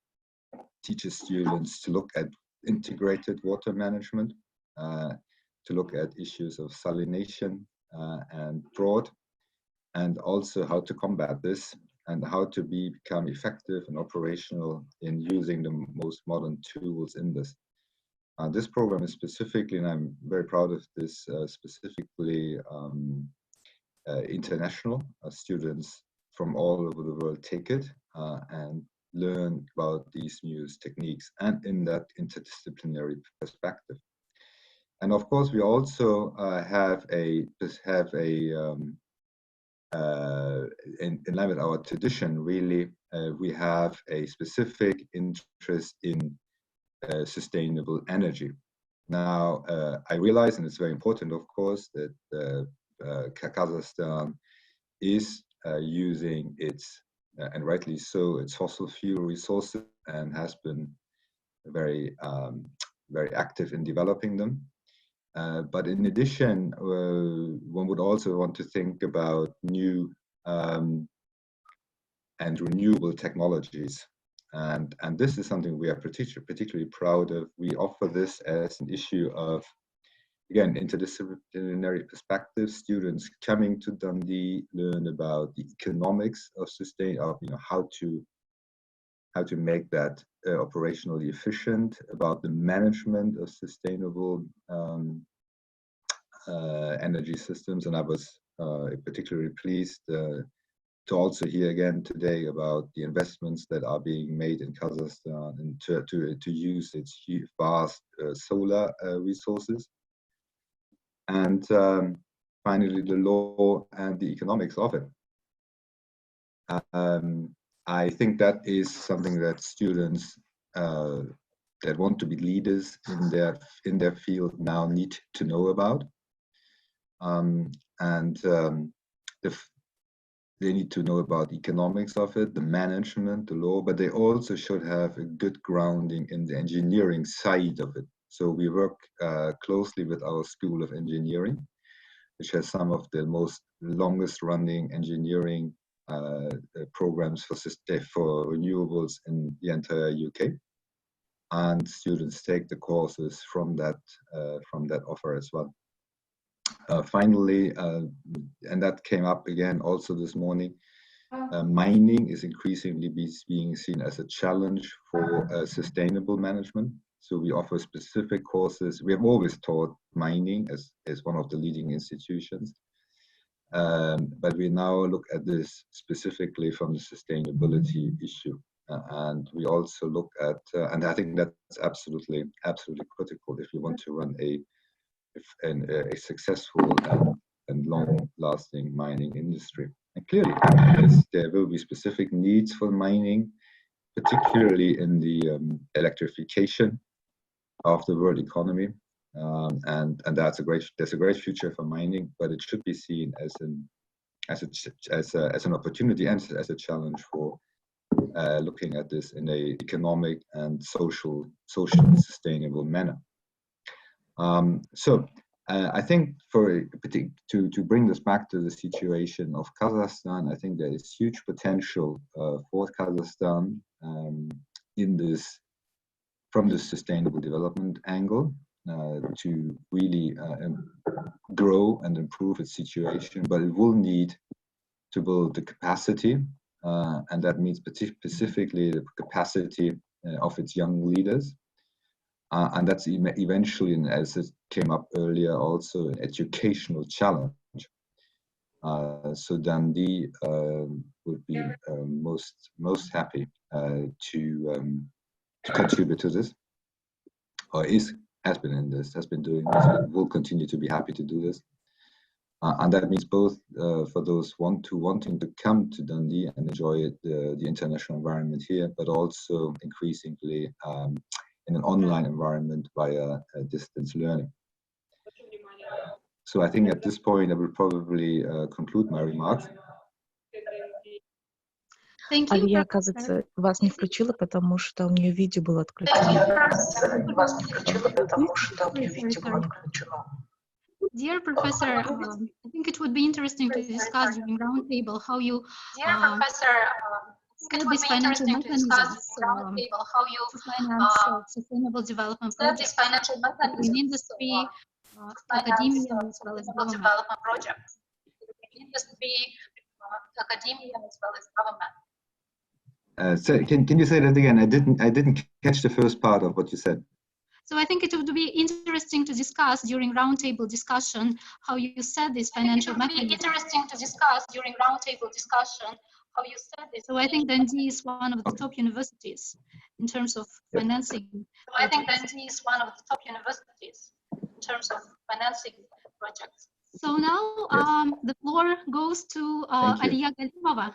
teaches students to look at integrated water management, to look at issues of salination and drought, and also how to combat this and how to become effective and operational in using the most modern tools in this. This program is specifically, and I'm very proud of this, specifically international. Students from all over the world take it and learn about these new techniques and in that interdisciplinary perspective. And of course, we also in line with our tradition, really, we have a specific interest in sustainable energy. Now, I realize, and it's very important, of course, that Kazakhstan is using its, and rightly so, its fossil fuel resources and has been very active in developing them. But in addition, one would also want to think about new and renewable technologies. And this is something we are particularly proud of. We offer this as an issue of, again, interdisciplinary perspective. Students coming to Dundee learn about the economics of how to make that operationally efficient, about the management of sustainable energy systems. And I was particularly pleased to also hear again today about the investments that are being made in Kazakhstan and to use its vast solar resources. And finally the law and the economics of it. I think that is something that students that want to be leaders in their field now need to know about, they need to know about economics of it, the management, the law, but they also should have a good grounding in the engineering side of it. So we work closely with our School of Engineering, which has some of the most longest running engineering programs for renewables in the entire UK. And students take the courses from that offer as well. Finally, and that came up again also this morning, mining is increasingly being seen as a challenge for sustainable management. So we offer specific courses. We have always taught mining as one of the leading institutions, but we now look at this specifically from the sustainability issue. And we also look at, and I think that's absolutely critical if you want to run a successful and long-lasting mining industry. And clearly, there will be specific needs for mining, particularly in the electrification of the world economy, and there's a great future for mining, but it should be seen as an opportunity and as a challenge for looking at this in an economic and socially sustainable manner. I think to bring this back to the situation of Kazakhstan, I think there is huge potential for Kazakhstan from the sustainable development angle to really grow and improve its situation, but it will need to build the capacity, and that means specifically the capacity of its young leaders. And that's eventually, and as it came up earlier, also an educational challenge. So Dundee would be most happy to contribute to this, or has been doing this, and will continue to be happy to do this. And that means both for those wanting to come to Dundee and enjoy the international environment here, but also increasingly in an online environment via distance learning. So I think at this point I will probably conclude my remarks. Алия, кажется, вас не включила, потому что у нее видео было отключено. Dear Professor, I think it would be interesting to discuss during roundtable how you these financial mechanisms to finance sustainable development projects in industry, academia, as well as government. So can you say that again? I didn't catch the first part of what you said. So I think it would be interesting to discuss during roundtable discussion how you said this financial mechanism. So I think Dundee is one of the top universities in terms of financing. So now the floor goes to Aliya Galimova.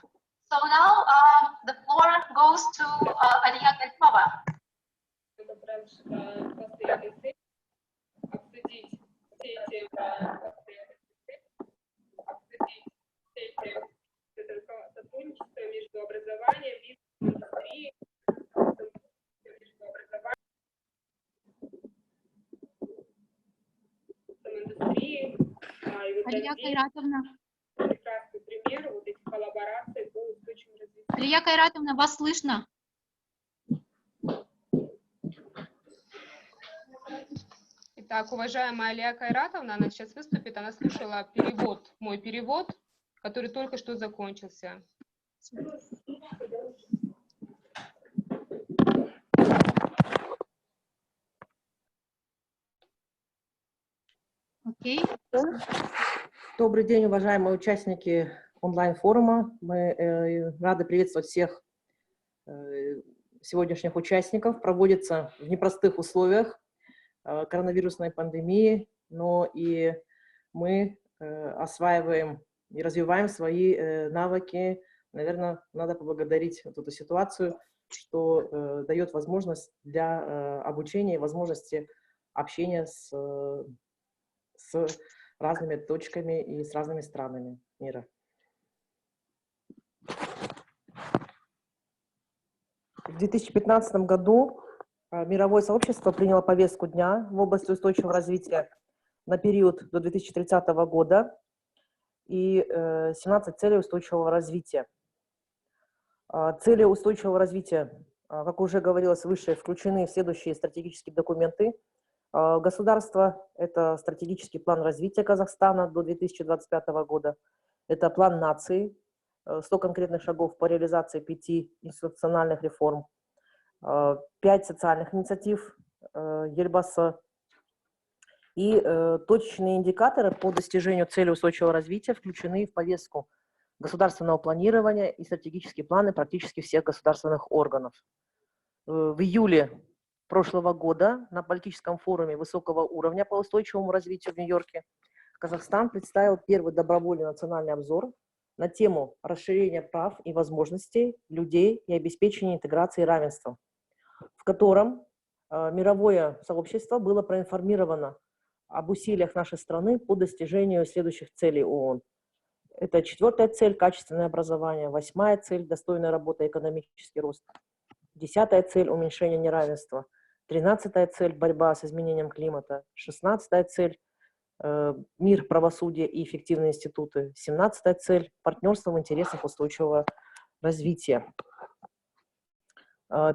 Aliya Kairatовна, вас слышно? Итак, уважаемая Алия Кайратовна, она сейчас выступит, она слушала мой перевод, который только что закончился. Окей. Добрый день, уважаемые участники онлайн-форума. Мы рады приветствовать всех сегодняшних участников. Проводится в непростых условиях коронавирусной пандемии, но и мы осваиваем и развиваем свои навыки. Наверное, надо поблагодарить вот эту ситуацию, что дает возможность для обучения и возможности общения с разными точками и с разными странами мира. В 2015 году мировое сообщество приняло повестку дня в области устойчивого развития на период до 2030 года и 17 целей устойчивого развития. Цели устойчивого развития, как уже говорилось выше, включены в следующие стратегические документы государства. Это стратегический план развития Казахстана до 2025 года. Это план нации, 100 конкретных шагов по реализации 5 институциональных реформ, 5 социальных инициатив Elbasy и точечные индикаторы по достижению цели устойчивого развития включены в повестку государственного планирования и стратегические планы практически всех государственных органов. В июле прошлого года на политическом форуме высокого уровня по устойчивому развитию в Нью-Йорке Казахстан представил первый добровольный национальный обзор на тему расширения прав и возможностей людей и обеспечения интеграции и равенства, в котором мировое сообщество было проинформировано об усилиях нашей страны по достижению следующих целей ООН. Это 4-я цель – качественное образование, 8-я цель – достойная работа и экономический рост, 10-я цель – уменьшение неравенства, 13-я цель – борьба с изменением климата, 16-я цель – мир, правосудие и эффективные институты, 17-я цель – партнерство в интересах устойчивого развития.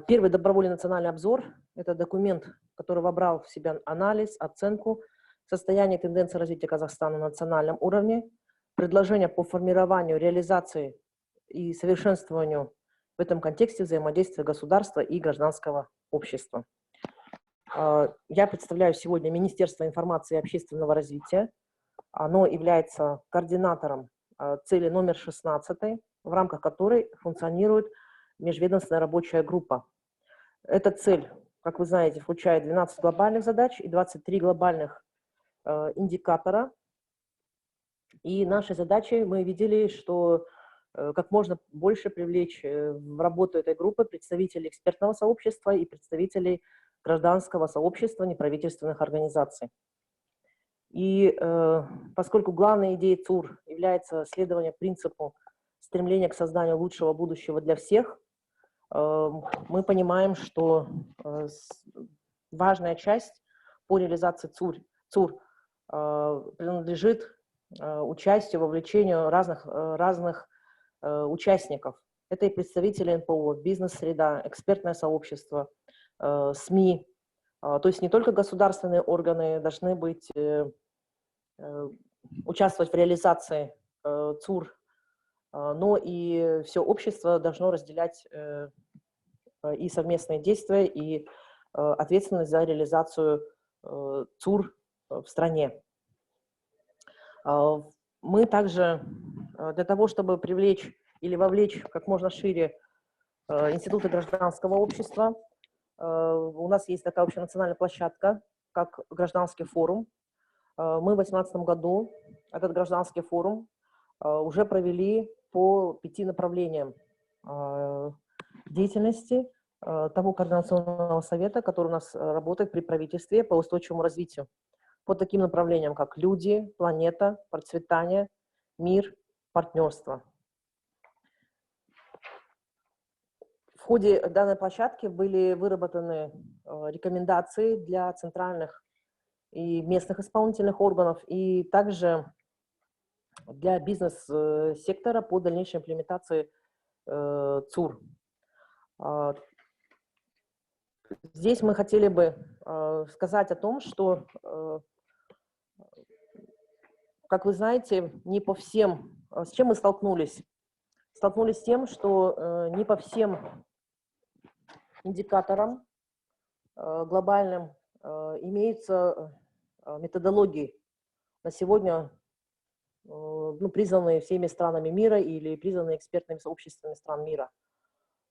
Первый добровольный национальный обзор – это документ, который вобрал в себя анализ, оценку состояния и тенденций развития Казахстана на национальном уровне, предложения по формированию, реализации и совершенствованию в этом контексте взаимодействия государства и гражданского общества. Я представляю сегодня Министерство информации и общественного развития. Оно является координатором цели номер 16, в рамках которой функционирует межведомственная рабочая группа. Эта цель, как вы знаете, включает 12 глобальных задач и 23 глобальных индикатора. И нашей задачей мы видели, что как можно больше привлечь в работу этой группы представителей экспертного сообщества и представителей гражданского сообщества, неправительственных организаций. И поскольку главной идеей ЦУР является следование принципу стремления к созданию лучшего будущего для всех, мы понимаем, что важная часть по реализации ЦУР принадлежит участию, вовлечению разных участников. Это и представители НПО, бизнес-среда, экспертное сообщество, СМИ. То есть не только государственные органы должны участвовать в реализации ЦУР, но и все общество должно разделять и совместные действия, и ответственность за реализацию ЦУР в стране. Мы также для того, чтобы привлечь или вовлечь как можно шире институты гражданского общества, у нас есть такая общенациональная площадка, как гражданский форум. Мы в 2018 году этот гражданский форум уже провели по 5 направлениям деятельности того координационного совета, который у нас работает при правительстве по устойчивому развитию. По таким направлениям, как люди, планета, процветание, мир, партнерство. В ходе данной площадки были выработаны рекомендации для центральных и местных исполнительных органов и также для бизнес-сектора по дальнейшей имплементации ЦУР. Здесь мы хотели бы сказать о том, что, как вы знаете, не по всем, с чем мы столкнулись? Столкнулись с тем, что не по всем индикаторам глобальным имеются методологии на сегодня, признанные всеми странами мира или признанные экспертными сообществами стран мира.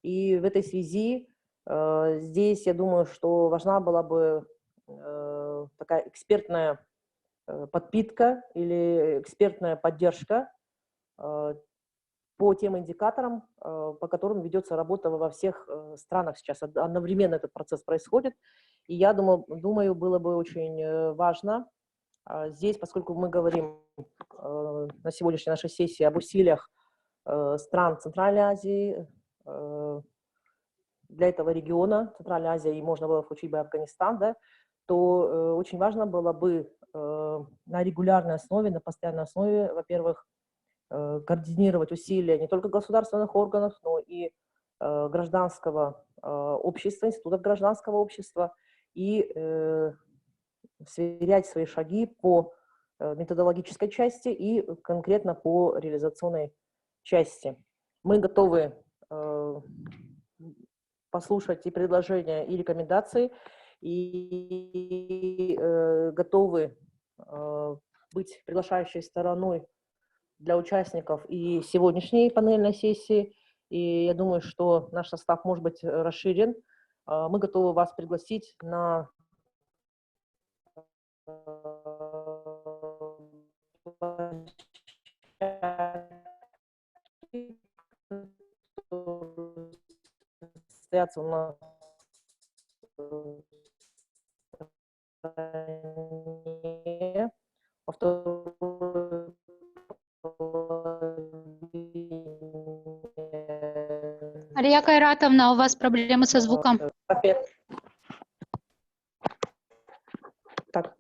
И в этой связи здесь, я думаю, что важна была бы такая экспертная подпитка или экспертная поддержка по тем индикаторам, по которым ведется работа во всех странах сейчас. Одновременно этот процесс происходит. И я думаю, было бы очень важно здесь, поскольку мы говорим на сегодняшней нашей сессии об усилиях стран Центральной Азии, для этого региона, Центральная Азия, и можно было включить бы Афганистан, да, то очень важно было бы на регулярной основе, на постоянной основе, во-первых, координировать усилия не только государственных органов, но и гражданского общества, институтов гражданского общества, и сверять свои шаги по методологической части и конкретно по реализационной части. Мы готовы послушать и предложения, и рекомендации, и готовы быть приглашающей стороной для участников и сегодняшней панельной сессии. И я думаю, что наш состав может быть расширен. Мы готовы вас пригласить на состояться у нас Алия Кайратовна, у вас проблемы со звуком. Так.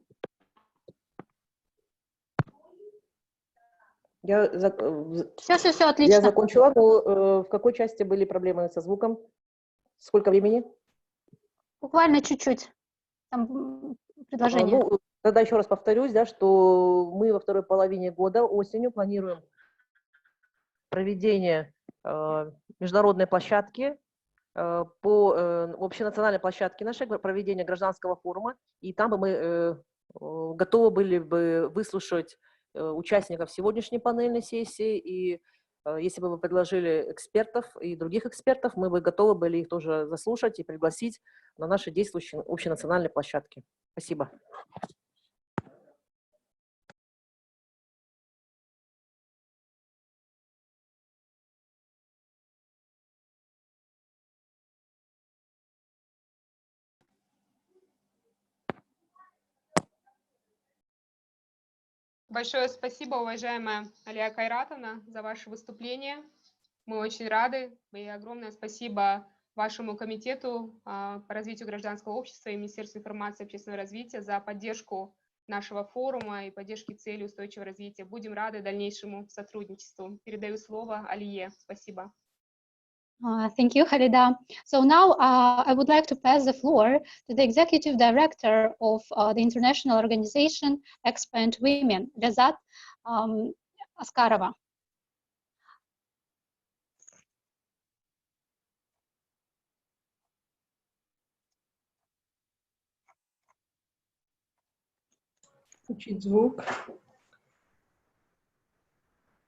Все, отлично. Я закончила, но в какой части были проблемы со звуком? Сколько времени? Буквально чуть-чуть. Там предложение. Ну, тогда еще раз повторюсь, да, что мы во второй половине года, осенью, планируем проведение международной площадки, по общенациональной площадке нашей, проведение гражданского форума, и там бы мы готовы были бы выслушать участников сегодняшней панельной сессии, и если бы вы предложили экспертов и других экспертов, мы бы готовы были их тоже заслушать и пригласить на наши действующие общенациональные площадки. Спасибо. Большое спасибо, уважаемая Алия Кайратовна, за ваше выступление. Мы очень рады. И огромное спасибо вашему комитету по развитию гражданского общества и Министерству информации и общественного развития за поддержку нашего форума и поддержки цели устойчивого развития. Будем рады дальнейшему сотрудничеству. Передаю слово Алие. Спасибо. Thank you, Khalida. So now I would like to pass the floor to the Executive Director of the International Organization Expo and Women, Lazat Askarova. Включить звук.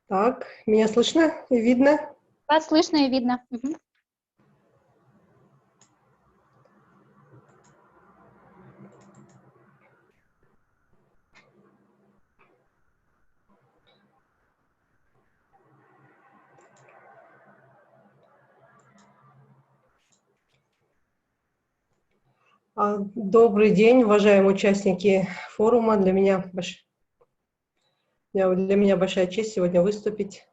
Так, меня слышно и видно? Вас слышно и видно. Добрый день, уважаемые участники форума. Для меня большая честь сегодня выступить.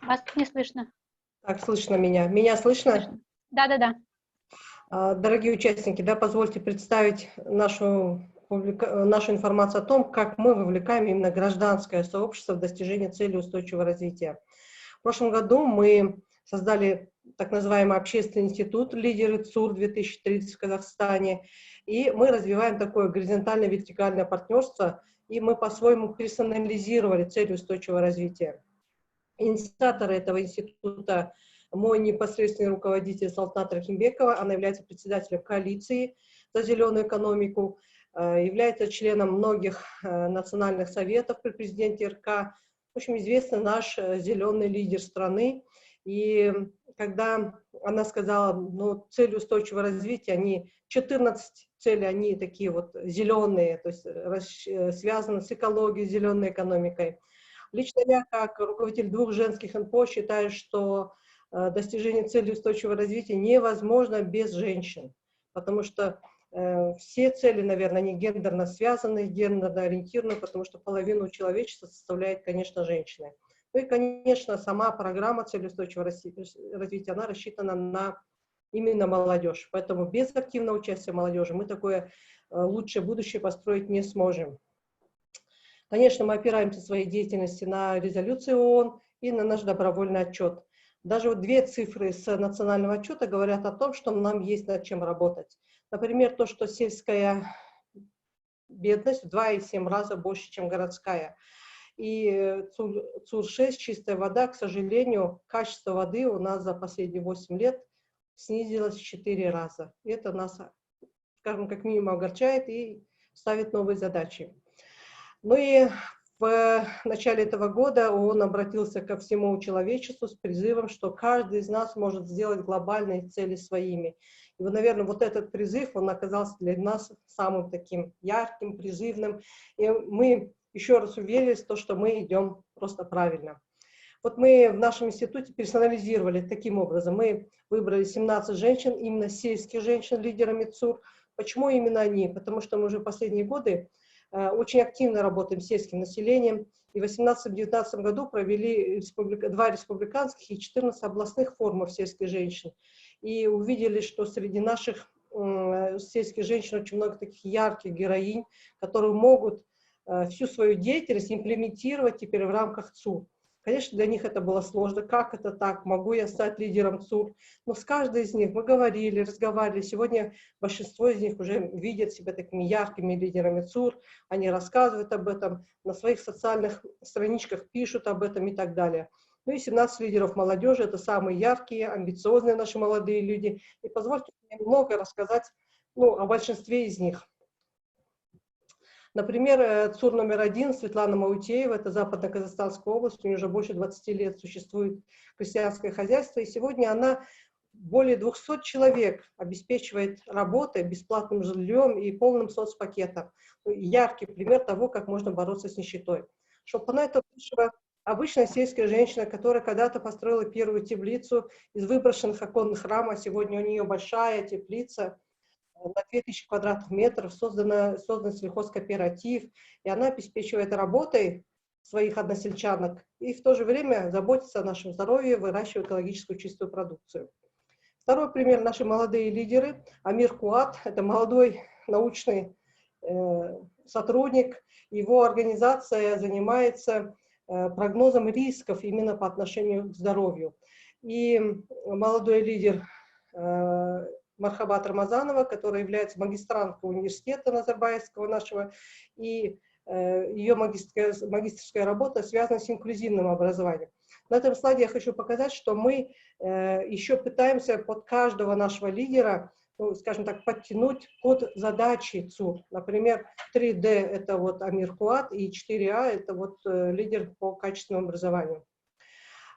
Вас не слышно. Так, слышно меня. Меня слышно? Да. Дорогие участники, да, позвольте представить нашу информацию о том, как мы вовлекаем именно гражданское сообщество в достижение цели устойчивого развития. В прошлом году мы создали так называемый общественный институт «Лидеры ЦУР-2030» в Казахстане, и мы развиваем такое горизонтальное вертикальное партнерство, и мы по-своему персонализировали цели устойчивого развития. Инициаторы этого института мой непосредственный руководитель Салтанат Рахимбекова, она является председателем коалиции за зеленую экономику. является членом многих национальных советов при президенте РК. В общем, известный наш зеленый лидер страны. И когда она сказала, ну, цели устойчивого развития, они 14 целей, они такие вот зеленые, то есть связаны с экологией, зеленой экономикой. Лично я, как руководитель 2 женских НПО, считаю, что достижение целей устойчивого развития невозможно без женщин, потому что все цели, наверное, они гендерно связаны, гендерно ориентированы, потому что половину человечества составляет, конечно, женщины. Ну и, конечно, сама программа целей устойчивого развития, она рассчитана на именно молодежь. Поэтому без активного участия молодежи мы такое лучшее будущее построить не сможем. Конечно, мы опираемся в своей деятельности на резолюции ООН и на наш добровольный отчет. Даже вот 2 цифры с национального отчета говорят о том, что нам есть над чем работать. Например, то, что сельская бедность в 2,7 раза больше, чем городская. И ЦУР-6, чистая вода, к сожалению, качество воды у нас за последние 8 лет снизилось в 4 раза. И это нас, скажем, как минимум огорчает и ставит новые задачи. Ну и в начале этого года ООН обратился ко всему человечеству с призывом, что каждый из нас может сделать глобальные цели своими. И, наверное, вот этот призыв, он оказался для нас самым таким ярким, призывным. И мы еще раз уверились в том, что мы идем просто правильно. Вот мы в нашем институте персонализировали таким образом. Мы выбрали 17 женщин, именно сельских женщин, лидерами ЦУР. Почему именно они? Потому что мы уже последние годы очень активно работаем с сельским населением. И в 2018-2019 году провели 2 республиканских и 14 областных форумов сельских женщин. И увидели, что среди наших сельских женщин очень много таких ярких героинь, которые могут всю свою деятельность имплементировать теперь в рамках ЦУР. Конечно, для них это было сложно. Как это так? Могу я стать лидером ЦУР? Но с каждой из них мы говорили, разговаривали. Сегодня большинство из них уже видят себя такими яркими лидерами ЦУР. Они рассказывают об этом, на своих социальных страничках пишут об этом и так далее. Ну и 17 лидеров молодежи – это самые яркие, амбициозные наши молодые люди. И позвольте мне немного рассказать о большинстве из них. Например, ЦУР номер 1 Светлана Маутеева, это Западно-Казахстанская область, у нее уже больше 20 лет существует крестьянское хозяйство, и сегодня она более 200 человек обеспечивает работой, бесплатным жильем и полным соцпакетом. Яркий пример того, как можно бороться с нищетой. Шолпана это обычная сельская женщина, которая когда-то построила первую теплицу из выброшенных оконных рам, а сегодня у нее большая теплица, на 2000 квадратных метров, создан сельхозкооператив, и она обеспечивает работой своих односельчанок и в то же время заботится о нашем здоровье, выращивая экологическую чистую продукцию. Второй пример – наши молодые лидеры. Амир Куат – это молодой научный сотрудник, его организация занимается прогнозом рисков именно по отношению к здоровью. И молодой лидер Мархабат Рамазанова, которая является магистранткой университета Назарбаевского нашего, и ее магистерская работа связана с инклюзивным образованием. На этом слайде я хочу показать, что мы еще пытаемся под каждого нашего лидера, скажем так, подтянуть под задачи ЦУР. Например, 3D – это вот Амир Куат, и 4А – это вот лидер по качественному образованию.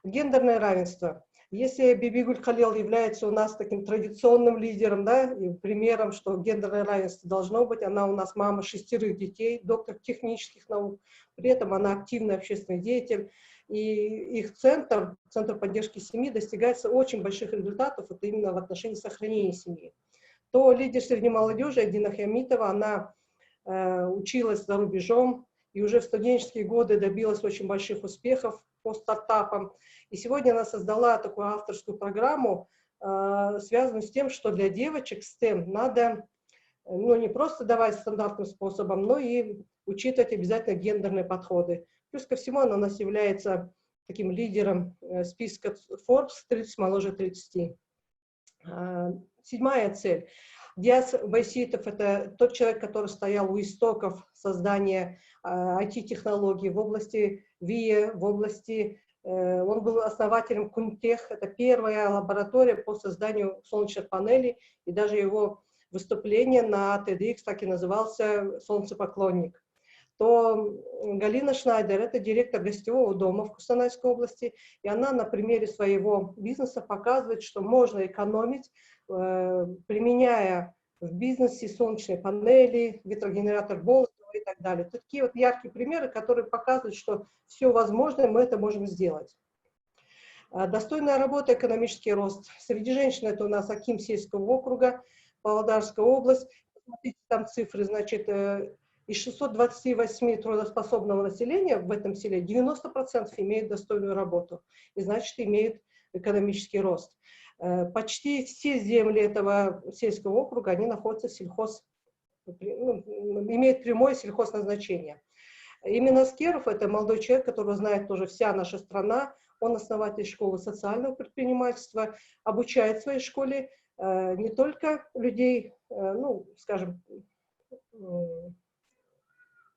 Гендерное равенство. Если Бибигуль Халил является у нас таким традиционным лидером, да, и примером, что гендерное равенство должно быть, она у нас мама 6 детей, доктор технических наук, при этом она активный общественный деятель, и их центр поддержки семьи достигается очень больших результатов, это именно в отношении сохранения семьи. То лидер среди молодежи Адина Хамитова, она училась за рубежом, и уже в студенческие годы добилась очень больших успехов по стартапам. И сегодня она создала такую авторскую программу, связанную с тем, что для девочек STEM надо не просто давать стандартным способом, но и учитывать обязательно гендерные подходы. Плюс ко всему она у нас является таким лидером списка Forbes 30 моложе 30. 7-я цель. Диас Байситов – это тот человек, который стоял у истоков создания IT-технологий в области ВИА, в области, он был основателем Кунтех, это первая лаборатория по созданию солнечных панелей, и даже его выступление на TEDx, так и назывался «Солнцепоклонник», то Галина Шнайдер — это директор гостевого дома в Костанайской области, и она на примере своего бизнеса показывает, что можно экономить, применяя в бизнесе солнечные панели, ветрогенератор Болтова и так далее. Такие вот яркие примеры, которые показывают, что все возможно, мы это можем сделать. Достойная работа, экономический рост. Среди женщин это у нас аким сельского округа, Павлодарская область. Смотрите, там цифры, значит, из 628 трудоспособного населения в этом селе 90% имеют достойную работу и, значит, имеют экономический рост. Почти все земли этого сельского округа, они находятся в имеют прямое сельхозназначение. Именно Аскеров — это молодой человек, которого знает тоже вся наша страна. Он основатель школы социального предпринимательства, обучает в своей школе не только людей, ну, скажем,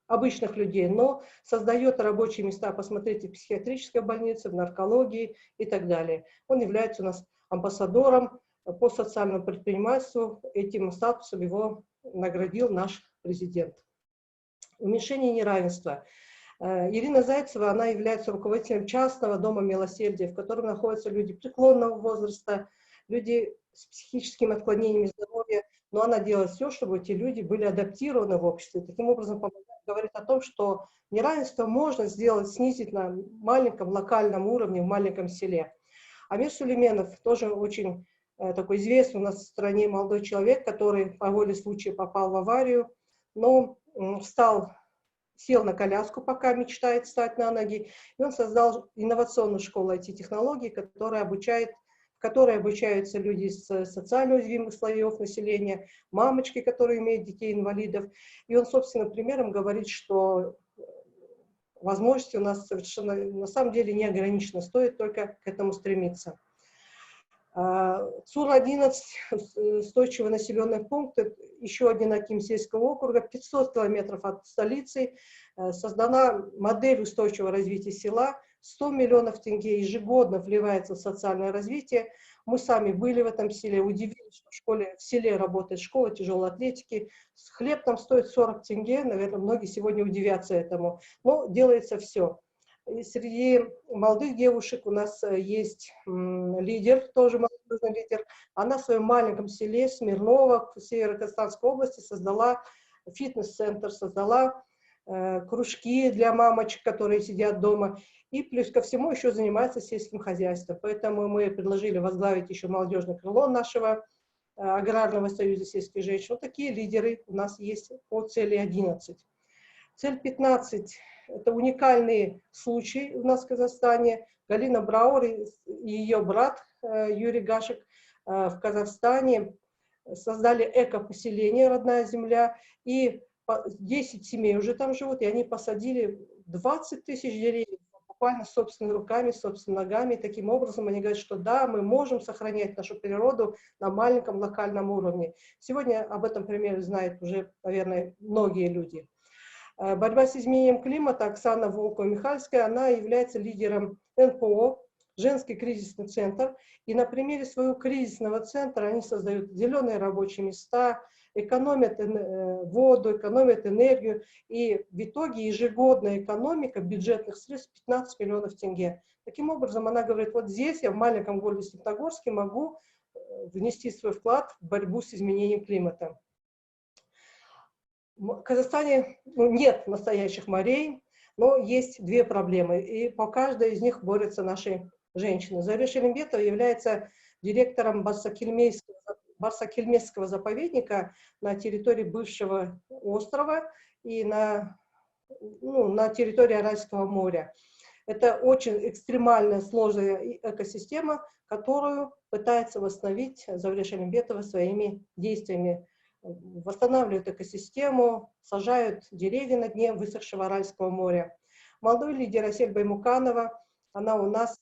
обычных людей, но создает рабочие места, посмотрите, в психиатрической больнице, в наркологии и так далее. Он является у нас амбассадором по социальному предпринимательству. Этим статусом его наградил наш президент. Уменьшение неравенства. Ирина Зайцева, она является руководителем частного дома милосердия, в котором находятся люди преклонного возраста, люди с психическими отклонениями здоровья, но она делает все, чтобы эти люди были адаптированы в обществе. Таким образом, говорит о том, что неравенство можно сделать, снизить на маленьком локальном уровне, в маленьком селе. Амир Сулейменов тоже очень такой известный у нас в стране молодой человек, который по воле случая попал в аварию, но сел на коляску, пока мечтает встать на ноги, и он создал инновационную школу IT-технологий, в которой обучаются люди из социально уязвимых слоев населения, мамочки, которые имеют детей-инвалидов. И он собственным примером говорит, что возможности у нас совершенно, на самом деле, не ограничены, стоит только к этому стремиться. ЦУР-11, устойчивый населенный пункт, еще один аким сельского округа, 500 километров от столицы, создана модель устойчивого развития села, 100 миллионов тенге ежегодно вливается в социальное развитие. Мы сами были в этом селе, удивились, что в селе работает школа тяжелой атлетики. Хлеб там стоит 40 тенге, наверное, многие сегодня удивятся этому, но делается все. И среди молодых девушек у нас есть лидер, тоже молодой лидер. Она в своем маленьком селе Смирново в Северо-Казахстанской области создала фитнес-центр, создала кружки для мамочек, которые сидят дома. И плюс ко всему еще занимается сельским хозяйством. Поэтому мы предложили возглавить еще молодежное крыло нашего Аграрного союза сельских женщин. Вот такие лидеры у нас есть по цели 11. Цель 15. Это уникальный случай у нас в Казахстане. Галина Брауэр и ее брат Юрий Гашек в Казахстане создали эко-поселение «Родная земля». И 10 семей уже там живут, и они посадили 20 тысяч деревьев буквально собственными руками, собственными ногами. И таким образом они говорят, что да, мы можем сохранять нашу природу на маленьком локальном уровне. Сегодня об этом примере знают уже, наверное, многие люди. Борьба с изменением климата. Оксана Волкова-Михальская, она является лидером НПО, женский кризисный центр. И на примере своего кризисного центра они создают зеленые рабочие места, экономят воду, экономят энергию. И в итоге ежегодная экономика бюджетных средств 15 миллионов тенге. Таким образом, она говорит, вот здесь я в маленьком городе Степногорске могу внести свой вклад в борьбу с изменением климата. В Казахстане нет настоящих морей, но есть две проблемы, и по каждой из них борются наши женщины. Заря Шерембетова является директором Барсакельмесского заповедника на территории бывшего острова и на территории Аральского моря. Это очень экстремальная, сложная экосистема, которую пытается восстановить Заря Шерембетова своими действиями. Восстанавливают экосистему, сажают деревья на дне высохшего Аральского моря. Молодой лидер Асель Баймуканова, она у нас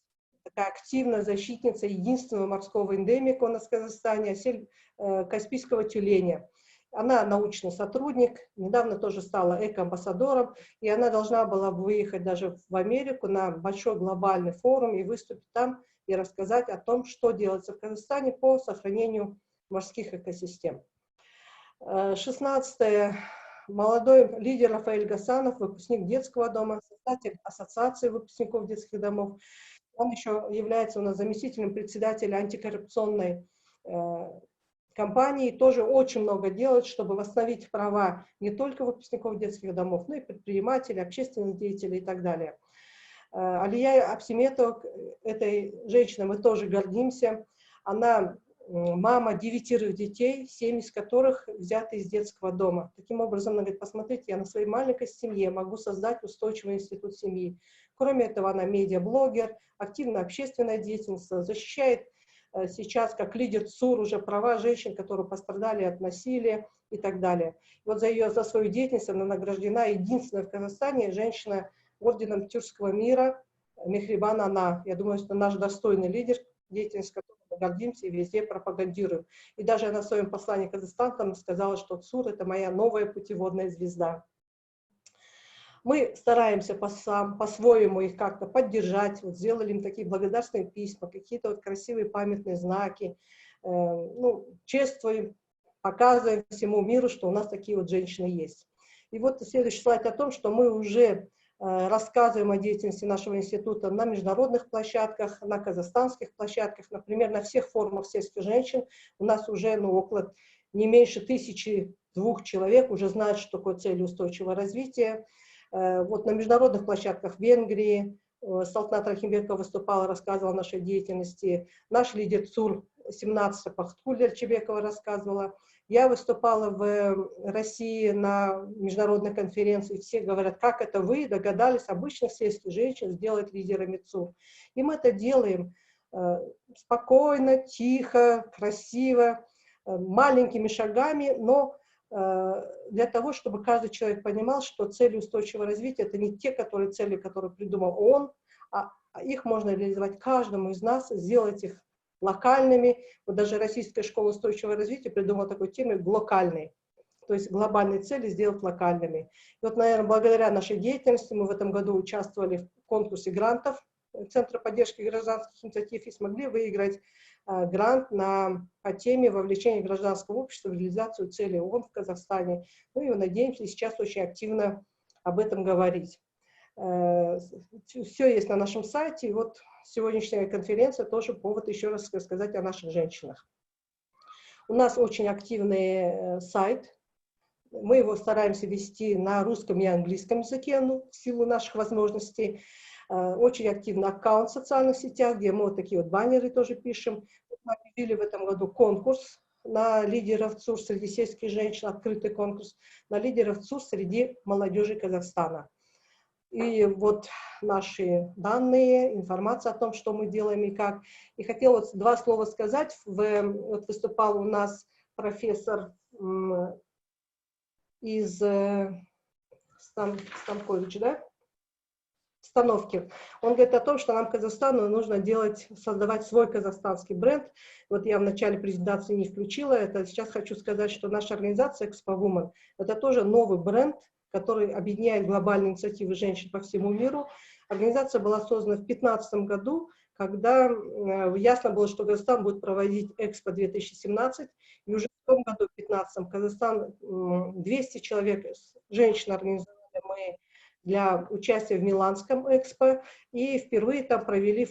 такая активная защитница единственного морского эндемика у нас в Казахстане, Асель Каспийского тюленя. Она научный сотрудник, недавно тоже стала эко-амбассадором, и она должна была выехать даже в Америку на большой глобальный форум и выступить там и рассказать о том, что делается в Казахстане по сохранению морских экосистем. 16-е. Молодой лидер Рафаэль Гасанов, выпускник детского дома, создатель ассоциации выпускников детских домов. Он еще является у нас заместителем председателя антикоррупционной компании, тоже очень много делает, чтобы восстановить права не только выпускников детских домов, но и предпринимателей, общественных деятелей и так далее. Алия Апсиметова, этой женщиной мы тоже гордимся. Она мама 9 детей, 7 из которых взяты из детского дома. Таким образом, она говорит, посмотрите, я на своей маленькой семье могу создать устойчивый институт семьи. Кроме этого, она медиаблогер, активная общественная деятельность, защищает сейчас как лидер ЦУР уже права женщин, которые пострадали от насилия и так далее. Вот за свою деятельность она награждена единственная в Казахстане женщина орденом Тюркского мира Мехрибан Ана. Я думаю, что наш достойный лидер, деятельность которого мы гордимся и везде пропагандируем. И даже она в своем послании Казахстану сказала, что ЦУР — это моя новая путеводная звезда. Мы стараемся по-своему их как-то поддержать, вот сделали им такие благодарственные письма, какие-то вот красивые памятные знаки, чествуем, показываем всему миру, что у нас такие вот женщины есть. И вот следующий слайд о том, что мы уже рассказываем о деятельности нашего института на международных площадках, на казахстанских площадках, например, на всех форумах сельских женщин. У нас уже около не меньше 1002 человек уже знают, что такое цели устойчивого развития. Вот на международных площадках в Венгрии Салтанат Рахимбекова выступала, рассказывала о нашей деятельности. Наш лидер ЦУР 17 Пахткуль Эльчебекова рассказывала. Я выступала в России на международной конференции. Все говорят, как это вы догадались обычных сельских женщин сделать лидерами ЦУР. И мы это делаем спокойно, тихо, красиво, маленькими шагами, но для того, чтобы каждый человек понимал, что цели устойчивого развития — это не те цели, которые придумал он, а их можно реализовать каждому из нас, сделать их локальными. Вот даже Российская школа устойчивого развития придумала такой термин «глокальный», то есть глобальные цели сделать локальными. И вот, наверное, благодаря нашей деятельности мы в этом году участвовали в конкурсе грантов Центра поддержки гражданских инициатив и смогли выиграть грант по теме вовлечения гражданского общества в реализацию целей ООН в Казахстане. Ну и мы надеемся сейчас очень активно об этом говорить. Все есть на нашем сайте. И вот сегодняшняя конференция тоже повод еще раз рассказать о наших женщинах. У нас очень активный сайт. Мы его стараемся вести на русском и английском языке, в силу наших возможностей. Очень активный аккаунт в социальных сетях, где мы вот такие вот баннеры тоже пишем. Мы объявили в этом году конкурс на лидеров ЦУР среди сельских женщин, открытый конкурс на лидеров ЦУР среди молодежи Казахстана. И вот наши данные, информация о том, что мы делаем и как. И хотела вот 2 слова сказать. Вот выступал у нас профессор из Станкович, да? Становки. Он говорит о том, что нам, Казахстану, нужно создавать свой казахстанский бренд. Вот я в начале презентации не включила это. Сейчас хочу сказать, что наша организация Expo Woman — это тоже новый бренд, который объединяет глобальные инициативы женщин по всему миру. Организация была создана в 2015 году, когда ясно было, что Казахстан будет проводить Экспо 2017. И уже в том году, в 2015, Казахстан 200 человек, женщин организовали мы для участия в Миланском Экспо, и впервые там провели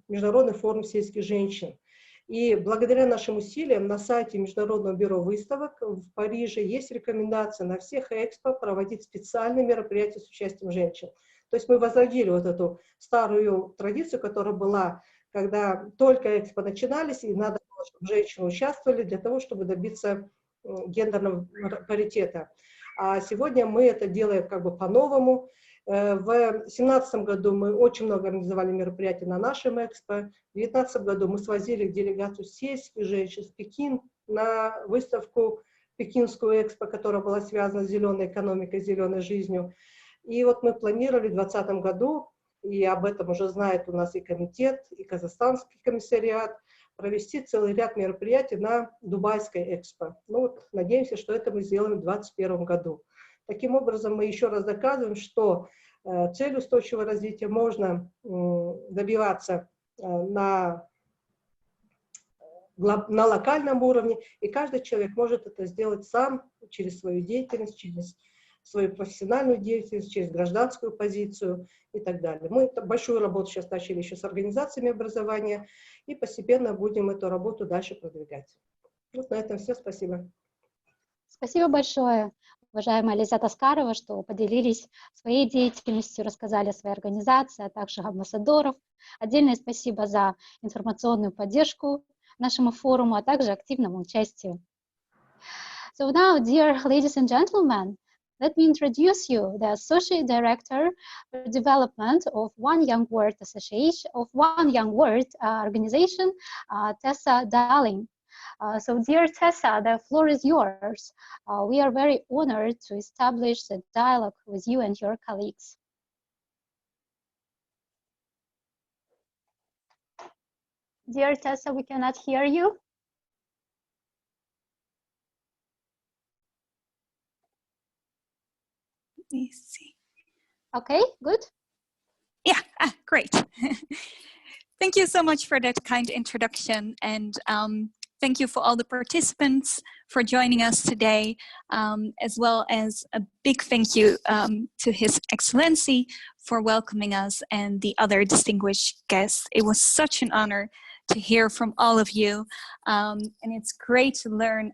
международный форум сельских женщин. И благодаря нашим усилиям на сайте Международного бюро выставок в Париже есть рекомендация на всех Экспо проводить специальные мероприятия с участием женщин. То есть мы возродили вот эту старую традицию, которая была, когда только Экспо начинались, и надо было, чтобы женщины участвовали для того, чтобы добиться гендерного паритета. А сегодня мы это делаем как бы по-новому. В 2017 году мы очень много организовали мероприятий на нашем Экспо. В 2019 году мы свозили делегацию сельских женщин в Пекин на выставку Пекинскую Экспо, которая была связана с зеленой экономикой, зеленой жизнью. И вот мы планировали в 2020 году, и об этом уже знает у нас и комитет, и казахстанский комиссариат, провести целый ряд мероприятий на Дубайской Экспо. Ну вот, надеемся, что это мы сделаем в 2021 году. Таким образом, мы еще раз доказываем, что цель устойчивого развития можно добиваться на на локальном уровне, и каждый человек может это сделать сам через свою деятельность, через свою профессиональную деятельность, через гражданскую позицию и так далее. Мы большую работу сейчас начали еще с организациями образования, и постепенно будем эту работу дальше продвигать. Вот на этом все. Спасибо. Спасибо большое, уважаемая Лиза Таскарова, что поделились своей деятельностью, рассказали о своей организации, а также амбассадоров. Отдельное спасибо за информационную поддержку нашему форуму, а также активному участию. So now, dear ladies and gentlemen, let me introduce you the Associate Director for Development of One Young World Association, of One Young World organization, MsTessa Daling. So dear Tessa, the floor is yours. We are very honored to establish the dialogue with you and your colleagues. Dear Tessa, we cannot hear you. Let me see. Okay, good. Yeah, great. Thank you so much for that kind introduction, and thank you for all the participants for joining us today, as well as a big thank you to His Excellency for welcoming us and the other distinguished guests. It was such an honor to hear from all of you, and it's great to learn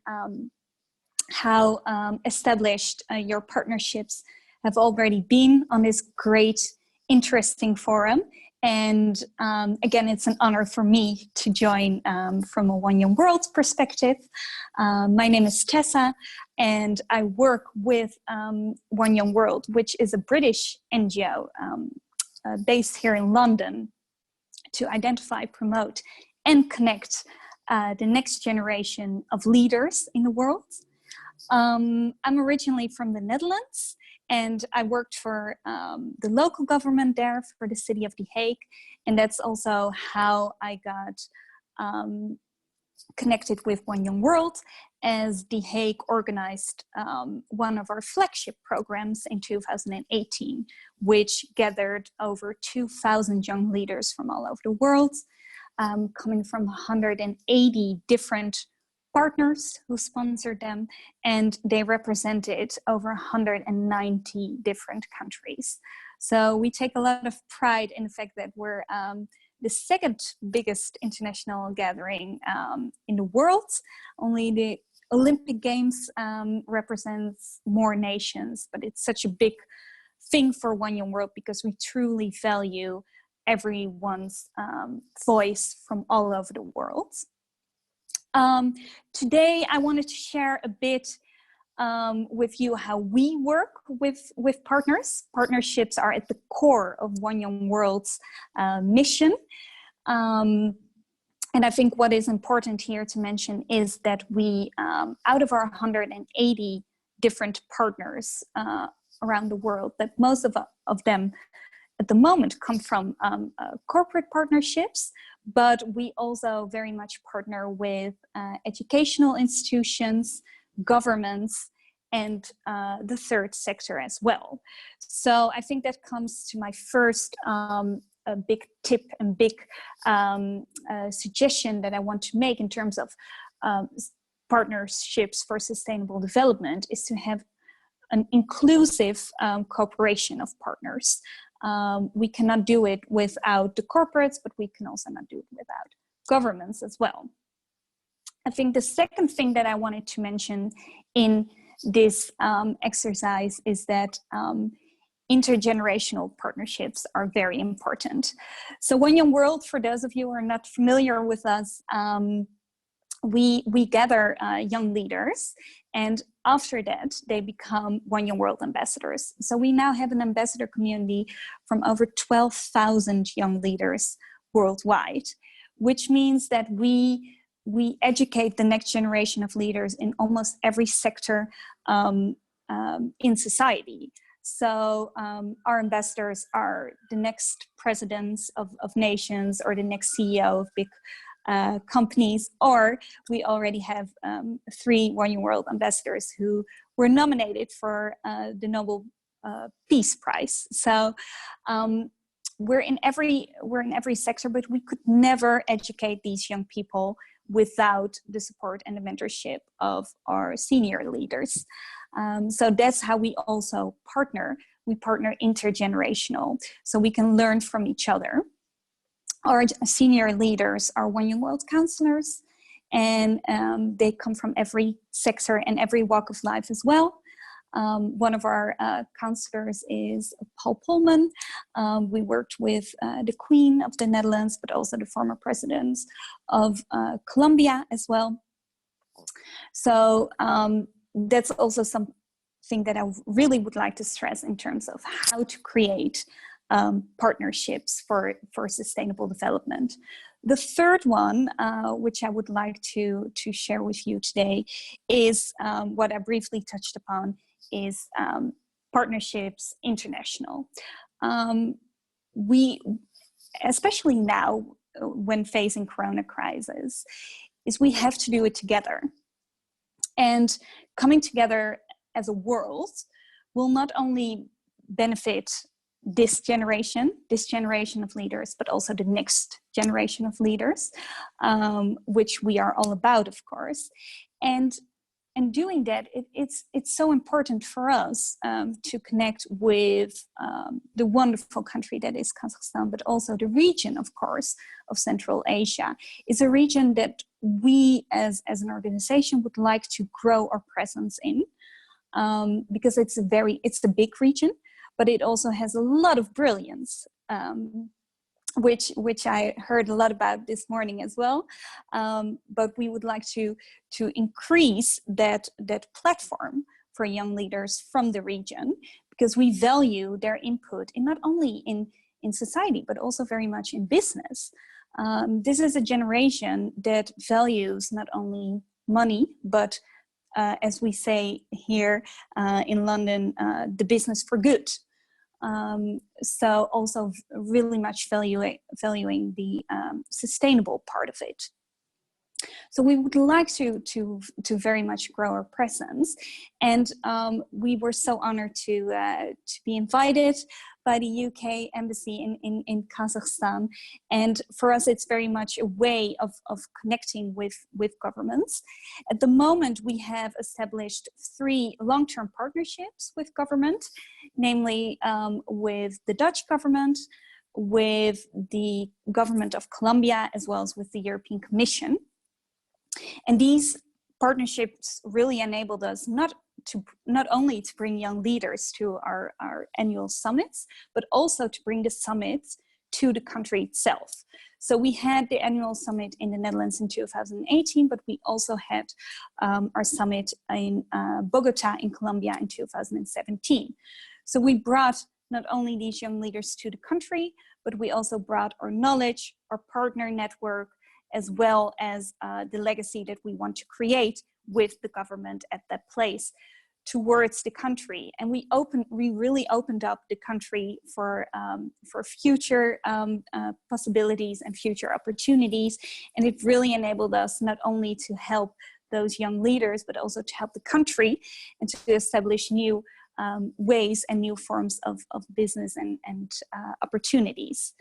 how established your partnerships have already been on this great, interesting forum. And again, it's an honor for me to join from a One Young World perspective. My name is Tessa, and I work with One Young World, which is a British NGO based here in London, to identify, promote, and connect the next generation of leaders in the world. I'm originally from the Netherlands, and I worked for the local government there, for the city of The Hague. And that's also how I got connected with One Young World, as The Hague organized one of our flagship programs in 2018, which gathered over 2,000 young leaders from all over the world, coming from 180 different partners who sponsored them, and they represented over 190 different countries. So we take a lot of pride in the fact that we're the second biggest international gathering in the world. Only the Olympic Games represents more nations, but it's such a big thing for One Young World because we truly value everyone's voice from all over the world. Today, I wanted to share a bit with you how we work with partners. Partnerships are at the core of One Young World's mission. And I think what is important here to mention is that we, out of our 180 different partners around the world, that most of them at the moment come from corporate partnerships, but we also very much partner with educational institutions, governments, and the third sector as well. So I think that comes to my first a big tip and big suggestion that I want to make in terms of partnerships for sustainable development is to have an inclusive cooperation of partners. We cannot do it without the corporates, but we can also not do it without governments as well. I think the second thing that I wanted to mention in this exercise is that intergenerational partnerships are very important. So One Young World, for those of you who are not familiar with us, we gather young leaders, and after that, they become One Young World ambassadors. So we now have an ambassador community from over 12,000 young leaders worldwide, which means that we educate the next generation of leaders in almost every sector in society. So our ambassadors are the next presidents of nations or the next CEO of big companies, or we already have 3 One Young World ambassadors who were nominated for the Nobel Peace Prize. So we're in every sector, but we could never educate these young people without the support and the mentorship of our senior leaders. So that's how we also partner. We partner intergenerational, so we can learn from each other. Our senior leaders are One Young World counselors, and they come from every sector and every walk of life as well. One of our counselors is Paul Pullman. We worked with the Queen of the Netherlands, but also the former presidents of Colombia as well. So that's also something that I really would like to stress in terms of how to create partnerships for sustainable development. The third one, which I would like to share with you today, is what I briefly touched upon, is partnerships international. We, especially now when facing Corona crisis, is we have to do it together. And coming together as a world will not only benefit this generation of leaders, but also the next generation of leaders, which we are all about, of course. And doing that, it's so important for us to connect with the wonderful country that is Kazakhstan, but also the region, of course, of Central Asia. It's a region that we as an organization would like to grow our presence in, because it's a big region, but it also has a lot of brilliance, which I heard a lot about this morning as well. But we would like to increase that platform for young leaders from the region, because we value their input in not only in society, but also very much in business. This is a generation that values not only money, but as we say here in London, the business for good. So also really much valuing the sustainable part of it. So we would like to very much grow our presence, and we were so honored to be invited by the UK Embassy in Kazakhstan. And for us, it's very much a way of connecting with governments. At the moment, we have established 3 long-term partnerships with government, namely with the Dutch government, with the government of Colombia, as well as with the European Commission. And these partnerships really enabled us not only to bring young leaders to our annual summits, but also to bring the summits to the country itself. So we had the annual summit in the Netherlands in 2018, but we also had our summit in Bogota in Colombia in 2017. So we brought not only these young leaders to the country, but we also brought our knowledge, our partner network, as well as the legacy that we want to create with the government at that place towards the country. And we really opened up the country for future possibilities and future opportunities. And it really enabled us not only to help those young leaders, but also to help the country and to establish new ways and new forms of business and opportunities.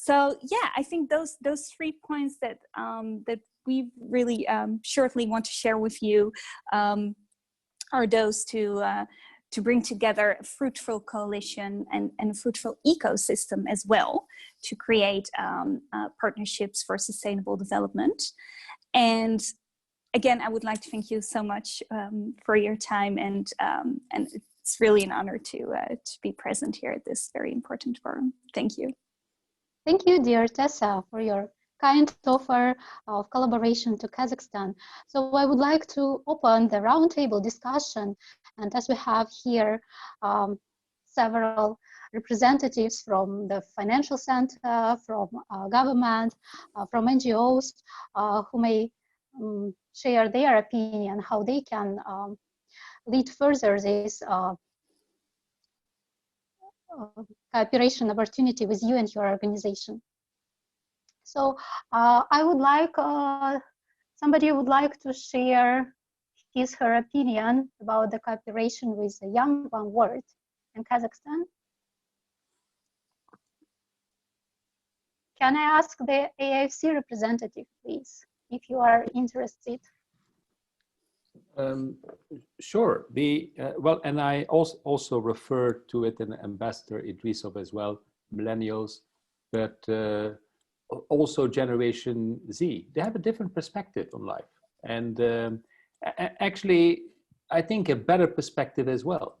So yeah, I think those 3 points that we really shortly want to share with you are those to bring together a fruitful coalition and a fruitful ecosystem as well, to create partnerships for sustainable development. And again, I would like to thank you so much for your time, and it's really an honor to be present here at this very important forum. Thank you. Thank you, dear Tessa, for your kind offer of collaboration to Kazakhstan. So I would like to open the roundtable discussion. And as we have here several representatives from the financial center, from government, from NGOs, who may share their opinion, how they can lead further this cooperation opportunity with you and your organization. So I would like, somebody would like to share her opinion about the cooperation with the Young One World in Kazakhstan. can I ask the AIFC representative, please, if you are interested? Sure. Well, and I also refer to it in Ambassador Idrissov as well, millennials, but also Generation Z. They have a different perspective on life. And actually, I think a better perspective as well.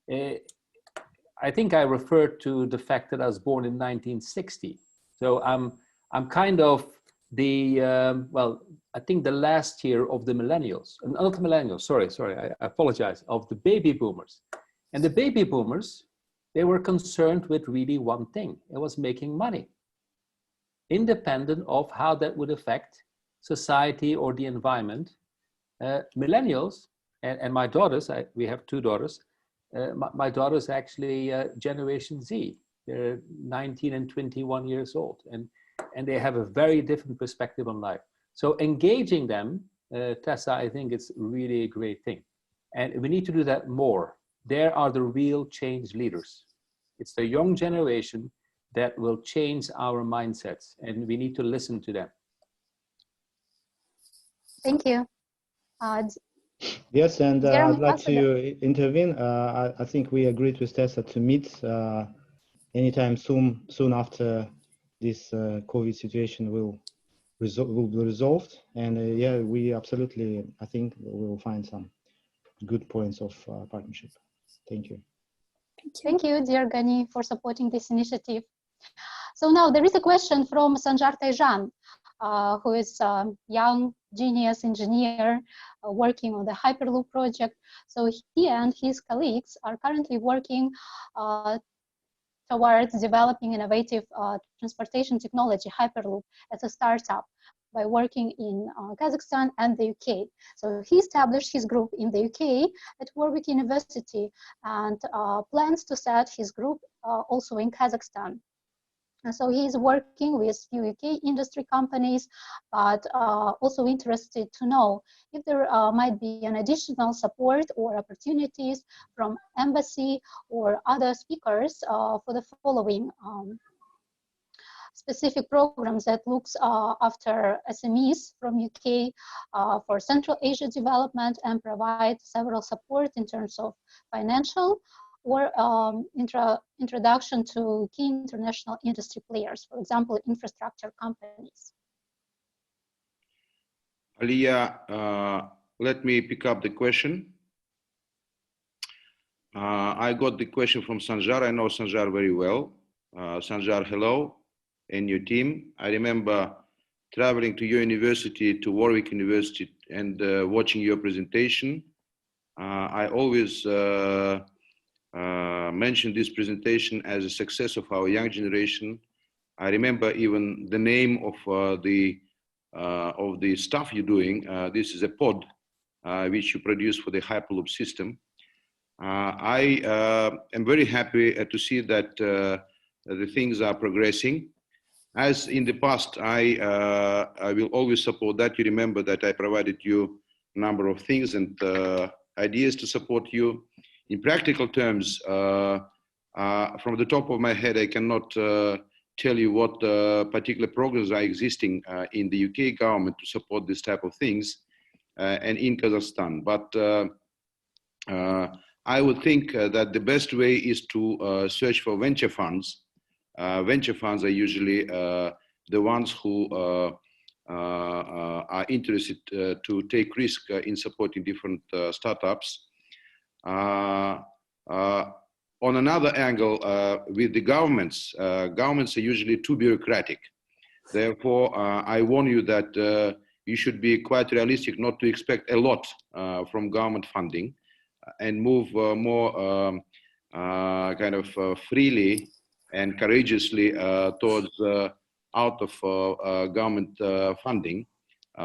I think I referred to the fact that I was born in 1960. So I'm kind of the, well, I think the last year of the millennials, not the millennials, sorry, I apologize, of the baby boomers. And the baby boomers, they were concerned with really one thing. It was making money, independent of how that would affect society or the environment. Millennials and my daughters, we have two daughters, my daughters actually Generation Z. They're 19 and 21 years old, and they have a very different perspective on life. So engaging them, Tessa, I think it's really a great thing. And we need to do that more. There are the real change leaders. It's the young generation that will change our mindsets, and we need to listen to them. Thank you. Yes, and I'd like to intervene. I think we agreed with Tessa to meet anytime soon after this COVID situation will be resolved. And yeah, we absolutely, I think we will find some good points of partnership. Thank you. Thank you, dear Gani, for supporting this initiative. So now there is a question from Sanjar Taijan, who is a young genius engineer working on the Hyperloop project. So he and his colleagues are currently working towards developing innovative transportation technology, Hyperloop, as a startup by working in Kazakhstan and the UK. So he established his group in the UK at Warwick University and plans to set his group also in Kazakhstan. And so he is working with few UK industry companies, but also interested to know if there might be an additional support or opportunities from Embassy or other speakers for the following specific programs that looks after SMEs from UK for Central Asia development and provide several support in terms of financial or introduction to key international industry players, for example, infrastructure companies. Aliya, let me pick up the question. I got the question from Sanjar. I know Sanjar very well. Sanjar, hello, and your team. I remember traveling to your university, to Warwick University, and watching your presentation. I always mentioned this presentation as a success of our young generation. I remember even the name of the stuff you're doing. This is a pod which you produce for the Hyperloop system. I am very happy to see that the things are progressing. As in the past, I will always support that. You remember that I provided you a number of things and ideas to support you. In practical terms, from the top of my head, I cannot tell you what particular programs are existing in the UK government to support this type of things and in Kazakhstan. But I would think that the best way is to search for venture funds. Venture funds are usually the ones who are interested to take risk in supporting different startups. On another angle, with the governments, governments are usually too bureaucratic. Therefore, I warn you that you should be quite realistic not to expect a lot from government funding and move more kind of freely and courageously towards out of government funding,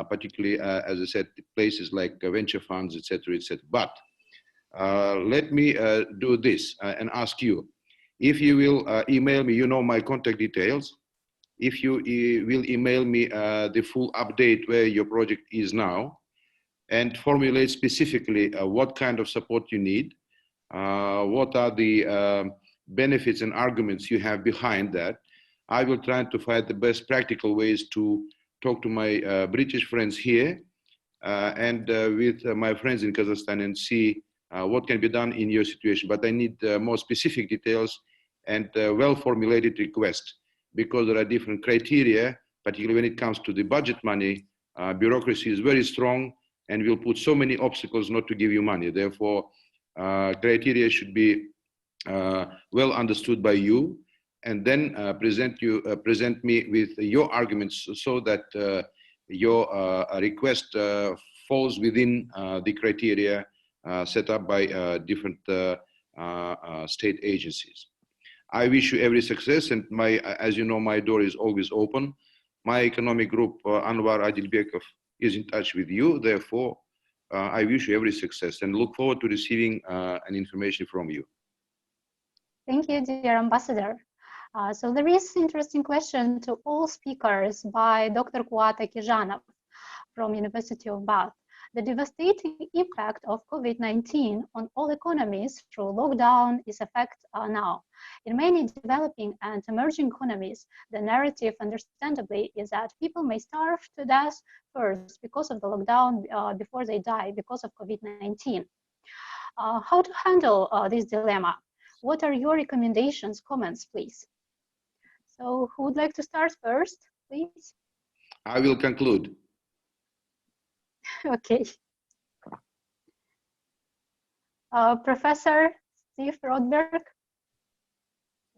particularly, as I said, places like venture funds, etc., etc. But let me do this and ask you, if you will email me, you know my contact details. If you will email me the full update where your project is now and formulate specifically what kind of support you need, what are the benefits and arguments you have behind that, I will try to find the best practical ways to talk to my British friends here and with my friends in Kazakhstan and see what can be done in your situation. But I need more specific details and well-formulated requests, because there are different criteria, particularly when it comes to the budget money. Bureaucracy is very strong and will put so many obstacles not to give you money. Therefore, criteria should be well understood by you, and then present me with your arguments so that your request falls within the criteria set up by different state agencies. I wish you every success, and as you know, my door is always open. My economic group, Anwar Adilbekov, is in touch with you. Therefore, I wish you every success and look forward to receiving an information from you. Thank you, dear Ambassador. So there is an interesting question to all speakers by Dr. Kuat Akijanov from University of Bath. The devastating impact of COVID-19 on all economies through lockdown is a fact now. In many developing and emerging economies, the narrative, understandably, is that people may starve to death first because of the lockdown before they die because of COVID-19. How to handle this dilemma? What are your recommendations, comments, please? So who would like to start first, please? I will conclude. Okay. Professor Steve Rothberg,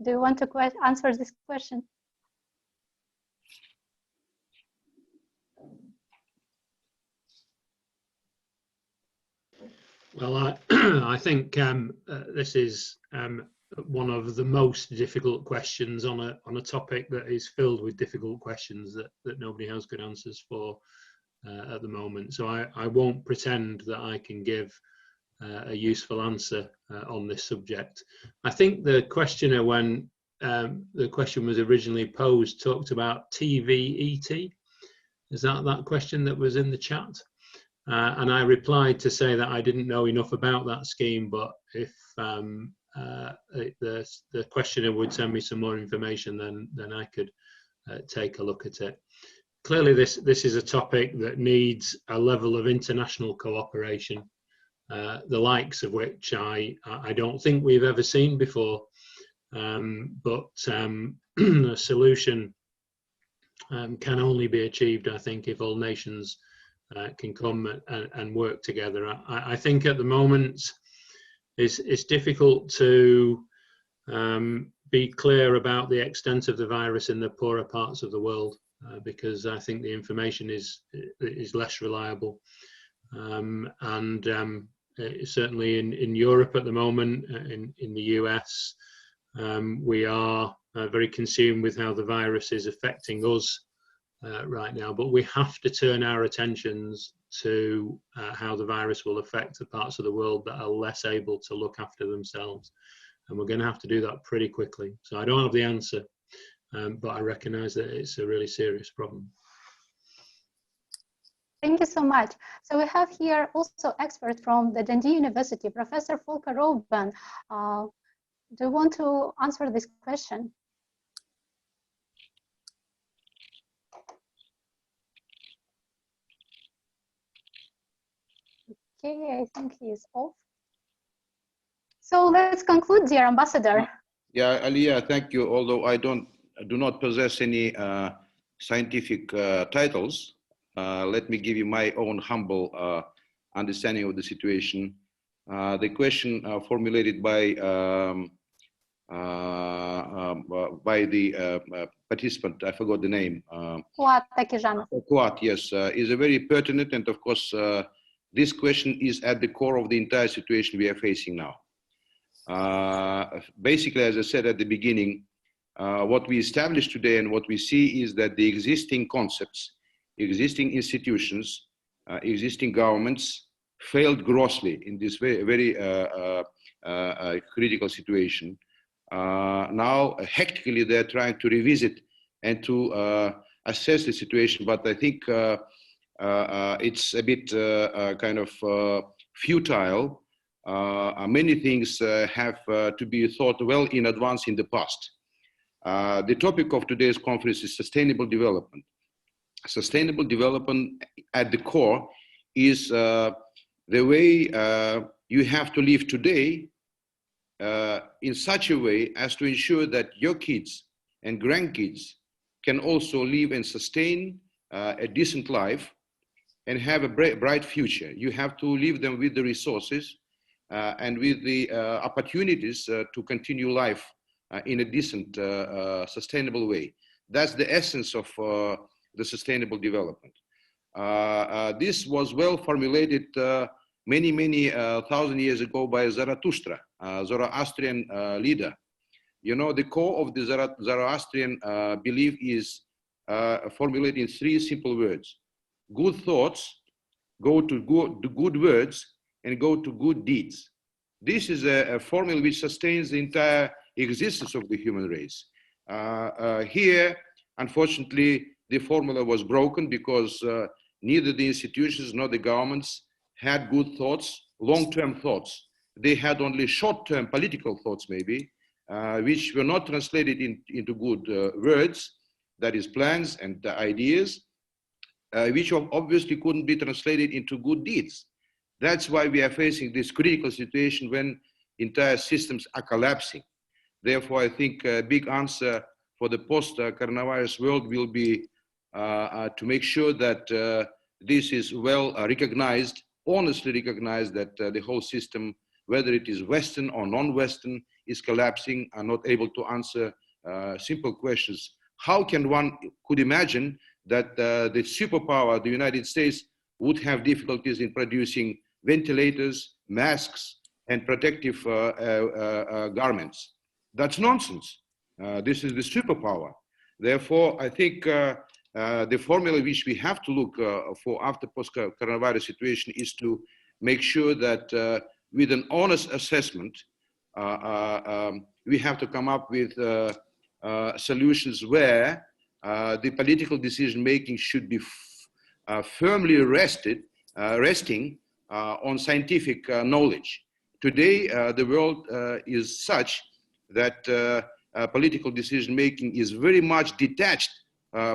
do you want to answer this question? Well, I think this is one of the most difficult questions on a topic that is filled with difficult questions that nobody has good answers for at the moment. So I won't pretend that I can give a useful answer on this subject. I think the questioner, when the question was originally posed, talked about TVET. Is that question that was in the chat? And I replied to say that I didn't know enough about that scheme, but if the questioner would send me some more information, then I could take a look at it. Clearly, this is a topic that needs a level of international cooperation, the likes of which I don't think we've ever seen before. But a solution can only be achieved, I think, if all nations can come and work together. I think at the moment it's difficult to be clear about the extent of the virus in the poorer parts of the world. Because I think the information is less reliable, and certainly in Europe at the moment, in the US, we are very consumed with how the virus is affecting us right now. But we have to turn our attentions to how the virus will affect the parts of the world that are less able to look after themselves, and we're going to have to do that pretty quickly. So I don't have the answer. But I recognize that it's a really serious problem. Thank you so much. So we have here also expert from the Dundee University, Professor Volker Robben. Do you want to answer this question? Okay, I think he is off. So let's conclude, dear Ambassador. Yeah, Aliya, thank you. Although I do not possess any scientific titles, let me give you my own humble understanding of the situation. The question formulated by the participant, I forgot the name. Kuat Akijanov. Kuat, yes, is a very pertinent, and of course, this question is at the core of the entire situation we are facing now. Basically, as I said at the beginning, what we establish today and what we see is that the existing concepts, existing institutions, existing governments failed grossly in this very critical situation. Now, hectically, they're trying to revisit and to assess the situation, but I think it's a bit kind of futile. Many things have to be thought well in advance in the past. The topic of today's conference is sustainable development. Sustainable development at the core is the way you have to live today in such a way as to ensure that your kids and grandkids can also live and sustain a decent life and have a bright future. You have to leave them with the resources and with the opportunities to continue life in a decent, sustainable way. That's the essence of the sustainable development. This was well formulated many thousand years ago by Zarathustra, Zoroastrian leader. You know, the core of the Zoroastrian belief is formulated in 3 simple words. Good thoughts go to good words and go to good deeds. This is a formula which sustains the entire existence of the human race. Here, unfortunately, the formula was broken because neither the institutions nor the governments had good thoughts, long-term thoughts. They had only short-term political thoughts, maybe, which were not translated into good words, that is plans and ideas, which obviously couldn't be translated into good deeds. That's why we are facing this critical situation when entire systems are collapsing. Therefore, I think a big answer for the post-coronavirus world will be to make sure that this is well recognized, honestly recognized, that the whole system, whether it is Western or non-Western, is collapsing and not able to answer simple questions. How can one could imagine that the superpower, the United States, would have difficulties in producing ventilators, masks, and protective garments? That's nonsense. This is the superpower. Therefore, I think the formula which we have to look for after post-coronavirus situation is to make sure that with an honest assessment, we have to come up with solutions where the political decision-making should be firmly resting on scientific knowledge. Today, the world is such that political decision-making is very much detached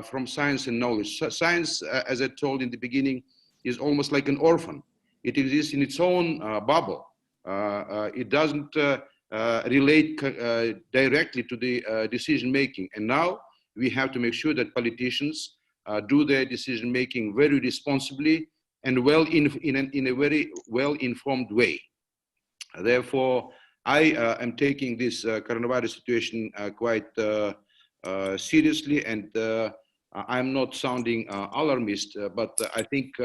from science and knowledge. So science, as I told in the beginning, is almost like an orphan. It exists in its own bubble. It doesn't relate directly to the decision-making. And now we have to make sure that politicians do their decision-making very responsibly and in a very well-informed way. Therefore, I am taking this coronavirus situation quite seriously, and I'm not sounding alarmist, but I think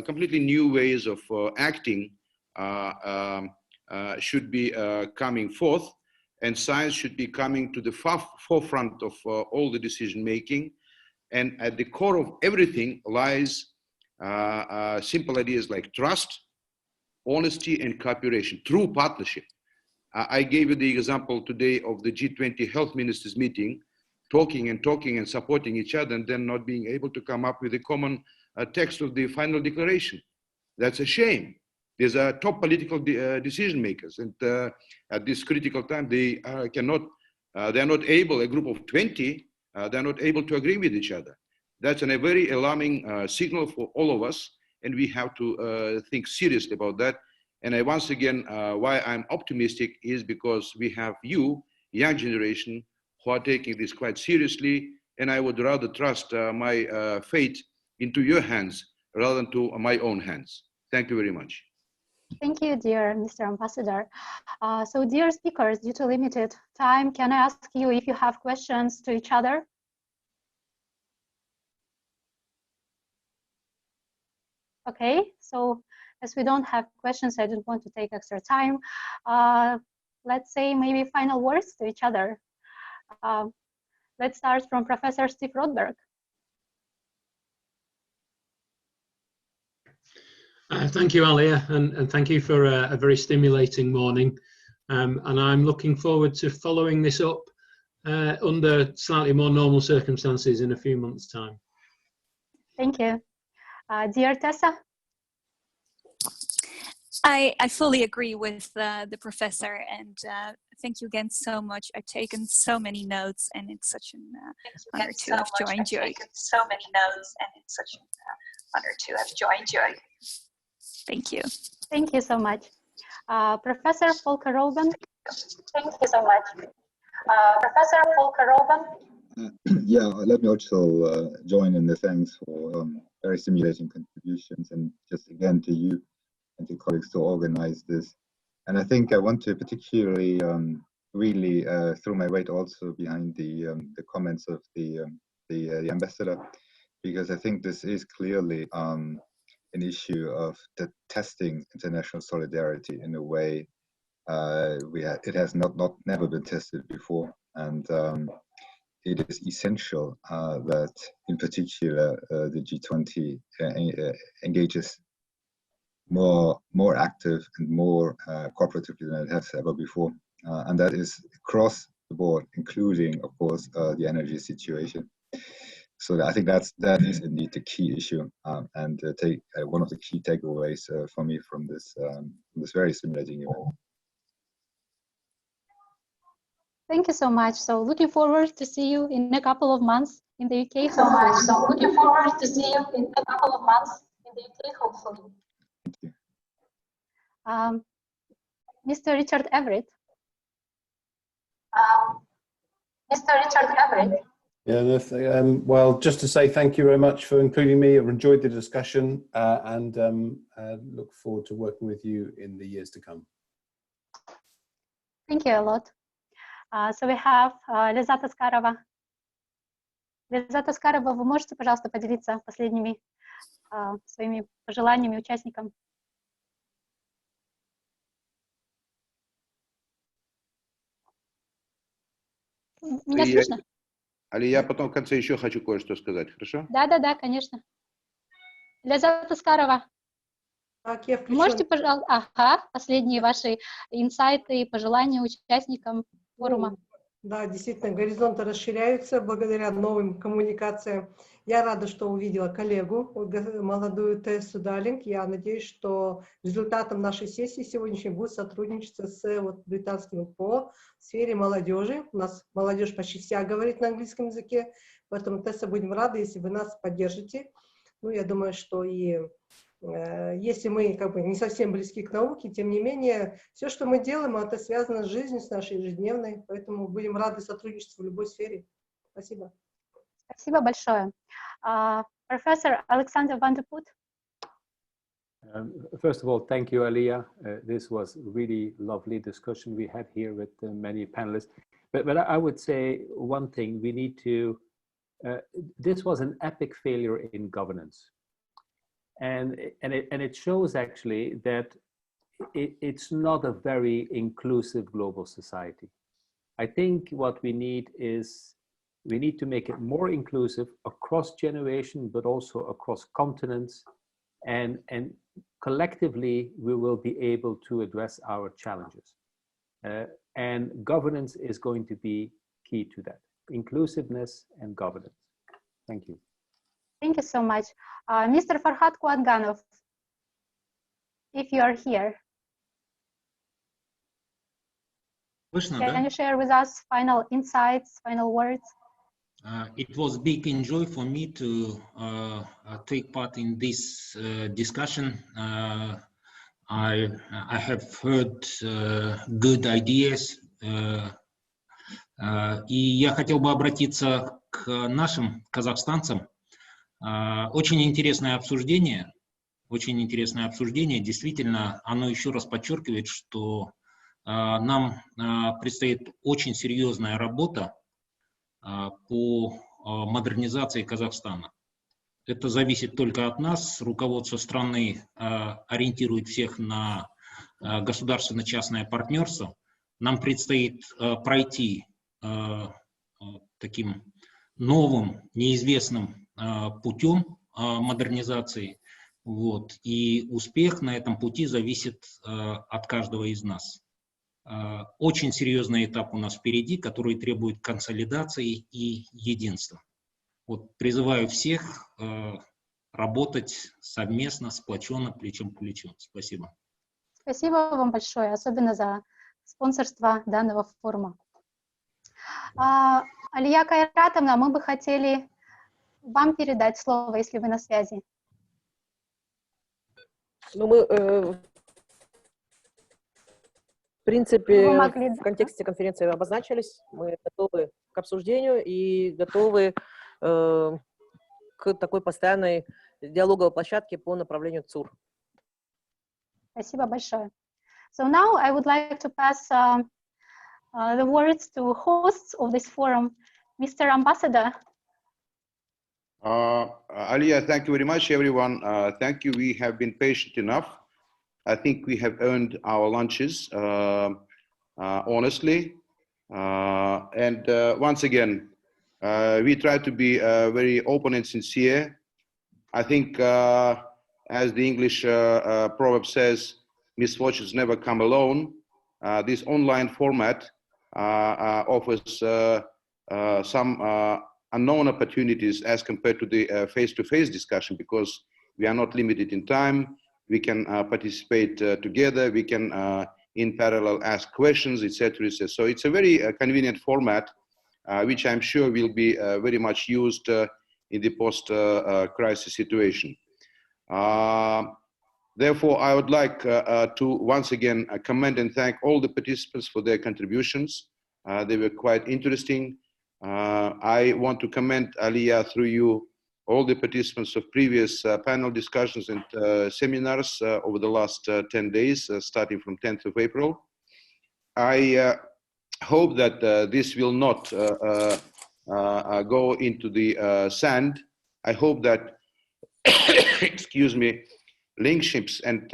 completely new ways of acting should be coming forth, and science should be coming to the forefront of all the decision making. And at the core of everything lies simple ideas like trust, honesty, and cooperation, true partnership. I gave you the example today of the G20 health ministers meeting, talking and supporting each other, and then not being able to come up with a common text of the final declaration. That's a shame. These are top political decision makers, and at this critical time, they are not able, a group of 20, they're not able to agree with each other. That's a very alarming signal for all of us, and we have to think seriously about that. And once again, why I'm optimistic is because we have you, young generation, who are taking this quite seriously, and I would rather trust my fate into your hands rather than to my own hands. Thank you very much. Thank you, dear Mr. Ambassador. So dear speakers, due to limited time, can I ask you if you have questions to each other? Okay, so as we don't have questions, I don't want to take extra time. Let's say maybe final words to each other. Let's start from Professor Steve Rothberg. Thank you, Aliya, and thank you for a very stimulating morning. And I'm looking forward to following this up under slightly more normal circumstances in a few months' time. Thank you. Dear Tessa? I fully agree with the professor, and thank you again so much. I've taken so many notes, and it's such an honor to have joined you. Thank you. Thank you so much. Professor Volker Roban. Thank you so much. Professor Volker Roban. Yeah, let me also join in the thanks for very stimulating contributions, and just again to you and to colleagues to organize this. And I think I want to particularly really throw my weight also behind the comments of the ambassador, because I think this is clearly an issue of testing international solidarity in a way it has never been tested before, and it is essential that, in particular, the G20 engages more active and more cooperatively than it has ever before, and that is across the board, including, of course, the energy situation. So I think that is indeed the key issue, and one of the key takeaways for me from this very stimulating event. Thank you so much. So looking forward to see you in a couple of months in the UK. Thank you so much. So looking forward to see you in a couple of months in the UK, hopefully. Thank you. Mr. Richard Everitt. Mr. Richard Everitt. Yeah, well, just to say thank you very much for including me. I've enjoyed the discussion and look forward to working with you in the years to come. Thank you a lot. So we have Лиза Таскарова. Лиза Таскарова, вы можете, пожалуйста, поделиться последними своими пожеланиями участникам? Меня слышно? Алия, я потом в конце еще хочу кое-что сказать, хорошо? Да, конечно. Лиза Таскарова. Можете, пожалуйста, последние ваши инсайты и пожелания участникам форума? Да, действительно, горизонты расширяются благодаря новым коммуникациям. Я рада, что увидела коллегу, молодую Тессу Далинг. Я надеюсь, что результатом нашей сессии сегодняшней будет сотрудничество с британским ПО в сфере молодежи. У нас молодежь почти вся говорит на английском языке, поэтому, Тесса, будем рады, если вы нас поддержите. Ну, я думаю, что и если мы не совсем близки к науке, тем не менее, все, что мы делаем, это связано с жизнью, с нашей ежедневной, поэтому будем рады сотрудничеству в любой сфере. Спасибо. Спасибо большое. Professor Alexander van der Put. First of all, thank you, Aliya. This was a really lovely discussion we had here with many panelists. But I would say one thing, we need to, this was an epic failure in governance. And it shows actually that it's not a very inclusive global society. I think what we need is, we need to make it more inclusive across generation, but also across continents, and collectively we will be able to address our challenges. And governance is going to be key to that, inclusiveness and governance. Thank you. Thank you so much. Mr. Farkhad Kuanganov, if you are here, can you share with us final insights, final words? It was a big enjoy for me to take part in this discussion. I have heard good ideas. И я хотел бы обратиться к нашим казахстанцам. Очень интересное обсуждение. Действительно, оно еще раз подчеркивает, что нам предстоит очень серьезная работа по модернизации Казахстана. Это зависит только от нас. Руководство страны ориентирует всех на государственно-частное партнерство. Нам предстоит пройти таким новым, неизвестным путем модернизации. Вот. И успех на этом пути зависит от каждого из нас. Очень серьезный этап у нас впереди, который требует консолидации и единства. Вот, призываю всех работать совместно, сплоченно, плечом к плечу. Спасибо. Спасибо вам большое, особенно за спонсорства данного форума. Алия Кайратовна, мы бы хотели вам передать слово, если вы на связи. Ну, мы, в принципе, в контексте конференции обозначились, мы готовы к обсуждению и готовы к такой постоянной диалоговой площадке по направлению ЦУР. Спасибо большое. So now I would like to pass the words to hosts of this forum, Mr. Ambassador. Aliya, thank you very much, everyone. Thank you. We have been patient enough. I think we have earned our lunches, honestly. And once again, we try to be very open and sincere. I think, as the English proverb says, misfortunes never come alone. This online format offers some unknown opportunities as compared to the face-to-face discussion, because we are not limited in time. We can participate together. We can, in parallel, ask questions, etc. So it's a very convenient format, which I'm sure will be very much used in the post-crisis situation. Therefore, I would like to once again commend and thank all the participants for their contributions. They were quite interesting. I want to commend, Aliya, through you, all the participants of previous panel discussions and seminars over the last 10 days, starting from 10th of April. I hope that this will not go into the sand. I hope that, excuse me, linkships and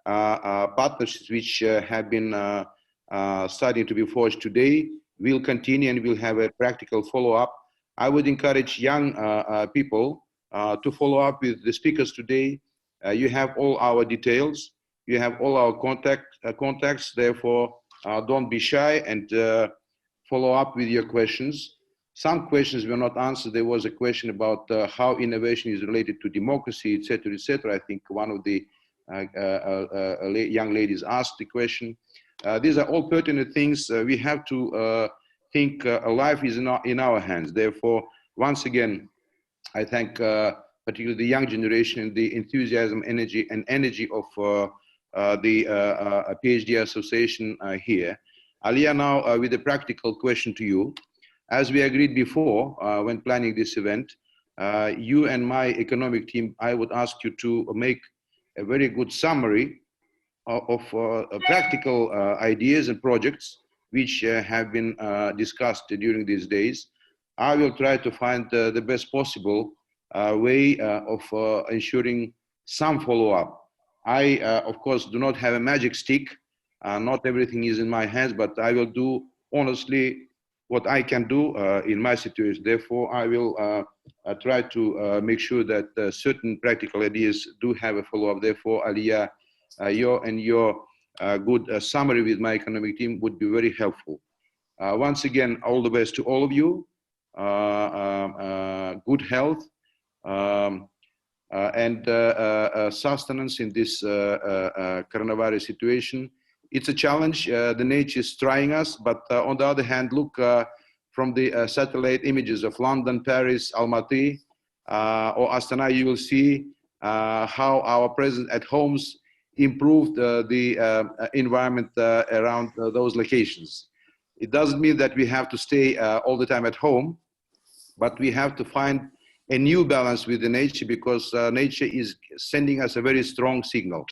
partnerships which have been starting to be forged today will continue and will have a practical follow-up. I would encourage young people to follow up with the speakers today. You have all our details. You have all our contacts. Therefore, don't be shy and follow up with your questions. Some questions were not answered. There was a question about how innovation is related to democracy, etc., etc. I think one of the young ladies asked the question. These are all pertinent things. We have to think life is in our hands. Therefore, once again, I thank particularly the young generation, the enthusiasm, energy of the PhD Association here. Aliya, now with a practical question to you. As we agreed before when planning this event, you and my economic team, I would ask you to make a very good summary of practical ideas and projects which have been discussed during these days. I will try to find the best possible way of ensuring some follow-up. I, of course, do not have a magic stick. Not everything is in my hands, but I will do honestly what I can do in my situation. Therefore, I will try to make sure that certain practical ideas do have a follow-up. Therefore, Aliya, your good summary with my economic team would be very helpful. Once again, all the best to all of you. Good health and sustenance in this coronavirus situation. It's a challenge. The nature is trying us, but on the other hand, look from the satellite images of London, Paris, Almaty, or Astana, you will see how our presence at homes improved the environment around those locations. It doesn't mean that we have to stay all the time at home, but we have to find a new balance with the nature, because nature is sending us a very strong signal.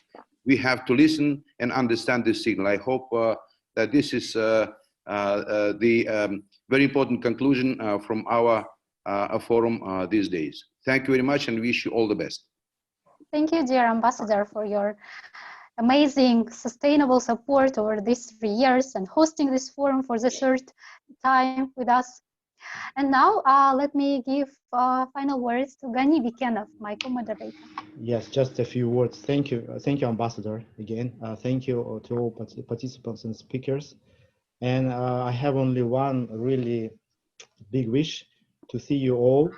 We have to listen and understand this signal. I hope that this is the very important conclusion from our forum these days. Thank you very much and wish you all the best. Thank you, dear Ambassador, for your amazing sustainable support over these 3 years and hosting this forum for the third time with us. And now let me give final words to Gani Bikenov, my co-moderator. Yes, just a few words. Thank you, Ambassador, again. Thank you to all participants and speakers. And I have only one really big wish, to see you all,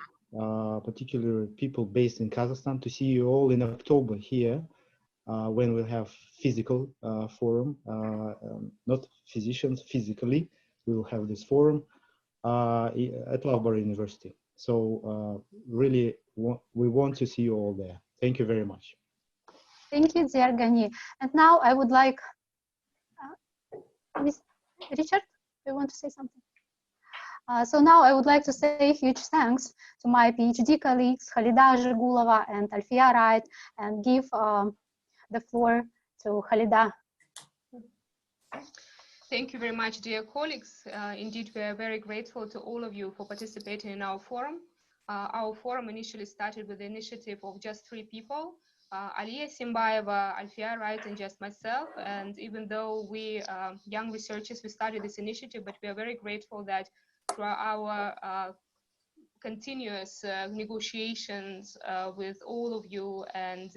particularly people based in Kazakhstan, to see you all in October here when we'll have physical forum, not physicians, physically, we will have this forum at Loughborough University. So really, we want to see you all there. Thank you very much. Thank you, dear Gani. And now I would like, Richard, do you want to say something? So now I would like to say huge thanks to my PhD colleagues, Khalida Zhigulova and Alfiya Wright, and give the floor to Khalida. Thank you very much, dear colleagues. Indeed, we are very grateful to all of you for participating in our forum. Our forum initially started with the initiative of just 3 people, Aliya Simbayeva, Alfiya Wright, and just myself. And even though we young researchers, we started this initiative, but we are very grateful that through our continuous negotiations with all of you and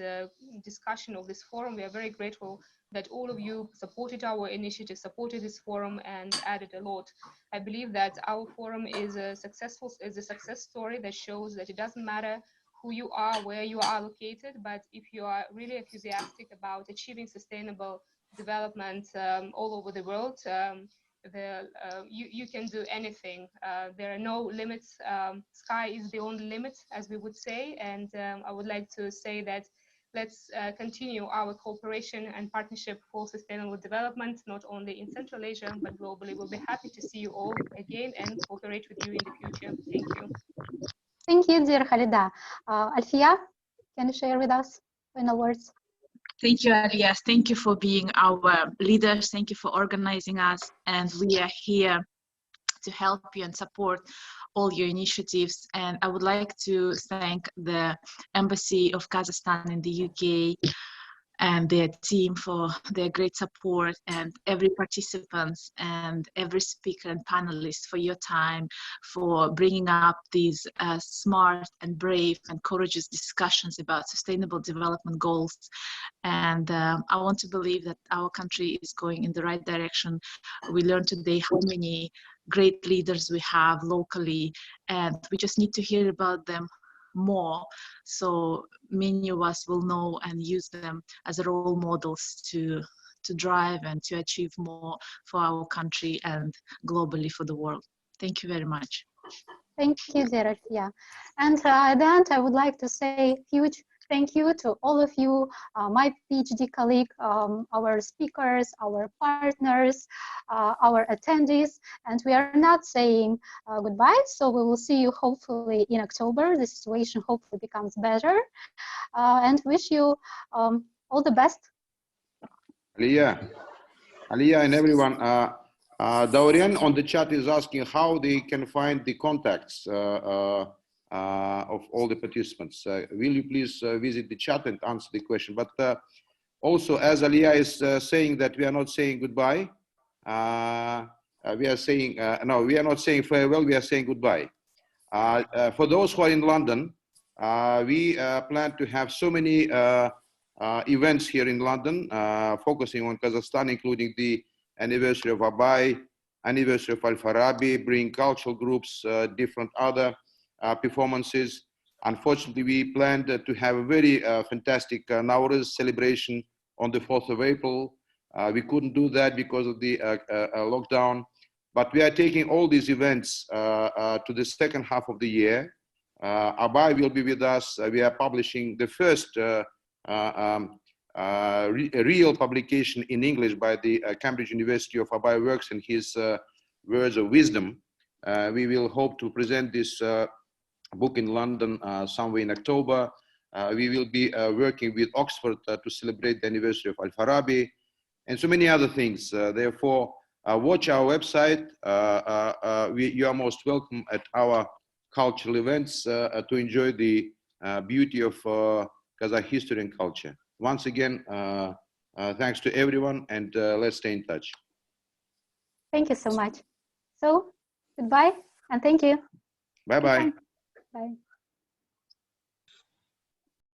discussion of this forum, we are very grateful that all of you supported our initiative, supported this forum, and added a lot. I believe that our forum is a success story that shows that it doesn't matter who you are, where you are located, but if you are really enthusiastic about achieving sustainable development all over the world, you can do anything. There are no limits. Sky is the only limit, as we would say. And I would like to say that let's continue our cooperation and partnership for sustainable development, not only in Central Asia, but globally. We'll be happy to see you all again and cooperate with you in the future. Thank you. Thank you, dear Khalida. Alfiya, can you share with us final words? Thank you, Aliya. Thank you for being our leaders. Thank you for organizing us. And we are here to help you and support all your initiatives. And I would like to thank the Embassy of Kazakhstan in the UK and their team for their great support, and every participant and every speaker and panelist for your time, for bringing up these smart and brave and courageous discussions about sustainable development goals. And I want to believe that our country is going in the right direction. We learned today how many great leaders we have locally, and we just need to hear about them more, so many of us will know and use them as role models to drive and to achieve more for our country and globally for the world. Thank you very much. Thank you, dear Alfiya. And at the end, I would like to say huge thank you to all of you, my PhD colleague, our speakers, our partners, our attendees, and we are not saying goodbye, so we will see you hopefully in October. The situation hopefully becomes better, and wish you all the best. Aliya and everyone, Daurian on the chat is asking how they can find the contacts of all the participants. Will you please visit the chat and answer the question? But also, as Aliya is saying that we are not saying goodbye, we are saying, no, we are not saying farewell, we are saying goodbye. For those who are in London, we plan to have so many events here in London, focusing on Kazakhstan, including the anniversary of Abai, anniversary of Al-Farabi, bring cultural groups, different other performances. Unfortunately, we planned to have a very fantastic Nowruz celebration on the 4th of April. We couldn't do that because of the lockdown, but we are taking all these events to the second half of the year. Abai will be with us. We are publishing the first real publication in English by the Cambridge University of Abai Works and his words of wisdom. We will hope to present this book in London somewhere in October. We will be working with Oxford to celebrate the anniversary of Al-Farabi and so many other things. Therefore, watch our website. You are most welcome at our cultural events to enjoy the beauty of Kazakh history and culture. Once again, thanks to everyone, and let's stay in touch. Thank you so much. So, goodbye, and thank you. Bye-bye. Bye.